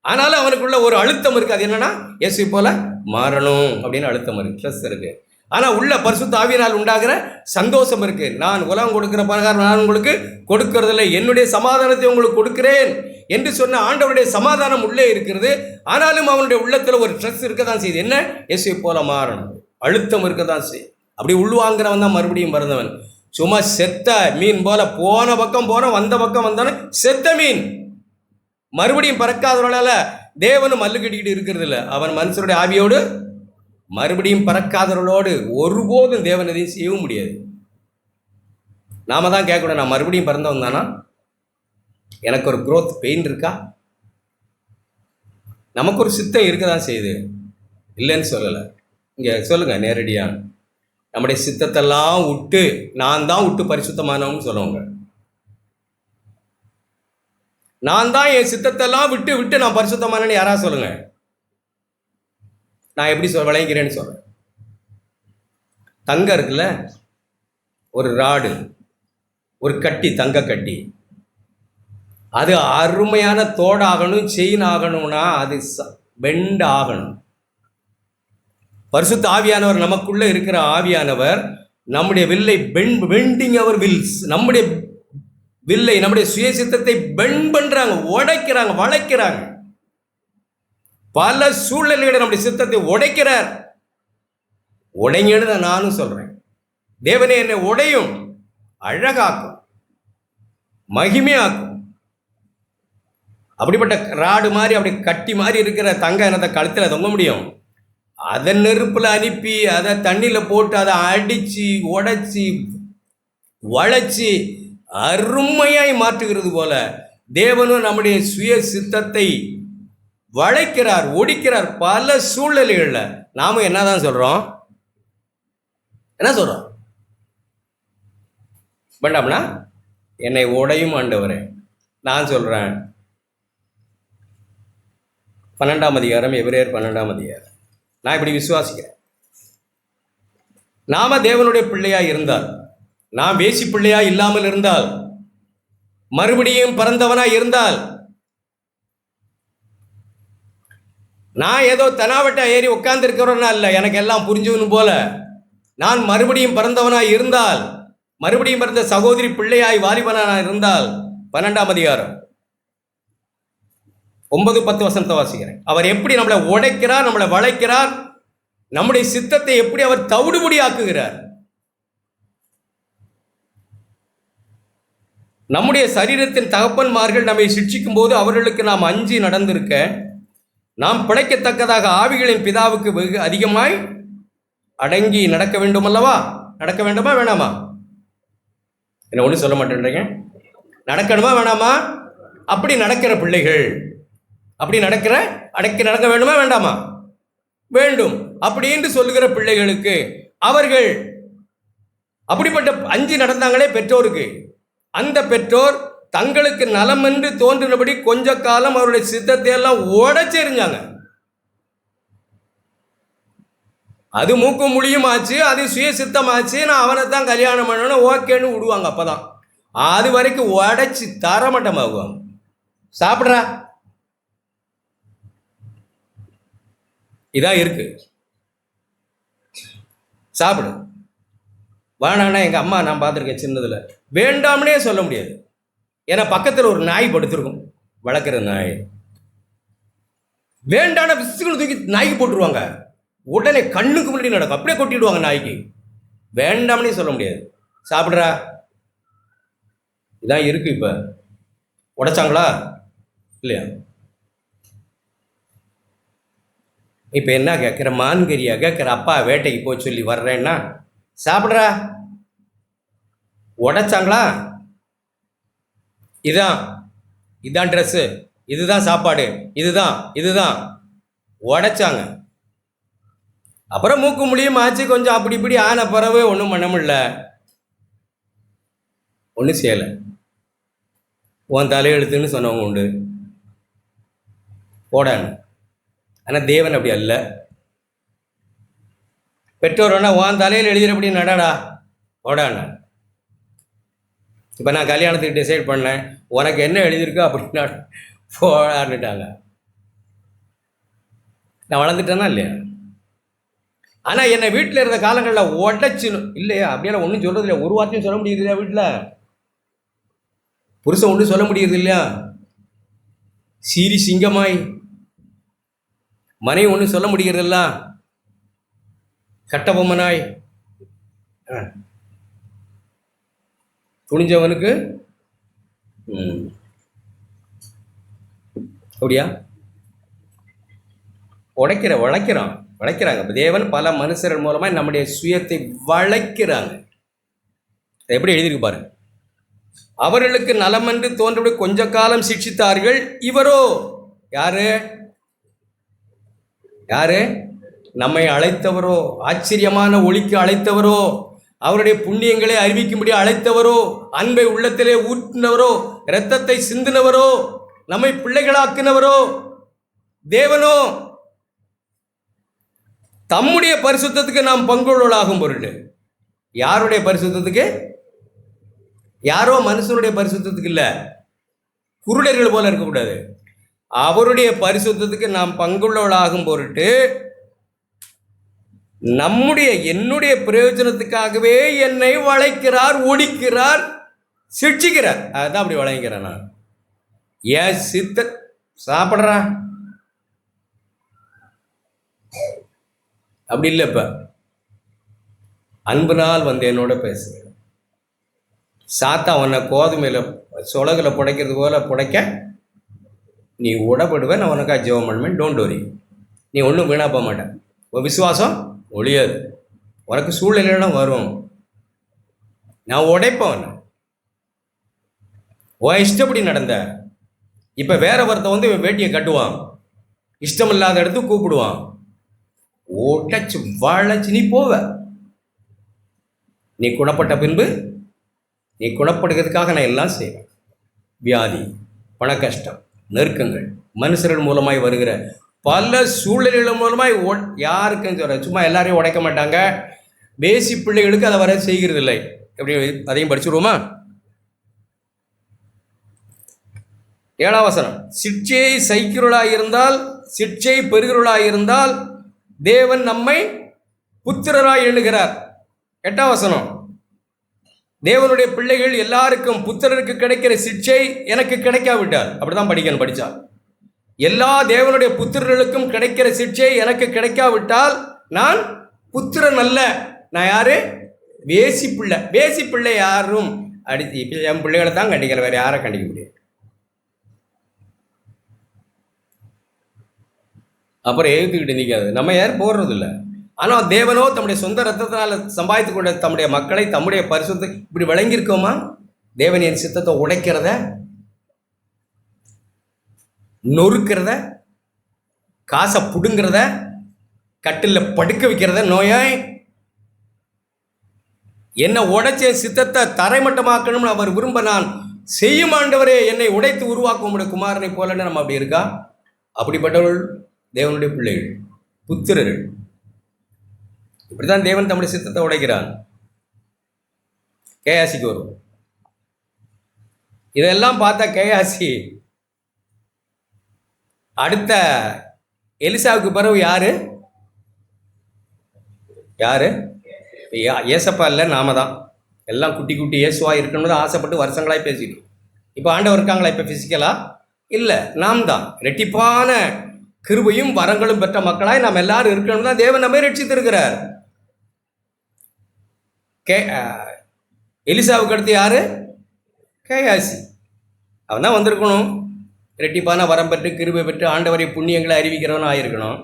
ஆனாலும் அவனுக்குள்ள ஒரு அழுத்தம் இருக்கு. அது என்னன்னா, இயேசுவை போல மாறணும் அப்படின்னு அழுத்தம் இருக்கு, ஸ்ட்ரெஸ் இருக்கு. ஆனா உள்ள பரிசுத்த ஆவியினால் உண்டாகிற சந்தோஷம் இருக்கு. நான் உலகம் கொடுக்கிற பிரகாரம் நான் உங்களுக்கு கொடுக்கறதில்லை, என்னுடைய சமாதானத்தை உங்களுக்கு கொடுக்கிறேன் என்று சொன்ன ஆண்டவருடைய சமாதானம் உள்ளே இருக்கிறது. ஆனாலும் அவனுடைய உள்ளத்துல ஒரு ஸ்ட்ரெஸ் இருக்க தான் செய்யுது. என்ன? இயேசுவை போல மாறணும், அழுத்தம் இருக்க தான் செய்யும். அப்படி உள்வாங்கிறவன் தான் மறுபடியும் பிறந்தவன். சும்மா செத்த மீன் போல போன பக்கம் போன வந்த பக்கம் வந்தானே செத்த மீன். மறுபடியும் பறக்காதவனால தேவனும் மல்லு கட்டிக்கிட்டு இருக்கிறது இல்லை. அவன் மனுஷனுடைய ஆவியோடு மறுபடியும் பறக்காதவர்களோடு ஒருபோதும் தேவன் எதையும் செய்யவும் முடியாது. நாம தான் கேட்கணும், நான் மறுபடியும் பிறந்தவன் தானா? எனக்கு ஒரு growth பெயின் இருக்கா? நமக்கு ஒரு சித்தம் இருக்க தான் செய்யுது, இல்லைன்னு சொல்லலை. இங்கே சொல்லுங்க நேரடியா, நம்முடைய சித்தத்தெல்லாம் விட்டு நான் தான் விட்டு பரிசுத்தமானவன்னு சொல்லுவாங்க. நான் தான் என் சித்தத்தெல்லாம் விட்டு விட்டு நான் பரிசுத்தமானேன்னு யாராவது சொல்லுங்க. நான் எப்படி விளைகிறேன்னு சொல்றேன். தங்கம் இருக்குல்ல, ஒரு ராடு, ஒரு கட்டி, தங்க கட்டி, அது அருமையான தோடாகணும், செயின் ஆகணும்னா அது பெண்ட் ஆகணும். பரிசுத்த ஆவியானவர் நமக்குள்ள இருக்கிற ஆவியானவர் நம்முடைய வில்லை பெண்டிங் அவர் வில்ஸ், நம்முடைய வில்லை, நம்முடைய சுயசித்தத்தை பெண்ட் பண்றாங்க, உடைக்கிறாங்க, வளைக்கிறாங்க. பல சூழ்நிலைகளை நம்முடைய சித்தத்தை உடைக்கிறார். உடைங்கன்னு நானும் சொல்றேன். தேவனே என்னை உடையும், அழகாக்கும், மகிமையாக்கும். அப்படிப்பட்ட ராடு மாதிரி, அப்படி கட்டி மாதிரி இருக்கிற தங்க என்னத்தை கழுத்தில் தொங்க முடியும்? அதை நெருப்பில் அனுப்பி, அதை தண்ணியில் போட்டு, அதை அடித்து உடைச்சி வளைச்சி அருமையாய் மாற்றுகிறது போல தேவனும் நம்முடைய சுய சித்தத்தை வளைக்கிறார், ஒடிக்கிறார் பல சூழ்நிலைகளில். நாம என்னதான் சொல்றோம்? என்ன சொல்றோம்? வேண்டாம்னா என்னை உடையும் ஆண்டவரே. நான் சொல்றேன், 12ஆம் அதிகாரம், எபிரேயர் 12ஆம் அதிகாரம், நான் இப்படி விசுவாசிக்கிறேன். நாம தேவனுடைய பிள்ளையா இருந்தால், நாம் வேசி பிள்ளையா இல்லாமல் இருந்தால், மறுபடியும் பிறந்தவனா இருந்தால், நான் ஏதோ தெனாவட்டா ஏறி உட்கார்ந்து இருக்கிறவனா இல்லை, எனக்கு எல்லாம் புரிஞ்சுவனும் போல, நான் மறுபடியும் பிறந்தவனா இருந்தால், மறுபடியும் பிறந்த சகோதரி பிள்ளையாய் வாலிபனா இருந்தால், 12ஆம் அதிகாரம் 9-10 வசனத்தை வாசிக்கிறேன். அவர் எப்படி நம்மளை உடைக்கிறார், நம்மளை வளைக்கிறார், நம்முடைய சித்தத்தை எப்படி அவர் தவிடுபடி ஆக்குகிறார். நம்முடைய சரீரத்தின் தகப்பன்மார்கள் நம்மை சிட்சிக்கும் போது அவர்களுக்கு நாம் அஞ்சி நடந்திருக்க, நாம் பிழைக்கத்தக்கதாக ஆவிகளின் பிதாவுக்கு வெகு அதிகமாய் அடங்கி நடக்க வேண்டும் அல்லவா? நடக்க வேண்டுமா வேணாமா? என்ன ஒன்றும் சொல்ல மாட்டேன்றீங்க? நடக்கணுமா வேணாமா? அப்படி நடக்கிற பிள்ளைகள், அப்படி நடக்க வேண்டுமா வேண்டாமா? வேண்டும். அப்படி என்று சொல்லுகிற பிள்ளைகளுக்கு அவர்கள் அப்படிப்பட்ட அஞ்சு நடந்தாங்களே பெற்றோருக்கு, அந்த பெற்றோர் தங்களுக்கு நலம் என்று தோன்றினபடி கொஞ்ச காலம் அவருடைய சித்தத்தை எல்லாம் உடைச்செறிஞ்சாங்க. அது மூக்கு மொழியும் ஆச்சு, அது சுய சித்தமாச்சு, நான் அவனை தான் கல்யாணம் பண்ணணும் ஓகேன்னு விடுவாங்க. அப்பதான் அது வரைக்கும் உடைச்சி தரமட்டமாகுவாங்க. சாப்பிட்றா, இதான் இருக்கு, சாப்பிடு. வேணான்னா எங்கள் அம்மா நான் பார்த்துருக்கேன் சின்னதில், வேண்டாம்னே சொல்ல முடியாது. ஏன்னா பக்கத்தில் ஒரு நாய் படுத்திருக்கும், வளர்க்குற நாய், வேண்டான விசுக்குன்னு தூக்கி நாய்க்கு போட்டுருவாங்க. உடனே கண்ணுக்கு முன்னாடி நடக்கும், அப்படியே கொட்டிடுவாங்க நாய்க்கு. வேண்டாம்னே சொல்ல முடியாது. சாப்பிட்றா, இதான் இருக்கு. இப்போ உடைச்சாங்களா இல்லையா? இப்போ என்ன கேட்குற? மான்கரியா கேட்குற? அப்பா வேட்டைக்கு போய் சொல்லி வர்றேன்னா சாப்பிட்றா, உடைச்சாங்களா? இதான் ட்ரெஸ்ஸு, இதுதான் சாப்பாடு, இதுதான் உடைச்சாங்க. அப்புறம் மூக்கு முடியும் ஆச்சு, கொஞ்சம் அப்படி இப்படி ஆன பிறகு ஒன்றும் பண்ண முடியல, ஒன்றும் செய்யலை. உன் தலையெழுத்துன்னு சொன்னவங்க உண்டு, போடான்னு. ஆனால் தேவன் அப்படி அல்ல. பெற்றோர் வேணா உன் தலையில் எழுதினபடி நடடா போடான்னு. இப்போ நான் கல்யாணத்துக்கு டிசைட் பண்ணேன், உனக்கு என்ன எழுதியிருக்கோ அப்படின்னா போடான்னுட்டாங்க. நான் வளர்ந்துட்டேன்னா இல்லையா? ஆனால் என்னை வீட்டில் இருந்த காலங்களில் உடச்சிடும் இல்லையா? அப்படியெல்லாம் ஒன்றும் சொல்கிறது இல்லையா? ஒரு வார்த்தையும் சொல்ல முடியுது இல்லையா? வீட்டில் புருஷன் ஒன்றும் சொல்ல முடியுது இல்லையா? சீரி சிங்கமாய் மனைவி ஒன்றும் சொல்ல முடிகிறதில்ல, கட்டபொம்மனாய். துணிஞ்சவனுக்கு அப்படியா வளைக்கிறாங்க. தேவன் பல மனுஷர்கள் மூலமாக நம்முடைய சுயத்தை வளைக்கிறாங்க. எப்படி எழுதியிருக்கு பாருங்க. அவர்களுக்கு நலமென்று தோன்றபடி கொஞ்ச காலம் சிக்ஷித்தார்கள். இவரோ யாரு? நம்மை அழைத்தவரோ, ஆச்சரியமான ஒளிக்கு அழைத்தவரோ, அவருடைய புண்ணியங்களை அறிவிக்கும்படி அழைத்தவரோ, அன்பை உள்ளத்திலே ஊற்றினவரோ, இரத்தத்தை சிந்தினவரோ, நம்மை பிள்ளைகளாக்கினவரோ தேவனோ, தம்முடைய பரிசுத்தத்துக்கு நாம் பங்குள்ளவர்களாகும் பொருட்டு. யாருடைய பரிசுத்தத்துக்கு? யாரோ மனுஷனுடைய பரிசுத்தத்துக்கு இல்லை, குருடர்கள் போல இருக்கக்கூடாது. அவருடைய பரிசுத்தத்துக்கு நாம் பங்குள்ளவர்களாகும் பொருட்டு என்னுடைய பிரயோஜனத்துக்காகவே என்னை வளைக்கிறார், ஒடிக்கிறார், சிக்ஷிக்கிறார். அதுதான் அப்படி வளைக்கிறேன் நான். ஏன் சித்த சாப்பிட்றா அப்படி இல்லை. இப்போ அன்புனால் வந்து என்னோட பேசுகிறேன். சாத்தா உன்னை கோதுமையில் சொலகில் புடைக்கிறது போல புடைக்க நீ உடப்படுவேன். நான் உனக்காக ஜெபம் பண்ணுவேன். டோன்ட் வரி, நீ ஒன்றும் வீணாக போக மாட்டேன். உன் விசுவாசம் ஒழியாது. உனக்கு சூழ்நிலையெல்லாம் வரும், நான் உடைப்பேன். உன் இஷ்டப்படி நடந்த. இப்போ வேற ஒருத்தன் வந்து வேட்டியை கட்டுவான், இஷ்டம் இல்லாத இடத்துக்கு கூப்பிடுவான், உடைச்சு வளைச்சு நீ போவ. நீ குணப்பட்ட பின்பு, நீ குணப்படுகிறதுக்காக நான் எல்லாம் செய்வேன். வியாதி, பண கஷ்டம், நெருக்கங்கள், மனுஷர்கள் மூலமாய் வருகிற பல சூழ்நிலைகள் மூலமாய் யாருக்கும் சொல்ற, சும்மா எல்லாரையும் உடைக்க மாட்டாங்க. பேசி பிள்ளைகளுக்கு அதை வர செய்கிறது இல்லை. எப்படி அதையும் படிச்சுடுவோமா? 7ஆம் வசனம். சிட்சையை சகிக்கிறவர்களாயிருந்தால், சிட்சை பெறுகிறவர்களாயிருந்தால் தேவன் நம்மை புத்திரராய் எண்ணுகிறார். 8ஆம் வசனம். தேவனுடைய பிள்ளைகள் எல்லாருக்கும் புத்திரருக்கு கிடைக்கிற சிட்சை எனக்கு கிடைக்காவிட்டால், அப்படிதான் படிக்கணும். படித்தா எல்லா தேவனுடைய புத்திரர்களுக்கும் கிடைக்கிற சிட்சை எனக்கு கிடைக்காவிட்டால் நான் புத்திரன் அல்ல. நான் யாரு? வேசி பிள்ளை. வேசி பிள்ளை யாரும் அடித்து என் பிள்ளைகளை தான் கண்டிக்கிறேன், வேற யாரை கண்டிக்க முடியாது. அப்புறம் எழுத்துக்கிட்டு நிற்காது, நம்ம யாரும் போடுறது இல்லை. ஆனால் தேவனோ தம்முடைய சொந்த ரத்தத்தினால் சம்பாதித்து கொண்ட தம்முடைய மக்களை தம்முடைய பரிசுத்தை இப்படி விளங்கியிருக்கோமா? தேவன் என் சித்தத்தை உடைக்கிறத, நொறுக்கிறத, காசை புடுங்கிறத, கட்டில் படுக்க வைக்கிறத, நோயாய் என்னை உடைச்ச சித்தத்தை தரைமட்டமாக்கணும்னு அவர் விரும்ப நான் செய்யும் ஆண்டவரே என்னை உடைத்து உருவாக்க உங்களுடைய குமாரனை போலன்னு நம்ம அப்படி இருக்கா? அப்படிப்பட்டவர்கள் தேவனுடைய பிள்ளைகள், புத்திரர்கள். இப்படிதான் தேவன் தம்முடைய சித்தத்தை உடைக்கிறான். கேயாசிக்கு வரும். இதெல்லாம் பார்த்தா கேயாசி அடுத்த எலிசாவுக்கு பிறகு யாரு? ஏசப்பா இல்லை, நாம தான். எல்லாம் குட்டி குட்டி இயேசுவா இருக்கணும்னு ஆசைப்பட்டு வருஷங்களாய் பேசிட்டு. இப்போ ஆண்டவர் இருக்காங்களா? இப்போ பிசிக்கலா இல்லை, நாம் தான். ரெட்டிப்பான கிருபையும் வரங்களும் பெற்ற மக்களாய் நாம் எல்லாரும் இருக்கணும் தான் தேவன் நம்மை ரட்சித்திருக்கிறார். எலிசாவுக்கு அடுத்து யாரு? கேயாசி. அவன் தான் வந்திருக்கணும், ரெட்டிப்பான வரம் பெற்று கிருபை பெற்று ஆண்டவரை புண்ணியங்களை அறிவிக்கிறவன் ஆயிருக்கணும்.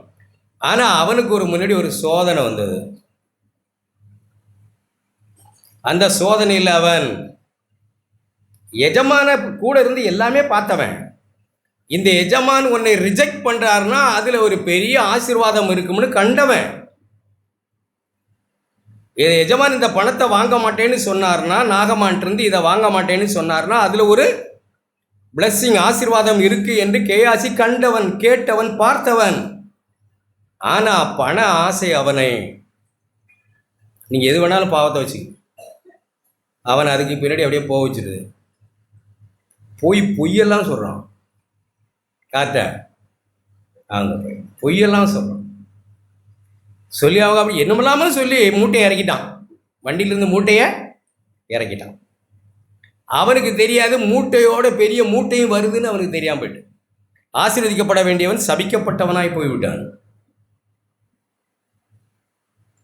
ஆனால் அவனுக்கு ஒரு முன்னாடி ஒரு சோதனை வந்தது. அந்த சோதனையில் அவன் எஜமான கூட இருந்து எல்லாமே பார்த்தவன். இந்த எஜமான் உன்னை ரிஜெக்ட் பண்றாருன்னா அதுல ஒரு பெரிய ஆசீர்வாதம் இருக்கும்னு கண்டவன். எஜமான் இந்த பணத்தை வாங்க மாட்டேன்னு சொன்னார்னா, நாகமான் இருந்து இதை வாங்க மாட்டேன்னு சொன்னார்னா அதுல ஒரு பிளஸ்ஸிங் ஆசீர்வாதம் இருக்கு என்று கேயாசி கண்டவன், கேட்டவன், பார்த்தவன். ஆனா பண ஆசை அவனை, நீங்க எது வேணாலும் பாவத்தை வச்சு அவன் அதுக்கு பின்னாடி அப்படியே போக வச்சிருது. பொய்யெல்லாம் சொல்றான். காட்ட அவங்க பொய்யெல்லாம் சொல்றான். சொல்லி அவங்க அப்படி என்னமில்லாம சொல்லி மூட்டையை இறக்கிட்டான். வண்டியிலிருந்து மூட்டையை இறக்கிட்டான். அவனுக்கு தெரியாது மூட்டையோட பெரிய மூட்டையும் வருதுன்னு அவனுக்கு தெரியாம போயிட்டு ஆசீர்வதிக்கப்பட வேண்டியவன் சபிக்கப்பட்டவனாய் போய்விட்டான்.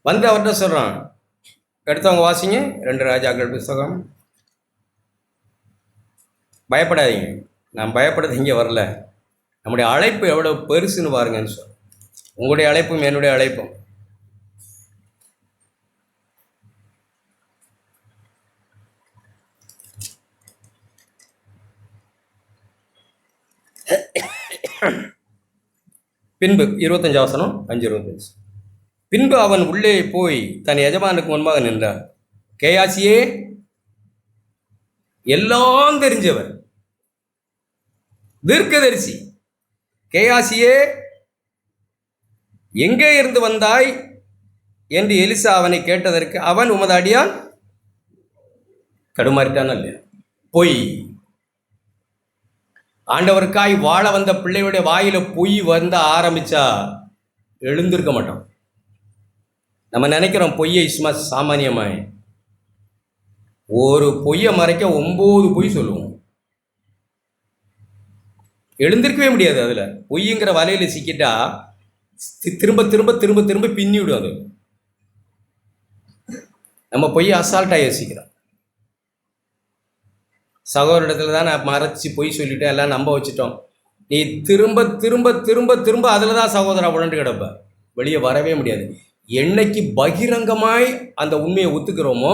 வந்து அவர்கிட்ட சொல்றான், எடுத்தவங்க வாசிங்க 2 ராஜாக்கள் புஸ்தகம். பயப்படாதீங்க, நான் பயப்படுறது இங்கே வரல, நம்முடைய அழைப்பு எவ்வளோ பெருசுன்னு பாருங்கன்னு சொல்ல. உங்களுடைய அழைப்பும் என்னுடைய அழைப்பும் பின்பு 25 வசனம் 5:25. பின்பு அவன் உள்ளே போய் தன் எஜமானுக்கு முன்பாக நின்றான். கேயாசியே, எல்லாம் தெரிஞ்சவர், தீர்க்கதரிசி கேயாசியே, எங்கே இருந்து வந்தாய் என்று எலிசா அவனை கேட்டதற்கு அவன், உமது அடியான் தடுமாறிட்டான் இல்லையா? பொய். ஆண்டவருக்காய் வாழ வந்த பிள்ளையுடைய வாயில பொய் வந்து ஆரம்பிச்சா எழுந்திருக்க மாட்டோம். நம்ம நினைக்கிறோம் பொய்யை சும்மா சாமானியமாய். ஒரு பொய்யை மறைக்க 9 பொய் சொல்லுவோம். எழுந்திருக்கவே முடியாது. அதுல பொய்ங்கிற வலையில சிக்கிட்டா திரும்ப திரும்ப திரும்ப திரும்ப பின்னி விடும். அது நம்ம பொய்யை அசால்ட்டா யோசிக்கிறோம். சகோதரத்தில் தான் நான் மறைச்சி பொய் சொல்லிட்டேன், எல்லாம் நம்ப வச்சுட்டோம். நீ திரும்ப திரும்ப திரும்ப திரும்ப அதில் தான் சகோதரா உழண்டு கிடப்ப, வெளியே வரவே முடியாது. என்னைக்கு பகிரங்கமாய் அந்த உண்மையை ஒத்துக்கிறோமோ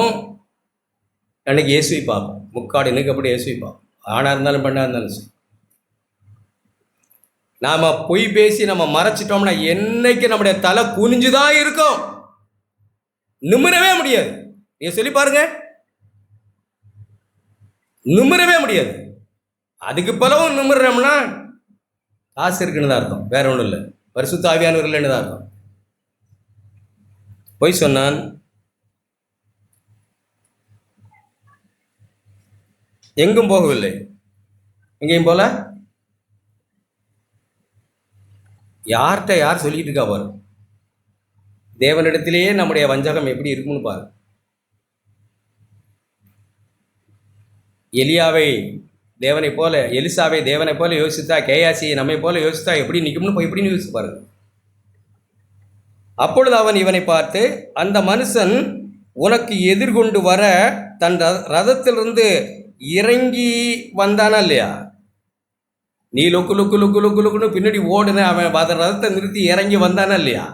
அன்னைக்கு இயேசுவை பார்ப்போம். முக்காடு இன்னைக்கு அப்படி இயேசுவை பார்ப்போம். ஆணாக இருந்தாலும் பெண்ணாக இருந்தாலும் சரி. நாம் பொய் பேசி நம்ம மறைச்சிட்டோம்னா என்னைக்கு நம்முடைய தலை குனிஞ்சுதான் இருக்கும், நிமிரவே முடியாது. நீங்க சொல்லி பாருங்க, நிமிரவே முடியாது. அதுக்கு பலவும் நிமிர்றோம்னா காசு இருக்குன்னு தான் அர்த்தம், வேற ஒன்றும் இல்லை. பரிசுத்த ஆவியானவர் இல்லைன்னு தான் அர்த்தம். பொய் சொன்னான். எங்கும் போகவில்லை, எங்கேயும் போல. யார்கிட்ட யார் சொல்லிட்டு இருக்கா பாரு. தேவனிடத்திலேயே நம்முடைய வஞ்சகம் எப்படி இருக்கும்னு பாரு. எலியாவை தேவனை போல, எலிசாவை தேவனை போல யோசித்தா, கேயாசியை நம்மை போல யோசித்தா எப்படி நிற்கும்னு எப்படின்னு யோசிச்சு பாருங்க. அப்பொழுது அவன் இவனை பார்த்து, அந்த மனுஷன் உனக்கு எதிர்கொண்டு வர தன் ரதத்திலிருந்து இறங்கி வந்தானா இல்லையா? நீ லொக்கு லொக்கு லொக்கு லொக்கு லொக்குன்னு பின்னாடி ஓடுன அவன் அந்த ரதத்தை நிறுத்தி இறங்கி வந்தானா இல்லையா?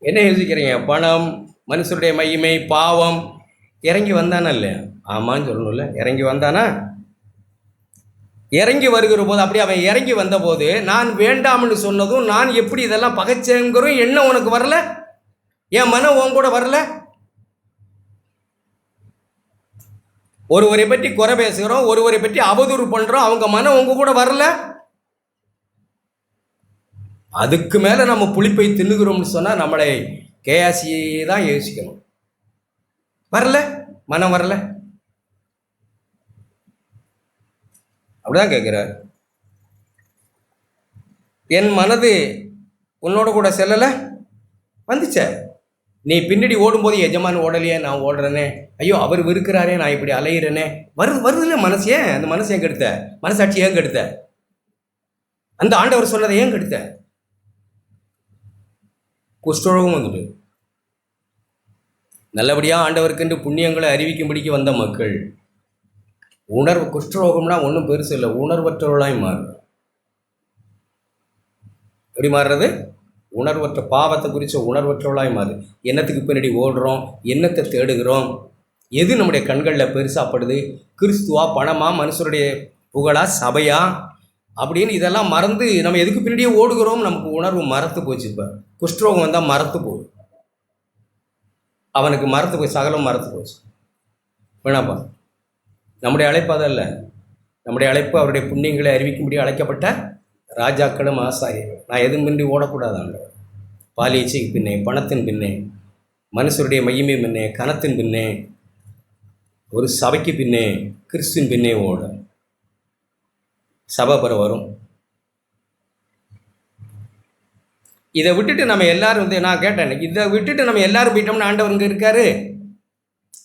என்ன யோசிக்கிறீங்க? பணம், மனுஷருடைய மகிமை, பாவம், இறங்கி வந்தானா இல்லையா? ஆமான்னு சொல்லணும்ல. இறங்கி வந்தானா? இறங்கி வருகிற போது, அப்படி அவன் இறங்கி வந்த போது நான் வேண்டாம்னு சொன்னதும், நான் எப்படி இதெல்லாம் பகைச்சேங்கிறோம் எண்ணம் உனக்கு வரல? என் மனம் உன் கூட வரல? ஒருவரை பற்றி குறை பேசுகிறோம், ஒருவரை பற்றி அவதூறு பண்றோம், அவங்க மனம் உங்க கூட வரல? அதுக்கு மேல நம்ம புளிப்பை தின்னுகிறோம்னு சொன்னா நம்மளை கேயாசியை தான் யோசிக்கணும். வரல, மனம் வரல. அப்படிதான் கேட்கிறார். என் மனது உன்னோட கூட செல்லல, வந்துச்ச. நீ பின்னாடி ஓடும்போது எஜமான் ஓடலையே, நான் ஓடுறேனே, ஐயோ அவர் இருக்கிறாரே, நான் இப்படி அலையிறேனே, வருதுல்ல மனசு. ஏன் அந்த மனசு ஏன் கெடுத்த? மனசாட்சி ஏன் கெடுத்த? அந்த ஆண்டவர் சொன்னதை ஏன் கெடுத்த? குஷ்டரோகம் வந்துட்டு நல்லபடியா ஆண்டவருக்கென்று புண்ணியங்களை அறிவிக்கும்படிக்கு வந்த மக்கள் உணர்வு, குஷ்டரோகம்னா ஒன்றும் பெருசு இல்லை, உணர்வற்றவர்களாய் மாறுது. எப்படி மாறுறது? உணர்வற்ற, பாவத்தை குறித்த உணர்வற்றவர்களாய் மாறுது. என்னத்துக்கு பின்னாடி ஓடுறோம், என்னத்தை தேடுகிறோம், எது நம்முடைய கண்களில் பெருசாப்படுது? கிறிஸ்துவா, பணமா, மனுஷருடைய புகழா, சபையா அப்படின்னு இதெல்லாம் மறந்து நம்ம எதுக்கு பின்னாடியே ஓடுகிறோம்? நமக்கு உணர்வு மறத்து போச்சு. இப்போ குஷ்டரோகம் வந்தால் மறத்து போகுது. அவனுக்கு மறத்து போய் சகலம் மறத்து போச்சு. வேணாப்பா, நம்முடைய அழைப்பு அதல்ல. நம்முடைய அழைப்பு அவருடைய புண்ணியங்களை அறிவிக்கும்படி அழைக்கப்பட்ட ராஜாக்களும் ஆசாரியர்கள். நான் எதுமின்றி ஓடக்கூடாது ஆண்டவர். பாலியச்சைக்கு பின்னே, பணத்தின் பின்னே, மனுஷருடைய மகிமை பின்னே, கனத்தின் பின்னே, ஒரு சபைக்கு பின்னே, கிறிஸ்துவின் பின்னே ஓட. சபை பிற வரும். இதை விட்டுட்டு நம்ம எல்லாரும் நான் கேட்டேன், இதை விட்டுட்டு நம்ம எல்லாரும் போயிட்டோம்னா ஆண்டவர் இங்கே இருக்காரு.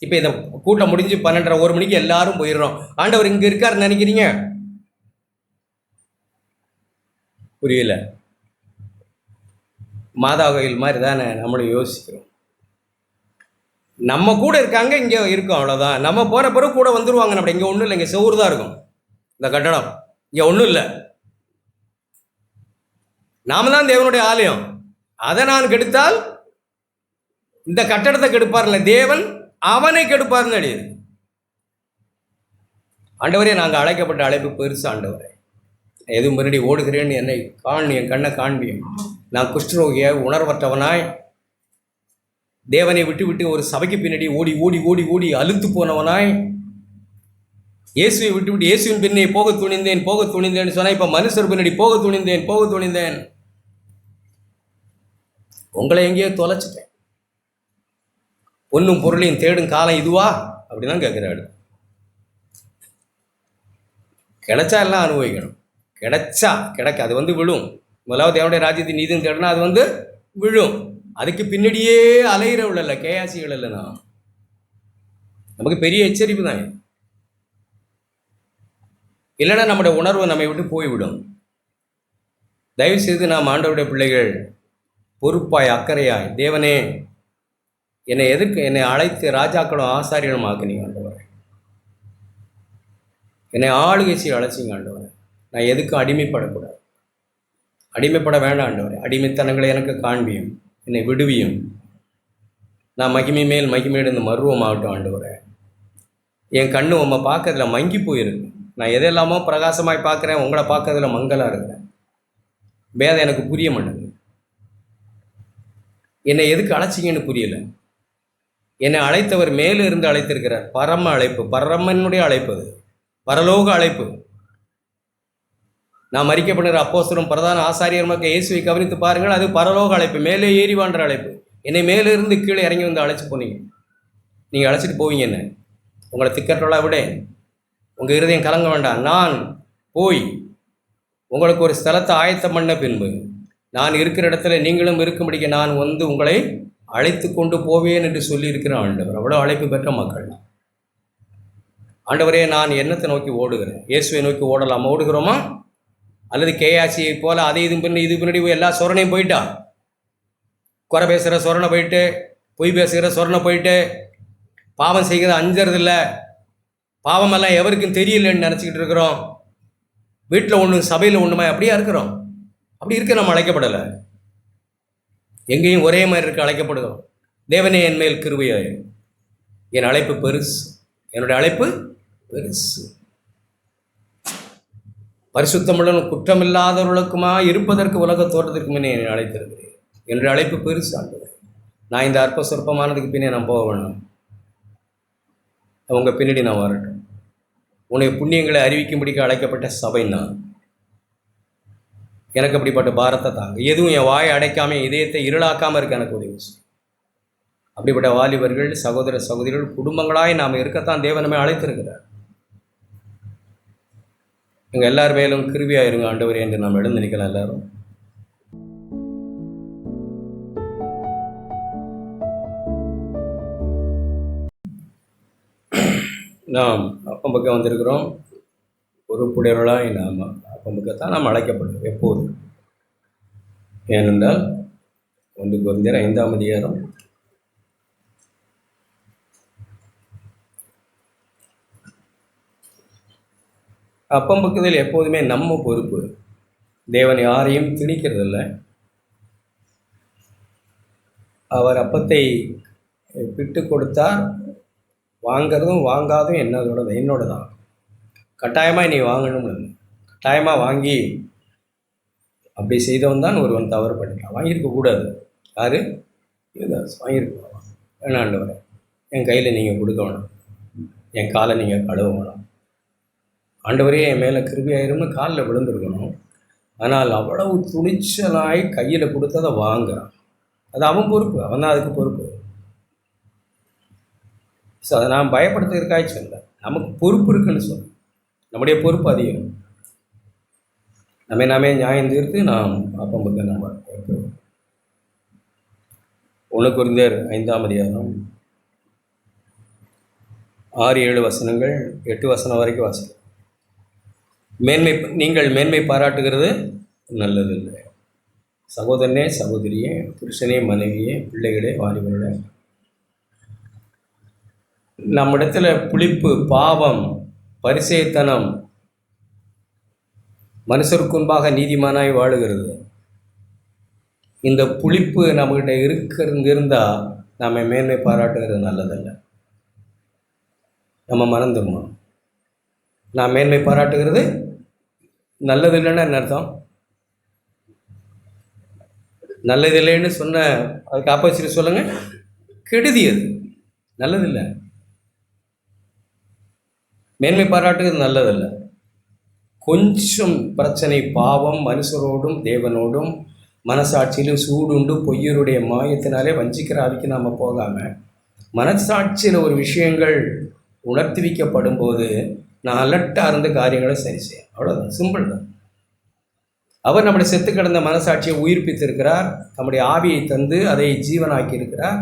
இப்போ இதை கூட்டம் முடிஞ்சு 12:30 1 மணிக்கு எல்லாரும் போயிடுறோம். ஆண்டவர் இங்கே இருக்காருன்னு நினைக்கிறீங்க? புரியல. மாதா கோயில் மாதிரி தானே நம்மளும் யோசிக்கிறோம். நம்ம கூட இருக்காங்க, இங்கே இருக்கோம், அவ்வளோதான். நம்ம போகிற பிறகு கூட வந்துடுவாங்க. நம்ம இங்கே ஒன்றும் இல்லை, இங்கே செவுறு தான் இருக்கும் இந்த கட்டடம். இங்கே ஒன்றும் இல்லை. நாம தான் தேவனுடைய ஆலயம். அதை நான் கெடுத்தால் இந்த கட்டடத்தை கெடுப்பார்ல தேவன், அவனை கெடுப்பார்னு அடியுது. ஆண்டவரே, நாங்கள் அழைக்கப்பட்ட அழைப்பு பெருசு ஆண்டவரே. எதுவும் முன்னாடி ஓடுகிறேன்னு என்னை என் கண்ணை காண்பியும். நான் குஷ்டரோகியாய், உணர்வற்றவனாய், தேவனை விட்டு விட்டு ஒரு சபைக்கு பின்னாடி ஓடி ஓடி ஓடி ஓடி அழுத்து போனவனாய், இயேசுவை விட்டு விட்டு இயேசுவின் பின்னே போக துணிந்தேன்னு சொன்னால் இப்போ மனுஷர் பின்னாடி போக துணிந்தேன். உங்களை எங்கேயோ தொலைச்சிட்டேன். பொன்னும் பொருளையும் தேடும் காலம் இதுவா அப்படிதான் கேட்குறாரு. கிடைச்சா எல்லாம் அனுபவிக்கணும். கிடைக்க அது விழும். முதலாவது தேவனுடைய ராஜ்யத்தின் நீதியும் தேடினா அது விழும். அதுக்கு பின்னாடியே அலையிறவள் இல்லை, கேயாசிகள் இல்லைனா நமக்கு பெரிய எச்சரிப்பு தான். இல்லைன்னா நம்முடைய உணர்வு நம்மை விட்டு போய்விடும். தயவு செய்து நாம் ஆண்டவருடைய பிள்ளைகள் பொறுப்பாய், அக்கறையாய், தேவனே என்னை அழைத்து ராஜாக்களும் ஆசாரியர்களும் ஆக்குனீங்க ஆண்டவரே. என்னை ஆளுகை செய்ய அழைச்சிங்க ஆண்டவரே. நான் எதுக்கும் அடிமைப்படக்கூடாது. அடிமைப்பட வேண்டாம் ஆண்டவரே. அடிமைத்தனங்களை எனக்கு காண்பியும், என்னை விடுவியும். நான் மகிமை மேல் மகிமையிலிருந்து மருவமாகட்டும் ஆண்டவரே. என் கண்ணு உம்மை பார்க்கறதுல மங்கி போயிருக்கு. நான் எதெல்லாமோ பிரகாசமாய் பார்க்குறேன், உங்களை பார்க்கறதுல மங்கலாக இருக்கிறேன். வேதம் எனக்கு புரிய மாட்டேங்குது. என்னை எதுக்கு அழைச்சிங்கன்னு புரியல. என்னை அழைத்தவர் மேலே இருந்து அழைத்திருக்கிறார். பரம அழைப்பு, பரமனுடைய அழைப்பு, அது பரலோக அழைப்பு. நான் மரிக்கப்படுகிற அப்போஸ்தலரும் பிரதான ஆசாரியர்களுக்கு இயேசுவை கவனித்து பாருங்கள். அது பரலோக அழைப்பு, மேலே ஏறி வாழ்ற அழைப்பு. என்னை மேலே இருந்து கீழே இறங்கி வந்து அழைச்சி போனீங்க. நீங்கள் அழைச்சிட்டு போவீங்க என்ன? உங்களை திக்கற்றோளா விட உங்கள் இருதயம் கலங்க வேண்டாம். நான் போய் உங்களுக்கு ஒரு ஸ்தலத்தை ஆயத்தம் பண்ண பின்பு நான் இருக்கிற இடத்துல நீங்களும் இருக்கும்படிக்க நான் உங்களை அழைத்து கொண்டு போவேன் என்று சொல்லியிருக்கிற ஆண்டவர். அவ்வளோ அழைப்பு பெற்ற மக்கள். ஆண்டவரே, நான் என்னத்தை நோக்கி ஓடுகிறேன்? இயேசுவை நோக்கி ஓடலாமா? ஓடுகிறோமா? அல்லது கேயாசியை போல அதை இது பின்னாடி எல்லா சொரணையும் போயிட்டா, குறை பேசுகிற சொரணை போயிட்டு, பொய் பேசுகிற சொரணை போயிட்டு, பாவம் செய்கிற அஞ்சறதில்ல, பாவமெல்லாம் எவருக்கும் தெரியலன்னு நினச்சிக்கிட்டு இருக்கிறோம். வீட்டில் ஒன்றும் சபையில் ஒன்றுமா அப்படியா இருக்கிறோம்? அப்படி இருக்க நம்ம அழைக்கப்படலை. எங்கேயும் ஒரே மாதிரி இருக்க அழைக்கப்படுகிறோம். தேவனே, என் மேல் கிருபையாயிரு. என் அழைப்பு பெருசு, என்னுடைய அழைப்பு பெருசு. பரிசுத்தமுடன் குற்றமில்லாதவர்களுக்குமா இருப்பதற்கு உலக தோற்றத்திற்கு முன்னே என்னை அழைத்திருக்கிறேன். என்னுடைய அழைப்பு பெருசு ஆண்டவர். நான் இந்த அற்ப சொற்பமானதுக்கு பின்னே நான் போக வேணும். அவங்க பின்னாடி நான் வரட்டும். உன்னுடைய புண்ணியங்களை அறிவிக்கும்படிக்கு அழைக்கப்பட்ட சபை நான். எனக்கு அப்படிப்பட்ட பாரத்தை தாங்க. எதுவும் என் வாயை அடைக்காமல் இதயத்தை இருளாக்காமல் இருக்க எனக்கு உதவி செய்யும். அப்படிப்பட்ட வாலிபர்கள், சகோதர சகோதரிகள், குடும்பங்களாய் நாம் இருக்கத்தான் தேவனமே அழைத்திருக்கிறார். எங்கள் எல்லார் மேலும் கிருபையாயிருங்க ஆண்டவரே என்று நாம் எழுந்து நிற்கலாம். எல்லாரும் நாம் அப்பம் பக்கம் வந்திருக்கிறோம். பொறுப்புடையவர்களாய் நாம் அப்பம் பக்கத்தான் நாம் அழைக்கப்படுறோம் எப்போது. ஏனென்றால் 1 கொரிந்தியர் 5ஆம் அதிகாரம் 'அப்பம் பக்கத்தில் எப்போதுமே நம்ம பொறுப்பு. தேவன் யாரையும் திணிக்கிறதில்ல. அவர் அப்பத்தை பிட்டு கொடுத்தார். வாங்கிறதும் வாங்காதும் என்னோட தான். கட்டாயமாக நீ வாங்கணும்னு இல்லை. கட்டாயமாக வாங்கி அப்படி செய்தவன் தான் ஒருவன் தவறு பண்ணிட்டான். வாங்கியிருக்கக்கூடாது. யார் வாங்கியிருக்கலாம். வேணாண்டவரை, என் கையில் நீங்கள் கொடுக்க வேணாம், என் காலை நீங்கள் கழுவ வேணாம். ஆண்டவரே என் மேலே கிருபையாயிரும்னு காலில் விழுந்திருக்கணும். ஆனால் அவ்வளவு துணிச்சலாய் கையில் கொடுத்ததை வாங்குறான். அது அவன் பொறுப்பு, அவன் தான் அதுக்கு பொறுப்பு. ஸோ அதை நான் பயப்படுத்துறதுக்காக சொல்ல, நமக்கு பொறுப்பு இருக்குன்னு சொல்ல. நம்முடைய பொறுப்பு அதிகம். நாமே நியாயம் தீர்த்து நாம் அப்பம்புக்கு நம்ம 1 கொரிந்தியர் 5ஆம் அதிகாரம் 6-7 வசனங்கள் 8 வசனம் வரைக்கும் வாசிக்கும். நீங்கள் மேன்மை பாராட்டுகிறது நல்லதில்லை. சகோதரனே, சகோதரியே, புருஷனே, மனைவியே, பிள்ளைகளே, வாலிபர்களே, நம்மிடத்துல புளிப்பு, பாவம், பரிசேத்தனம், மனுஷருக்கு முன்பாக நீதிமானாய் வாழுகிறது. இந்த புளிப்பு நம்மகிட்ட இருந்தால் நம்ம மேன்மை பாராட்டுகிறது நல்லதல்ல. நம்ம மறந்துடணும். நான் மேன்மை பாராட்டுகிறது நல்லதில்லைன்னா என்ன அர்த்தம்? நல்லதில்லைன்னு சொன்ன அதுக்கு ஆப்போசிட் சொல்லுங்க, கெடுதி. அது நல்லதில்லை. மேன்மை பாராட்டுகிறது நல்லதல்ல. கொஞ்சம் பிரச்சனை, பாவம், மனுஷரோடும் தேவனோடும் மனசாட்சியிலும் சூடுண்டு பொய்யருடைய மாயத்தினாலே வஞ்சிக்கிற ஆவிக்கு நாம் போகாமல் மனசாட்சியில் ஒரு விஷயங்கள் உணர்த்தி வைக்கப்படும் போது நான் அலர்ட்டாக இருந்த காரியங்களை சரி செய்ய, அவ்வளோதான், சிம்பிள் தான். அவர் நம்முடைய செத்து கிடந்த மனசாட்சியை உயிர்ப்பித்திருக்கிறார். நம்முடைய ஆவியை தந்து அதை ஜீவனாக்கி இருக்கிறார்.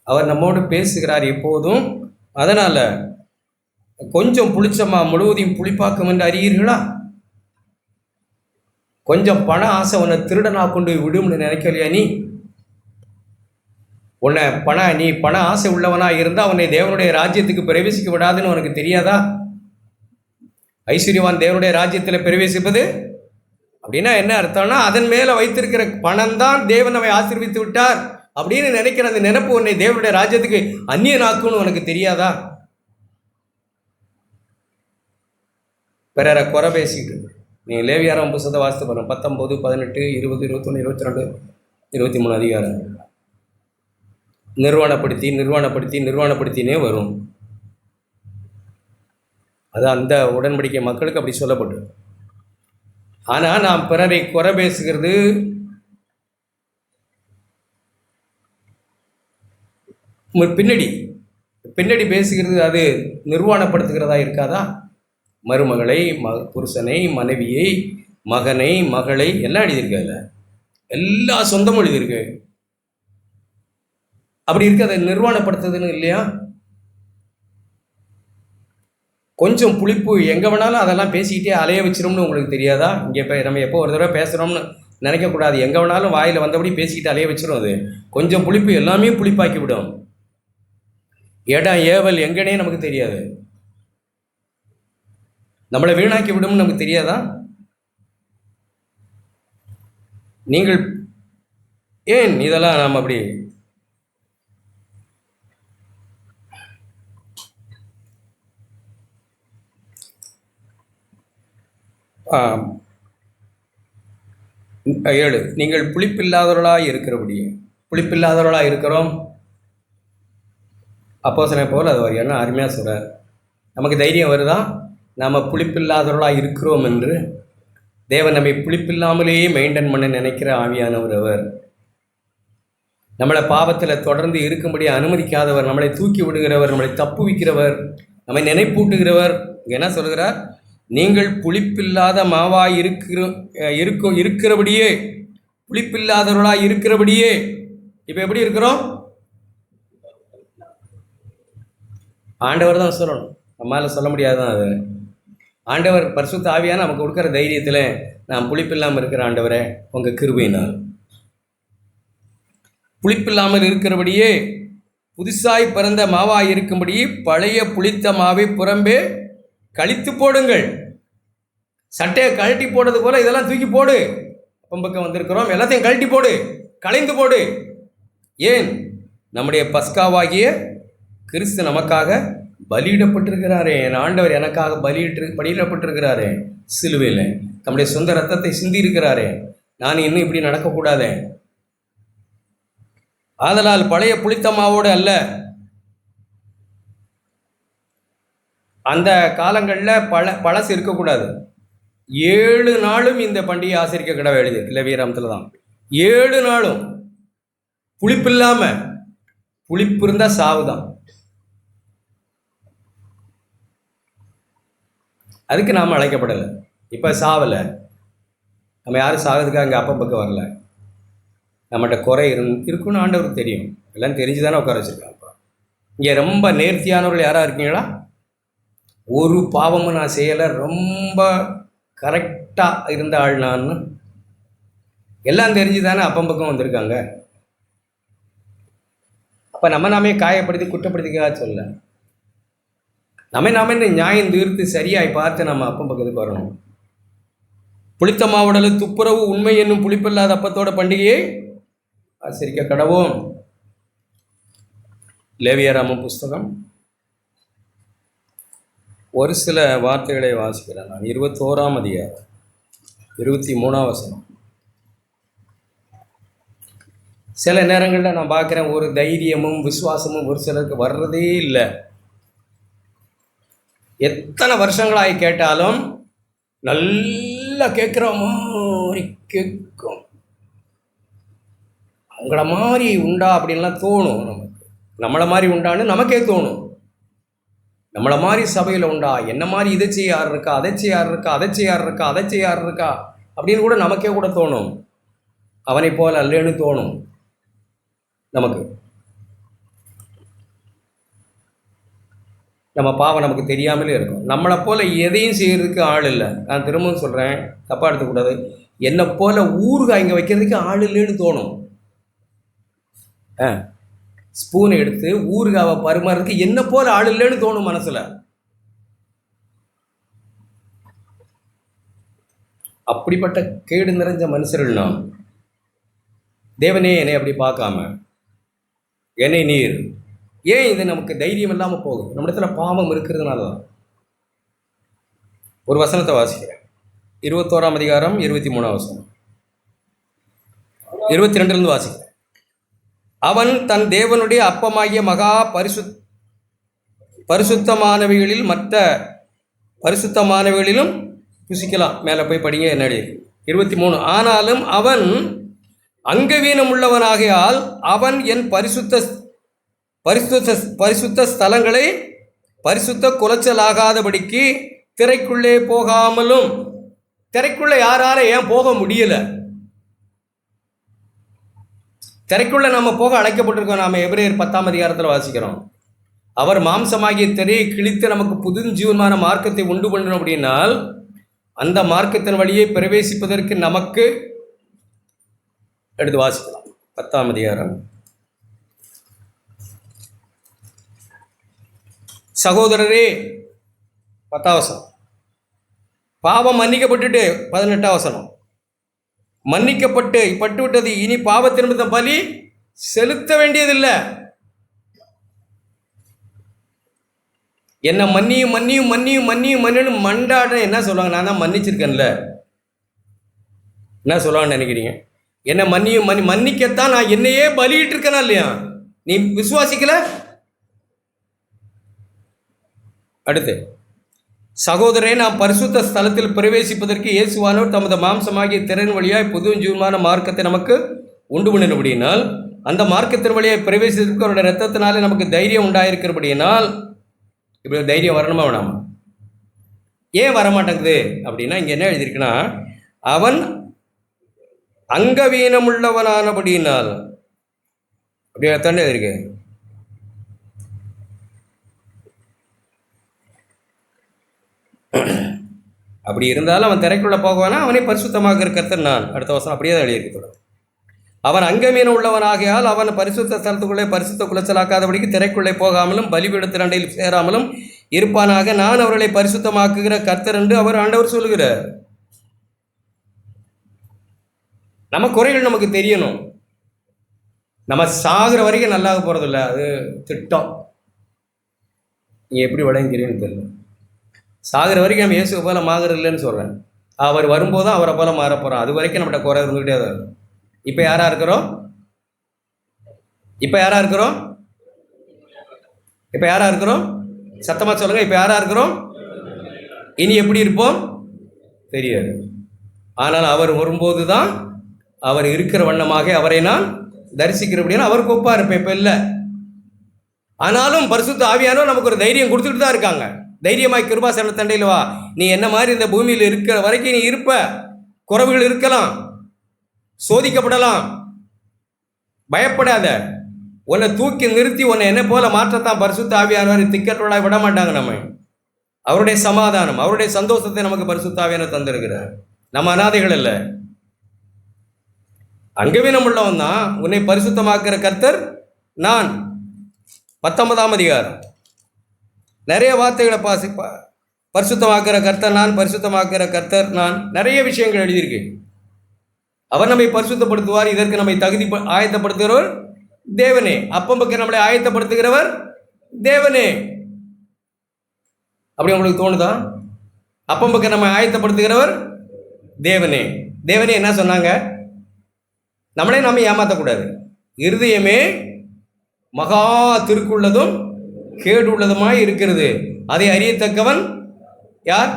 அவர் நம்மோடு பேசுகிறார் எப்போதும். அதனால் கொஞ்சம் புளிச்சமா முழுவதையும் புளிப்பாக்கும் என்று அறியீர்களா? கொஞ்சம் பண ஆசை உன்னை திருடனா கொண்டு விடும்னு நினைக்கலையா? நீ பண ஆசை உள்ளவனா இருந்தால் உன்னை தேவனுடைய ராஜ்யத்துக்கு பிரவேசிக்க விடாதுன்னு உனக்கு தெரியாதா? ஐஸ்வர்யவான் தேவனுடைய ராஜ்யத்தில் பிரவேசிப்பது அப்படின்னா என்ன அர்த்தம்னா, அதன் மேலே வைத்திருக்கிற பணம் தான் தேவன் நம்மை ஆசீர்வித்து விட்டார் அப்படின்னு நினைக்கிற அந்த நினைப்பு உன்னை தேவனுடைய ராஜ்யத்துக்கு அந்நியனாக்குன்னு உனக்கு தெரியாதா? பிறரை குறை பேசிக்கிட்டு நீங்கள் லேவியாராம் புத்தகத்தை வாசித்து பாருங்க. 19, 18, 20, 21, 22, 23 அதிகாரம் நிர்வாணப்படுத்தினே வரும். அது அந்த உடன்படிக்கை மக்களுக்கு அப்படி சொல்லப்பட்டு. ஆனால் நாம் பிறரை குறை பேசுகிறது பின்னாடி பேசுகிறது அது நிர்வாணப்படுத்துகிறதா இருக்காதா? மருமகளை, புருஷனை, மனைவியை, மகனை, மகளை எல்லாம் எழுதியிருக்காது. எல்லா சொந்தமும் எழுதியிருக்கு. அப்படி இருக்கு, அதை நிர்வாணப்படுத்துதுன்னு இல்லையா? கொஞ்சம் புளிப்பு எங்கே வேணாலும் அதெல்லாம் பேசிக்கிட்டே அலைய வச்சிரும்னு உங்களுக்கு தெரியாதா? இங்கே நம்ம எப்போ ஒரு தடவை பேசுகிறோம்னு நினைக்கக்கூடாது. எங்கே வேணாலும் வாயில் வந்தபடி பேசிக்கிட்டு அலைய வச்சிரும். அது கொஞ்சம் புளிப்பு எல்லாமே புளிப்பாக்கி விடும். இடம் ஏவல் எங்கனே நமக்கு தெரியாது. நம்மளை வீணாக்கி விடும்னு நமக்கு தெரியாதா? நீங்கள் ஏன் இதெல்லாம் நாம் அப்படி ஏழு, நீங்கள் புளிப்பில்லாதவர்களாக இருக்கிறோம். அப்போஸ்தலனை போல் அது என்ன அருமையாக சொல்கிறார். நமக்கு தைரியம் வருதா? நாம் புளிப்பில்லாதவர்களாக இருக்கிறோம் என்று. தேவன் நம்மை புளிப்பில்லாமலேயே மெயின்டைன் பண்ண நினைக்கிற ஆவியானவர். அவர் நம்மளை பாவத்தில் தொடர்ந்து இருக்கும்படி அனுமதிக்காதவர், நம்மளை தூக்கி விடுகிறவர், நம்மளை தப்புவிக்கிறவர், நம்மை நினைப்பூட்டுகிறவர். என்ன சொல்கிறார்? நீங்கள் புளிப்பில்லாத மாவாய் இருக்கிறபடியே, புளிப்பில்லாதவர்களாய் இருக்கிறபடியே. இப்போ எப்படி இருக்கிறோம்? ஆண்டவர் தான் சொல்லணும், நம்மளால் சொல்ல முடியாதுதான். அது ஆண்டவர் பரிசுத்த ஆவியான நமக்கு கொடுக்குற தைரியத்தில் நான் புளிப்பில்லாமல் இருக்கிற ஆண்டவரே உங்கள் கிருபையினால். புளிப்பில்லாமல் இருக்கிறபடியே புதுசாய் பிறந்த மாவாய் இருக்கும்படி பழைய புளித்த மாவை புறம்பே கழித்து போடுங்கள். சட்டையை கழட்டி போடுறது போல இதெல்லாம் தூக்கி போடு. பக்கம் வந்திருக்கிறோம், எல்லாத்தையும் கழட்டி போடு, களைந்து போடு. ஏன்? நம்முடைய பஸ்காவாகிய கிறிஸ்து நமக்காக பலியிடப்பட்டிருக்கிறாரே. என் ஆண்டவர் எனக்காக பலியிடப்பட்டிருக்கிறாரே சிலுவையில். நம்முடைய சொந்த ரத்தத்தை சிந்தி இருக்கிறாரே. நான் இன்னும் இப்படி நடக்கக்கூடாதே. ஆதலால் பழைய புளித்த மாவோடு அல்ல, அந்த காலங்களில் பழசு இருக்கக்கூடாது. 7 நாளும் இந்த பண்டிகை ஆசரிக்க கிடவை எழுதியிருக்கு லேவியராமத்தில் தான். 7 நாளும் புளிப்பு இல்லாமல், புளிப்பு இருந்தால் சாவு தான். அதுக்கு நாம் அழைக்கப்படலை. இப்போ சாவலை, நம்ம யாரும் சாகிறதுக்காக அங்கே அப்பம் பக்கம் வரல. நம்மகிட்ட குறை இருக்குன்னு ஆண்டவருக்கு தெரியும். எல்லாம் தெரிஞ்சு தானே உட்கார வச்சுருக்காங்க. இங்கே ரொம்ப நேர்த்தியானவர்கள் யாராக இருக்கீங்களா? ஒரு பாவமும் நான் செய்யலை, ரொம்ப கரெக்டாக இருந்த ஆள் நான், எல்லாம் தெரிஞ்சு தானே அப்பம் பக்கம் வந்திருக்காங்க. அப்போ நாமே காயப்படுத்தி குற்றப்படுத்திக்கா சொல்ல, நாமே நியாயம் தீர்த்து சரியாய் பார்த்து நம்ம அப்பம் பக்கத்துக்கு வரணும். புளித்த மாவுடல் துப்புரவு உண்மை என்னும் புளிப்பில்லாத அப்பத்தோட பண்டிகையை ஆசரிக்க கடவோம். லேவியராமம் புஸ்தகம் ஒரு சில வார்த்தைகளை வாசிக்கிறேன் நான். 21ஆம் அதிகாரம் 23ஆம் வசனம். சில நேரங்களில் நான் பார்க்குறேன், ஒரு தைரியமும் விசுவாசமும் ஒரு சிலருக்கு வர்றதே இல்லை. எத்தனை வருஷங்களாகி கேட்டாலும் நல்லா கேட்குற மாதிரி கேட்கும். அவங்கள மாதிரி உண்டா அப்படின்லாம் தோணும் நமக்கு. நம்மளை மாதிரி உண்டான்னு நமக்கே தோணும். நம்மளை மாதிரி சபையில் உண்டா, என்ன மாதிரி இதை செய்ய யார் இருக்கா, அதை செய்ய யார் இருக்கா, அதை செய்ய யார் இருக்கா, அதை செய்ய யார் இருக்கா அப்படின்னு கூட நமக்கே கூட தோணும். அவனை போல் அல்லேன்னு தோணும் நமக்கு. நம்ம பாவம் நமக்கு தெரியாமலே இருக்கும். நம்மளை போல் எதையும் செய்கிறதுக்கு ஆள் இல்லை. நான் திரும்பவும் சொல்கிறேன், தப்பாக எடுத்துக்கூடாது. என்னை போல் ஊறுகாய் இங்கே வைக்கிறதுக்கு ஆள் இல்லைன்னு தோணும். ஸ்பூனை எடுத்து ஊறுகாவை பரிமாறதுக்கு என்ன போல் ஆள் இல்லைன்னு தோணும் மனசில். அப்படிப்பட்ட கேடு நிறைஞ்ச மனுஷர்கள் நாம். தேவனே என்னை அப்படி பார்க்காம என்னை நீர் ஏன் இது நமக்கு தைரியம் இல்லாமல் போகுது? நம்ம இடத்துல பாவம் இருக்கிறதுனால தான். ஒரு வசனத்தை வாசிக்கிறேன். 21ஆம் அதிகாரம் 23ஆம் வசனம், 22லேருந்து வாசிக்கிறேன். அவன் தன் தேவனுடைய அப்பமாகிய மகா பரிசுத்தமானவைகளில் மற்ற பரிசுத்தமானவைகளிலும் புசிக்கலாம். மேலே போய் படிங்க என்ன 23. ஆனாலும் அவன் அங்கவீனம் உள்ளவனாகையால் அவன் என் பரிசுத்த ஸ்தலங்களை பரிசுத்த குலைச்சலாகாதபடிக்கு திரைக்குள்ளே போகாமலும். திரைக்குள்ளே யாரால ஏன் போக முடியல? திரைக்குள்ளே நம்ம போக அழைக்கப்பட்டிருக்கோம். நாம் எபிரேயர் 10ஆம் அதிகாரத்தில் வாசிக்கிறோம். அவர் மாம்சமாகிய திரையை கிழித்து நமக்கு புதுஞ்சீவனமான மார்க்கத்தை உண்டு பண்ணணும் அப்படின்னால் அந்த மார்க்கத்தின் வழியை பிரவேசிப்பதற்கு நமக்கு எடுத்து வாசிக்கலாம். 10ஆம் அதிகாரம். சகோதரரே, 10ஆம் வசனம், பாவம் மன்னிக்கப்பட்டுட்டு 18ஆம் வசனம், மன்னிக்கப்பட்டு பட்டுவிட்டது, இனி பாவத்தின் நிமித்தம் பலி செலுத்த வேண்டியதில்லை. என்ன மன்னியும் மன்னியும் மன்னியும் மன்னியும் மன்னியும் மண்டாட என்ன சொல்லுவாங்க? நான் தான் மன்னிச்சிருக்கேன்ல. என்ன சொல்லுவான்னு நினைக்கிறீங்க? என்ன மன்னியும் மன்னிக்கத்தான் நான் என்னையே பலியிட்டு இருக்கேனா இல்லையா? நீ விசுவாசிக்கல? அடுத்து, சகோதரே, நாம் பரிசுத்த ஸ்தலத்தில் பிரவேசிப்பதற்கு இயேசுவானவர் தமது மாம்சமாகிய திறன் வழியாய் புது ஜீவமான மார்க்கத்தை நமக்கு உண்டு பண்ணினபடியினால் அந்த மார்க்கத்தின் வழியாய் பிரவேசிப்பதற்கு அவருடைய ரத்தத்தினாலே நமக்கு தைரியம் உண்டாயிருக்கிறபடியினால். இப்படி தைரியம் வரணுமா வேணாமா? ஏன் வரமாட்டேங்குது அப்படின்னா, இங்கே என்ன எழுதியிருக்குன்னா, அவன் அங்கவீனமுள்ளவனானபடியினால். அப்படி தானே இருக்கு. அப்படி இருந்தாலும் அவன் திரைக்குள்ளே போகவானா அவனை பரிசுத்தமாக இருக்கிறது நான். அடுத்த வருஷம் அப்படியே தான் எழுதியிருக்க. அவன் அங்கமீன உள்ளவனாகையால் அவன் பரிசுத்த ஸ்தலத்துக்குள்ளே பரிசுத்த குலைச்சலாக்காதபடிக்கு திரைக்குள்ளே போகாமலும் பலிபீடத்தின் அண்டையில் சேராமலும் இருப்பானாக. நான் அவர்களை பரிசுத்தமாக்குகிற கர்த்தர் என்று அவர் ஆண்டவர் சொல்லுகிறார். நம்ம குறைகள் நமக்கு தெரியணும். நம்ம சாகிற வரைக்கும் நல்லாக போகிறதில்ல, அது திட்டம். நீங்கள் எப்படி விளங்கிறீன்னு தெரியல. சாகிற வரைக்கும் நம்ம இயேசுவை போல மாறுறது இல்லைன்னு சொல்கிறேன். அவர் வரும்போதும் அவரை போல மாற போகிறோம். அது வரைக்கும் நம்மகிட்ட குறை இருந்துகிட்டே தான் இருக்கும். இப்போ யாராக இருக்கிறோம்? இப்போ யாராக இருக்கிறோம்? சத்தமாக சொல்லுங்கள். இப்போ யாராக இருக்கிறோம்? இனி எப்படி இருப்போம் தெரியாது. ஆனால் அவர் வரும்போது தான் அவர் இருக்கிற வண்ணமாக அவரை நான் தரிசிக்கிறபடியான அவருக்கு ஒப்பா இருப்பேன். இப்போ இல்லை. ஆனாலும் பரிசுத்த ஆவியானவர் நமக்கு ஒரு தைரியம் கொடுத்துட்டு தான் இருக்காங்க. தைரியமாய் கிருபாசன தண்டையில் வா, நீ என்ன மாதிரி இந்த பூமியில் இருக்கிற வரைக்கும் நீ இருப்ப. குறைவுகள் இருக்கலாம், சோதிக்கப்படலாம், பயப்படாத. உன்னை தூக்கி நிறுத்தி உன்னை என்ன போல மாற்றத்தான் பரிசுத்த ஆவியானவர் திக்கற்றோடாய் விட மாட்டாங்க. நம்ம அவருடைய சமாதானம், அவருடைய சந்தோஷத்தை நமக்கு பரிசுத்த ஆவியானவர் தந்திருக்கிறார். நம்ம அனாதைகள் இல்லை, அங்கவீனம் உள்ளவன் தான். உன்னை பரிசுத்தமாக்குற கர்த்தர் நான். 19ஆம் அதிகாரம் நிறைய வார்த்தைகளை பரிசுத்தமாக்குற கர்த்தர் நான், பரிசுத்தமாக்குற கர்த்தர் நான், நிறைய விஷயங்கள் எழுதியிருக்கு. அவர் நம்மை பரிசுத்தப்படுத்துவார். இதற்கு நம்மை தகுதி ஆயத்தப்படுத்துகிறவர் தேவனே. அப்பம்பக்கு நம்மளை ஆயத்தப்படுத்துகிறவர் தேவனே. அப்படி உங்களுக்கு தோணுதா? அப்பம்பக்கு நம்மை ஆயத்தப்படுத்துகிறவர் தேவனே. தேவனே என்ன சொன்னாங்க? நம்மளே நாம ஏமாற்றக்கூடாது. இருதயமே மகா திருக்குள்ளதும் கேடு உள்ளதுமாய் இருக்கிறது, அதை அறியத்தக்கவன் யார்?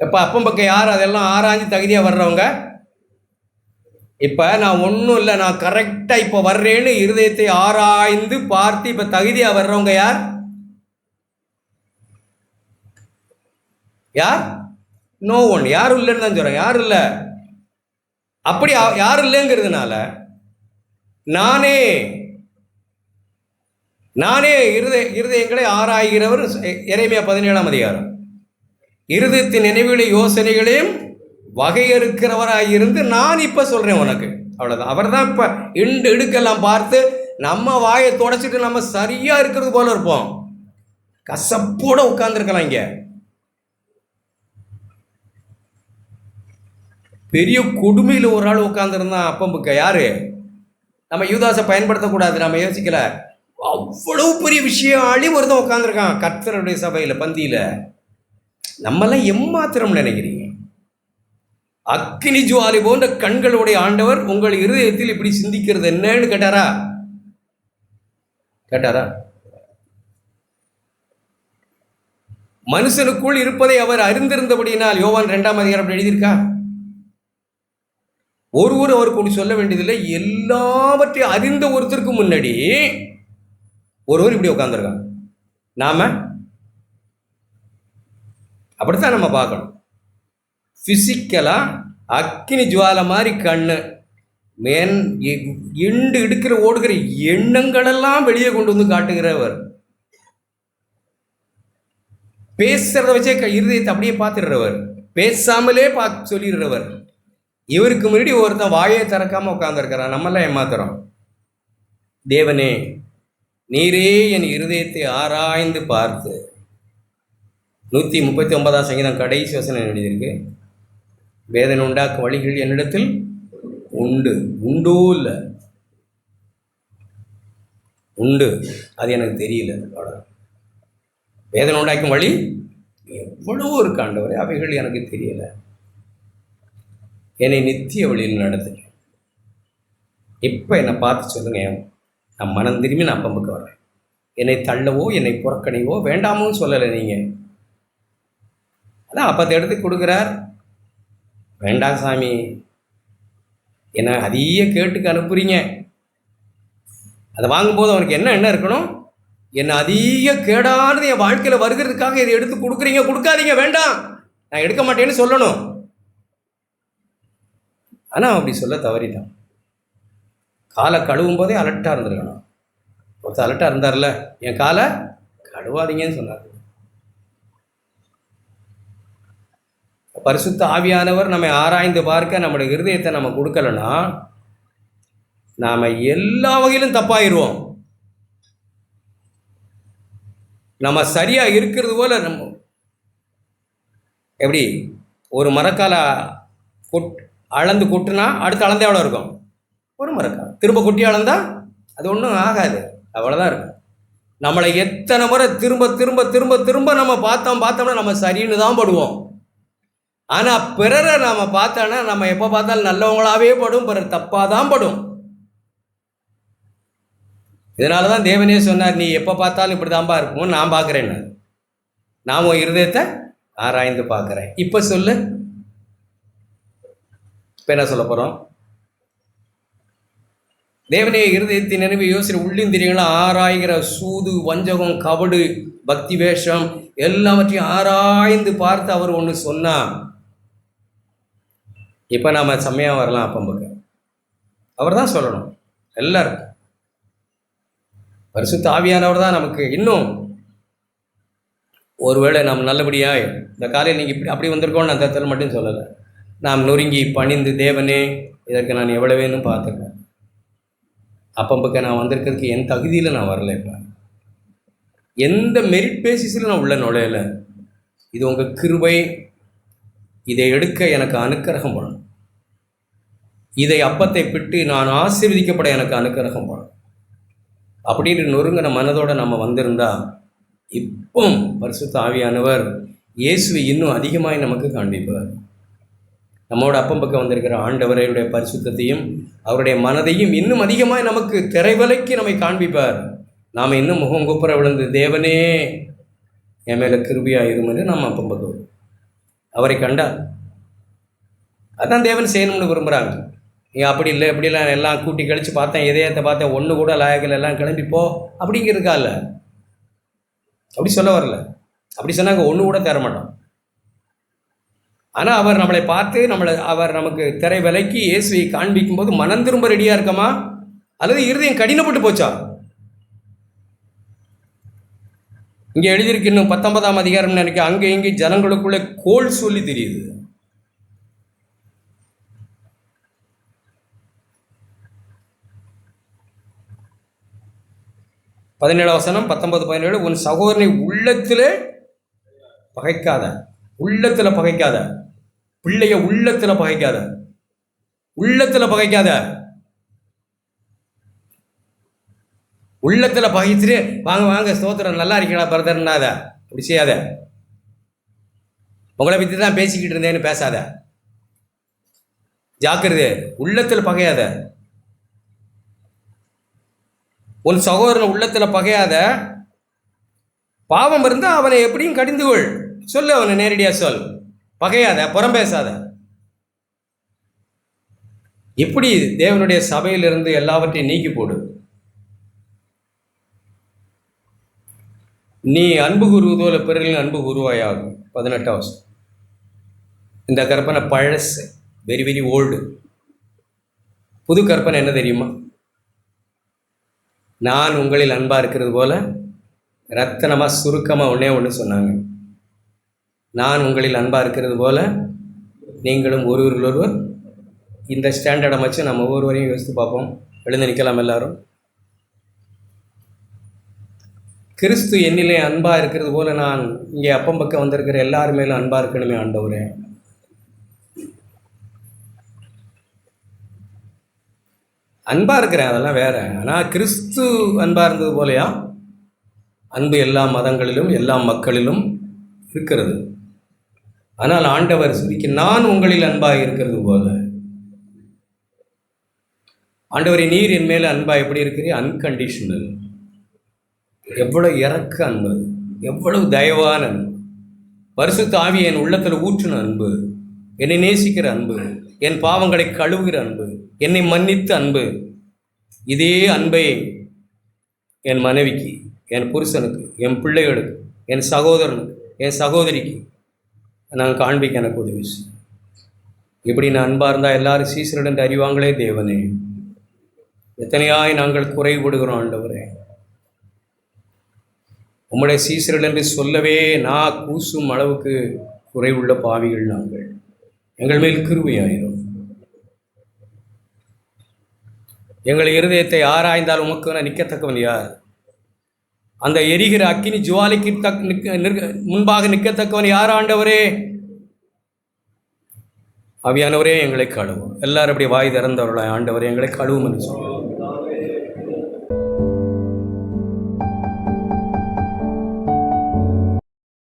இப்போ அப்பம் பக்கம் யார்? அதெல்லாம் ஆராய்ஞ்சு தகுதியாக வர்றவங்க. இப்போ நான் ஒன்றும் இல்லை, நான் கரெக்டாக இப்போ வர்றேன்னு இருதயத்தை ஆராய்ந்து பார்த்து இப்போ தகுதியாக வர்றவங்க யார்? யார்? No one. யாரும் இல்லைன்னு தான் சொல்கிறேன். யாரும் இல்லை. அப்படி யாரும் இல்லைங்கிறதுனால நானே இருதயங்களை ஆராய்கிறவர். எரேமியா 17ஆம் அதிகாரம். இருதயத்தின் நினைவுகளை யோசனைகளையும் வகையறுக்கிறவராயிருந்து நான் இப்போ சொல்கிறேன் உனக்கு. அவ்வளோதான். அவர் தான் இப்போ இடுக்கெல்லாம் பார்த்து நம்ம வாயை தொடச்சிட்டு நம்ம சரியாக இருக்கிறது போல இருப்போம். கசப்போடு உட்கார்ந்துருக்கலாம். இங்கே பெரிய கொடுமையில் ஒரு ஆள் உட்காந்துருந்தான் அப்பம்புக்க. யாரு? நம்ம யூதாசை பயன்படுத்தக்கூடாது, நம்ம யோசிக்கல. அவ்வளவு பெரிய விஷயம் ஆளி ஒருத்தன் உட்காந்துருக்கான் கர்த்தருடைய சபையில் பந்தியில். நம்மெல்லாம் எம்மாத்திரம் நினைக்கிறீங்க? அக்கினி ஜுவாலி போன்ற கண்களுடைய ஆண்டவர் உங்கள் இருதயத்தில் இப்படி சிந்திக்கிறது என்னன்னு கேட்டாரா? மனுஷனுக்குள் இருப்பதை அவர் அறிந்திருந்தபடியினால். யோவான் 2ஆம் அதிகாரம் எழுதியிருக்கா? ஒருவர் அவருக்கு ஒன்று சொல்ல வேண்டியதில்லை. எல்லாவற்றையும் அறிந்த ஒருத்தருக்கு முன்னாடி ஒருவர் இப்படி உட்காந்துருக்காங்க. நாம அப்படித்தான் நம்ம பார்க்கணும். பிசிக்கலா அக்கினி ஜுவாலை மாதிரி கண்ணு எண்டு ஓடுகிற எண்ணங்களெல்லாம் வெளியே கொண்டு வந்து காட்டுகிறவர். பேசுறத வச்சே இருதயத்தை அப்படியே பார்த்துடுறவர், பேசாமலே சொல்லிடுறவர். இவருக்கு முன்னாடி ஒருத்தன் வாயை திறக்காம உட்காந்துருக்கிறான். நம்மெல்லாம் ஏமாத்துறோம். தேவனே, நீரே என் இருதயத்தை ஆராய்ந்து பார்த்து. 139ஆம் சங்கீதம் கடைசி வசனம் எழுதியிருக்கு. வேதனை உண்டாக்கும் வழிகள் என்னிடத்தில் உண்டு. உண்டோ இல்லை, உண்டு, அது எனக்கு தெரியல. அவ்வளோ. வேதனை உண்டாக்கும் வழி எவ்வளவோ இருக்கு ஆண்டவரே, அவைகள் எனக்கு தெரியலை. என்னை நித்திய வழியில் நடத்துங்க. இப்போ என்னை பார்த்து சொல்லுங்க. நான் மனம் திரும்பி நான் அப்பம்புக்கு வர்றேன். என்னை தள்ளவோ என்னை புறக்கணிவோ வேண்டாமோன்னு சொல்லலை நீங்கள். அதான் அப்பத்தை எடுத்து கொடுக்குறார். வேண்டாம் சாமி, என்னை அதிக கேட்டுக்கு அனுப்புறீங்க. அதை வாங்கும்போது அவனுக்கு என்ன இருக்கணும்? என்னை அதிக கேடானது என் வாழ்க்கையில் வருகிறதுக்காக இதை எடுத்து கொடுக்குறீங்க, கொடுக்காதீங்க, வேண்டாம், நான் எடுக்க மாட்டேன்னு சொல்லணும். ஆனால் அப்படி சொல்ல தவறிட்டான். காலை கழுவும் போதே அலர்ட்டாக இருந்திருக்கணும். ஒருத்தர் அலர்ட்டாக இருந்தார்ல, என் காலை கழுவாதீங்கன்னு சொன்னார். பரிசுத்த ஆவியானவர் நம்மை ஆராய்ந்து பார்க்க நம்முடைய இருதயத்தை நம்ம கொடுக்கலன்னா நாம் எல்லா வகையிலும் தப்பாயிருவோம். நம்ம சரியாக இருக்கிறது போல நம்ம எப்படி ஒரு மரக்காலை அளந்து கொட்டுனா அடுத்து அளந்து எவ்வளோ இருக்கும்? ஒரு மரக்கால். திரும்ப கொட்டி அளந்தா அது ஒன்றும் ஆகாது, அவ்வளோதான் இருக்கும். நம்மளை எத்தனை முறை திரும்ப திரும்ப திரும்ப திரும்ப நம்ம பார்த்தோம்னா நம்ம சரின்னு தான் படுவோம். ஆனால் பிறரை நாம் பார்த்தோன்னா நம்ம எப்போ பார்த்தாலும் நல்லவங்களாகவே படும், பிறர் தப்பாக தான் படும். இதனால தான் தேவனே சொன்னார், நீ எப்போ பார்த்தாலும் இப்படி தான்பா இருக்கும், நான் பார்க்குறேன்னு. நான் உன் இருதயத்தை ஆராய்ந்து பார்க்குறேன். இப்போ சொல்லு, இப்போ என்ன சொல்ல போகிறோம்? தேவனே இருதயத்தின் நினைவு யோசனை உள்ளிந்திரியங்களும் ஆராய்கிற சூது, வஞ்சகம், கபடு, பக்தி வேஷம் எல்லாவற்றையும் ஆராய்ந்து பார்த்து அவர் ஒன்று சொன்னா. இப்போ நாம் செம்மையாக வரலாம். அப்பம்புக்கு அவர் தான் சொல்லணும். எல்லாரும் பரிசுத்த ஆவியானவர் தான் நமக்கு இன்னும் ஒருவேளை நாம் நல்லபடியாக இந்த காலையில் நீங்கள் இப்படி அப்படி வந்திருக்கோன்னு அந்த இடத்துல மட்டும் சொல்லலை. நாம் நொறுங்கி பணிந்து, தேவனே இதற்கு நான் எவ்வளோ வேணும் பார்த்துருக்கேன். அப்பம்புக்கு நான் வந்திருக்கிறதுக்கு என் தகுதியில் நான் வரல. இப்போ எந்த மெரிட் பேசிஸில் நான் உள்ள நுழையலை. இது உங்கள் கிருபை. இதை எடுக்க எனக்கு அனுக்கிரகம் பண்ணணும். இதை அப்பத்தை பிட்டு நான் ஆசீர்வதிக்கப்பட எனக்கு அனுக்கிரகம் பண்ணணும் அப்படின்னு நொறுங்கின மனதோடு நம்ம வந்திருந்தா, இப்போ பரிசுத்த ஆவியானவர் இயேசுவை இன்னும் அதிகமாக நமக்கு காண்பிப்பார். நம்மோட அப்பம் பக்கம் வந்திருக்கிற ஆண்டவரையுடைய பரிசுத்தத்தையும் அவருடைய மனதையும் இன்னும் அதிகமாக நமக்கு திரைவலைக்கு நம்மை காண்பிப்பார். நாம் இன்னும் முகம் குப்புற விழுந்து, தேவனே என் மேலே கிருபையாக இருமுன்னு நம்ம அப்பம் பக்கம் அவரை கண்டார். அதான் தேவன் செய்யணும்னு விரும்புகிறாங்க. நீ அப்படி இல்லை, இப்படிலாம் எல்லாம் கூட்டி கழித்து பார்த்தேன், இதயத்தை பார்த்தேன், ஒன்று கூட லாயக்கில் எல்லாம் கிளம்பிப்போ அப்படிங்கிறதுக்கா இல்லை. அப்படி சொல்ல வரல. அப்படி சொன்னாங்க ஒன்று கூட தர மாட்டோம். ஆனால் அவர் நம்மளை பார்த்து அவர் நமக்கு திரை விலைக்கு இயேசுவை காண்பிக்கும் போது மனம் திரும்ப ரெடியாக இருக்கமா, அல்லது இருதயம் கடினப்பட்டு போச்சா? இங்கே எழுதியிருக்கு, இன்னும் 19ஆம் அதிகாரம் நினைக்க, அங்கே இங்கே ஜனங்களுக்குள்ளே கோல் சொல்லி தெரியுது. பதினேழாம் வசனம் 19-17. உன் சகோதரனை உள்ளத்திலே பகைக்காத, உள்ளத்தில் பகைக்காத, பிள்ளைய உள்ளத்தில் பகைக்காத, உள்ளத்தில் பகைக்காத. உள்ளத்தில் பகைச்சிட்டு வாங்க வாங்க ஸ்தோத்திரம் நல்லா இருக்கீங்களா பிரதர்னாத, அப்படி செய்யாத. உங்களை பற்றி தான் பேசிக்கிட்டு இருந்தேன்னு பேசாத. ஜாக்கிரதை, உள்ளத்தில் பகையாத. உன் சகோதரன் உள்ளத்தில் பகையாத. பாவம் இருந்தால் அவனை எப்படியும் கடிந்து கொள், சொல்லு, அவனை நேரடியாக சொல். பகையாத, புறம் பேசாத. இப்படி தேவனுடைய சபையிலிருந்து எல்லாவற்றையும் நீக்கி போடு. நீ அன்பு கூறுவதோல பிறரின் அன்பு கூறுவாயாகும். 18ஆம் வசனம். இந்த கற்பனை பழசு, வெரி வெரி ஓல்டு. புது கற்பனை என்ன தெரியுமா? நான் உங்களில் அன்பாக இருக்கிறது போல, ரத்தனமாக சுருக்கமாக ஒன்று சொன்னாங்க. நான் உங்களில் அன்பாக இருக்கிறது போல நீங்களும் ஒருவர்களொருவர். இந்த ஸ்டாண்டர்டை வச்சு நம்ம ஒவ்வொருவரையும் யோசித்து பார்ப்போம். எழுந்து நிற்கலாம் எல்லாரும். கிறிஸ்து என்னிலே அன்பாக இருக்கிறது போல நான் இங்கே அப்பம் பக்கம் வந்திருக்கிற எல்லாருமேலும் அன்பாக இருக்கணுமே ஆண்டவரே. அன்பாக இருக்கிறேன், அதெல்லாம் வேற. ஆனால் கிறிஸ்து அன்பாக இருந்தது போலையா? அன்பு எல்லா மதங்களிலும் எல்லா மக்களிலும் இருக்கிறது. ஆனால் ஆண்டவர் சுருக்கி, நான் உங்களில் அன்பாக இருக்கிறது போல. ஆண்டவரை, நீர் என் மேலே அன்பாக எப்படி இருக்கிறீர்? அன்கண்டிஷனல். எவ்வளவு இறக்க அன்பு, எவ்வளவு தயவான அன்பு. பரிசுத்த ஆவியை என் உள்ளத்தில் ஊற்றின அன்பு, என்னை நேசிக்கிற அன்பு, என் பாவங்களை கழுவுகிற அன்பு, என்னை மன்னித்த அன்பு. இதே அன்பை என் மனைவிக்கு, என் புருஷனுக்கு, என் பிள்ளைகளுக்கு, என் சகோதரனுக்கு, என் சகோதரிக்கு நான் காண்பிக்க எனக்கு உதவி. இப்படி நான் அன்பாக இருந்தால் எல்லாரும் சீசரிடம் அறிவாங்களே தேவனே. எத்தனையாய் நாங்கள் குறைபடுகிறோம் ஆண்டவரே. உம்முடைய சீசர்கள் என்று சொல்லவே நான் கூசும் அளவுக்கு குறைவுள்ள பாவிகள் நாங்கள். எங்கள் மேல் கிருபையாயிரும். எங்கள் இருதயத்தை ஆராய்ந்தால் உமக்கு நிற்கத்தக்கவன் யார்? அந்த எரிகிற அக்கினி ஜுவாலிக்கு முன்பாக நிற்கத்தக்கவன் யார் ஆண்டவரே? ஆவியானவரே எங்களை கழுவும். எல்லாரும் அப்படி வாய் திறந்தவர்களாய் ஆண்டவரே எங்களை கழுவும் என்று சொல்லுவோம்.